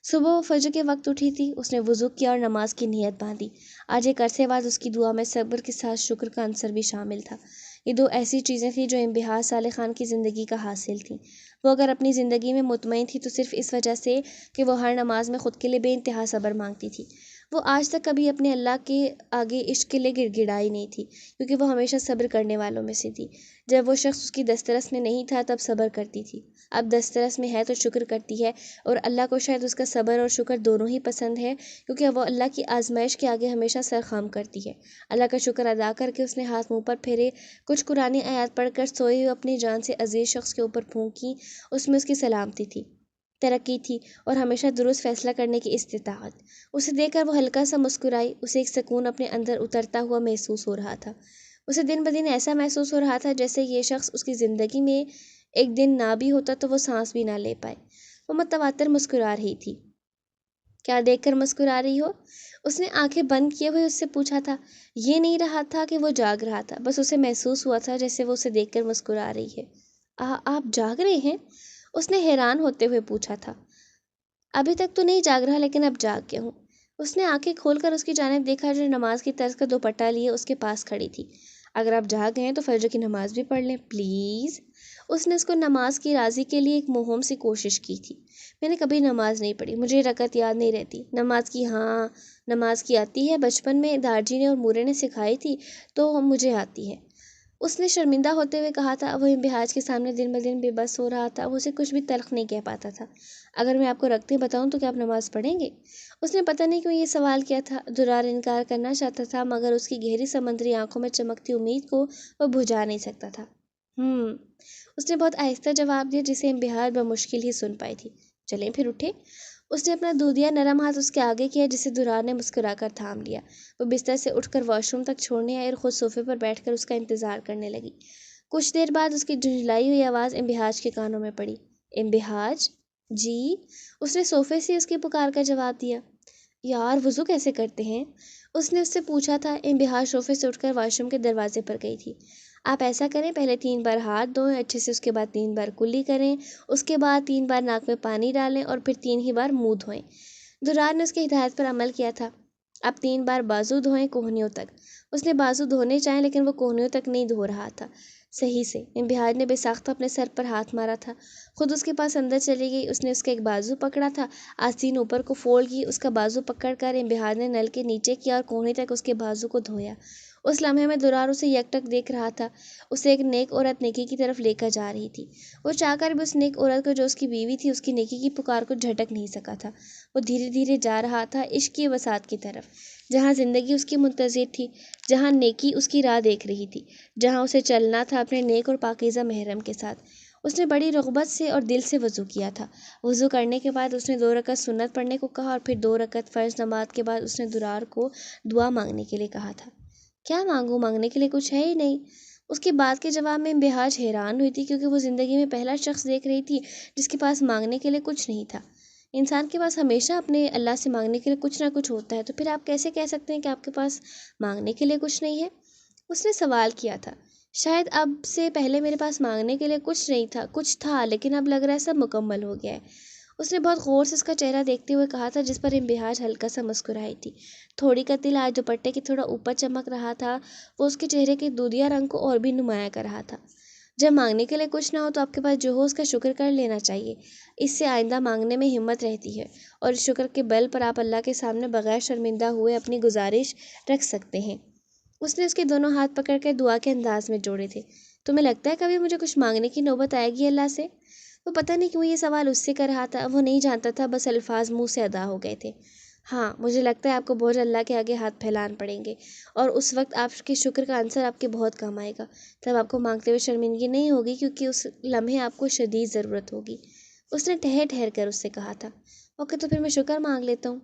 صبح وہ فجر کے وقت اٹھی تھی۔ اس نے وضو کیا اور نماز کی نیت باندھی۔ آج ایک عرصے بعد اس کی دعا میں صبر کے ساتھ شکر کا عنصر بھی شامل تھا۔ یہ دو ایسی چیزیں تھیں جو انبہار صالح خان کی زندگی کا حاصل تھیں۔ وہ اگر اپنی زندگی میں مطمئن تھی تو صرف اس وجہ سے کہ وہ ہر نماز میں خود کے لیے بے انتہا صبر مانگتی تھی۔ وہ آج تک کبھی اپنے اللہ کے آگے عشق کے لیے گڑ گڑائی نہیں تھی، کیونکہ وہ ہمیشہ صبر کرنے والوں میں سے تھی۔ جب وہ شخص اس کی دسترس میں نہیں تھا تب صبر کرتی تھی، اب دسترس میں ہے تو شکر کرتی ہے، اور اللہ کو شاید اس کا صبر اور شکر دونوں ہی پسند ہے، کیونکہ وہ اللہ کی آزمائش کے آگے ہمیشہ سر خم کرتی ہے۔ اللہ کا شکر ادا کر کے اس نے ہاتھ منہ پر پھیرے، کچھ قرآنی آیات پڑھ کر سوئے ہوئے اپنی جان سے عزیز شخص کے اوپر پھونکی۔ اس میں اس کی سلامتی تھی، ترقی تھی، اور ہمیشہ درست فیصلہ کرنے کی استطاعت۔ اسے دیکھ کر وہ ہلکا سا مسکرائی۔ اسے ایک سکون اپنے اندر اترتا ہوا محسوس ہو رہا تھا۔ اسے دن بدن ایسا محسوس ہو رہا تھا جیسے یہ شخص اس کی زندگی میں ایک دن نہ بھی ہوتا تو وہ سانس بھی نہ لے پائے۔ وہ متواتر مسکرا رہی تھی۔ کیا دیکھ کر مسکرا رہی ہو؟ اس نے آنکھیں بند کیے ہوئے اس سے پوچھا تھا۔ یہ نہیں رہا تھا کہ وہ جاگ رہا تھا، بس اسے محسوس ہوا تھا جیسے وہ اسے دیکھ کر مسکرا رہی ہے۔ آپ جاگ رہے ہیں؟ اس نے حیران ہوتے ہوئے پوچھا تھا۔ ابھی تک تو نہیں جاگ رہا، لیکن اب جاگ گیا ہوں۔ اس نے آنکھیں کھول کر اس کی جانب دیکھا جو نماز کی طرز کا دوپٹہ لیے اس کے پاس کھڑی تھی۔ اگر آپ جاگ گئے ہیں تو فجر کی نماز بھی پڑھ لیں پلیز۔ اس نے اس کو نماز کی راضی کے لیے ایک مہم سی کوشش کی تھی۔ میں نے کبھی نماز نہیں پڑھی، مجھے رکعت یاد نہیں رہتی۔ نماز کی آتی ہے، بچپن میں دارجی نے اور مورے نے سکھائی تھی تو مجھے آتی ہے۔ اس نے شرمندہ ہوتے ہوئے کہا تھا۔ وہ امتحان کے سامنے دن بدن بے بس ہو رہا تھا، وہ اسے کچھ بھی تلخ نہیں کہہ پاتا تھا۔ اگر میں آپ کو رکھتے بتاؤں تو کیا آپ نماز پڑھیں گے؟ اس نے پتہ نہیں کیوں یہ سوال کیا تھا۔ درار انکار کرنا چاہتا تھا مگر اس کی گہری سمندری آنکھوں میں چمکتی امید کو وہ بجھا نہیں سکتا تھا۔ اس نے بہت آہستہ جواب دیا جسے امبہار بمشکل ہی سن پائی تھی۔ چلیں پھر اٹھے۔ اس نے اپنا دودھیا نرم ہاتھ اس کے آگے کیا جسے درار نے مسکرا کر تھام لیا۔ وہ بستر سے اٹھ کر واش روم تک چھوڑنے آئی اور خود صوفے پر بیٹھ کر اس کا انتظار کرنے لگی۔ کچھ دیر بعد اس کی جھنجھلائی ہوئی آواز امبہاج کے کانوں میں پڑی۔ امبہاج؟ جی؟ اس نے صوفے سے اس کی پکار کا جواب دیا۔ یار وضو کیسے کرتے ہیں؟ اس نے اس سے پوچھا تھا۔ امبہاج صوفے سے اٹھ کر واش روم کے دروازے پر گئی تھی۔ آپ ایسا کریں، پہلے 3 بار ہاتھ دھوئیں اچھے سے، اس کے بعد 3 بار کلی کریں، اس کے بعد 3 بار ناک میں پانی ڈالیں اور پھر 3 ہی بار منہ دھوئیں۔ درار نے اس کی ہدایت پر عمل کیا تھا۔ اب 3 بار بازو دھوئیں کوہنیوں تک۔ اس نے بازو دھونے چاہیں لیکن وہ کوہنیوں تک نہیں دھو رہا تھا صحیح سے۔ امبہاج نے بے ساختہ اپنے سر پر ہاتھ مارا تھا۔ خود اس کے پاس اندر چلی گئی۔ اس نے اس کا ایک بازو پکڑا تھا، آستین اوپر کو فولڈ کی، اس کا بازو پکڑ کر امبہاج نے نل کے نیچے کیا اور کوہنی تک اس کے بازو کو دھویا۔ اس لمحے میں درار اسے یکٹک دیکھ رہا تھا۔ اسے ایک نیک عورت نیکی کی طرف لے کر جا رہی تھی۔ وہ چاہ کر بھی اس نیک عورت کو جو اس کی بیوی تھی اس کی نیکی کی پکار کو جھٹک نہیں سکا تھا۔ وہ دھیرے دھیرے جا رہا تھا عشق کی وسعت کی طرف، جہاں زندگی اس کی منتظر تھی، جہاں نیکی اس کی راہ دیکھ رہی تھی، جہاں اسے چلنا تھا اپنے نیک اور پاکیزہ محرم کے ساتھ۔ اس نے بڑی رغبت سے اور دل سے وضو کیا تھا۔ وضو کرنے کے بعد اس نے 2 رکعت سنت پڑھنے کو کہا اور پھر 2 رکعت فرض نماز کے بعد اس نے درار کو دعا مانگنے کے لیے کہا تھا۔ کیا مانگوں؟ مانگنے کے لیے کچھ ہے ہی نہیں۔ اس کی بات کے جواب میں امبہاج حیران ہوئی تھی کیونکہ وہ زندگی میں پہلا شخص دیکھ رہی تھی جس کے پاس مانگنے کے لیے کچھ نہیں تھا۔ انسان کے پاس ہمیشہ اپنے اللہ سے مانگنے کے لیے کچھ نہ کچھ ہوتا ہے، تو پھر آپ کیسے کہہ سکتے ہیں کہ آپ کے پاس مانگنے کے لیے کچھ نہیں ہے؟ اس نے سوال کیا تھا۔ شاید اب سے پہلے میرے پاس مانگنے کے لیے کچھ نہیں تھا، کچھ تھا لیکن اب لگ رہا ہے سب مکمل ہو گیا ہے۔ اس نے بہت غور سے اس کا چہرہ دیکھتے ہوئے کہا تھا جس پر امبہاج ہلکا سا مسکرائی تھی۔ تھوڑی کا تل آج دوپٹے کے تھوڑا اوپر چمک رہا تھا، وہ اس کے چہرے کے دودھیا رنگ کو اور بھی نمایاں کر رہا تھا۔ جب مانگنے کے لیے کچھ نہ ہو تو آپ کے پاس جو ہو اس کا شکر کر لینا چاہیے، اس سے آئندہ مانگنے میں ہمت رہتی ہے اور اس شکر کے بل پر آپ اللہ کے سامنے بغیر شرمندہ ہوئے اپنی گزارش رکھ سکتے ہیں۔ اس نے اس کے دونوں ہاتھ پکڑ کے دعا کے انداز میں جوڑے تھے۔ تمہیں لگتا ہے کبھی مجھے کچھ مانگنے کی نوبت آئے گی اللہ سے؟ وہ پتہ نہیں کیوں یہ سوال اس سے کر رہا تھا، وہ نہیں جانتا تھا، بس الفاظ منہ سے ادا ہو گئے تھے۔ ہاں، مجھے لگتا ہے آپ کو بہت اللہ کے آگے ہاتھ پھیلان پڑیں گے اور اس وقت آپ کے شکر کا عنصر آپ کے بہت کام آئے گا۔ تب آپ کو مانگتے ہوئے شرمندگی نہیں ہوگی کیونکہ اس لمحے آپ کو شدید ضرورت ہوگی۔ اس نے ٹھہر ٹھہر کر اس سے کہا تھا۔ اوکے تو پھر میں شکر مانگ لیتا ہوں۔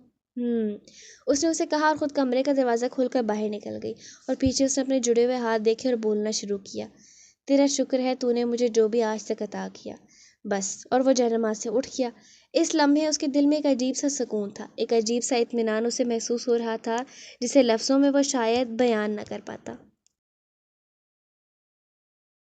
اس نے اسے کہا اور خود کمرے کا دروازہ کھول کر باہر نکل گئی اور پیچھے اس نے اپنے جڑے ہوئے ہاتھ دیکھے اور بولنا شروع کیا۔ تیرا شکر ہے تو نے مجھے جو بھی آج تک عطا کیا، بس۔ اور وہ جائنماز سے اٹھ گیا۔ اس لمحے اس کے دل میں ایک عجیب سا سکون تھا، ایک عجیب سا اطمینان اسے محسوس ہو رہا تھا جسے لفظوں میں وہ شاید بیان نہ کر پاتا۔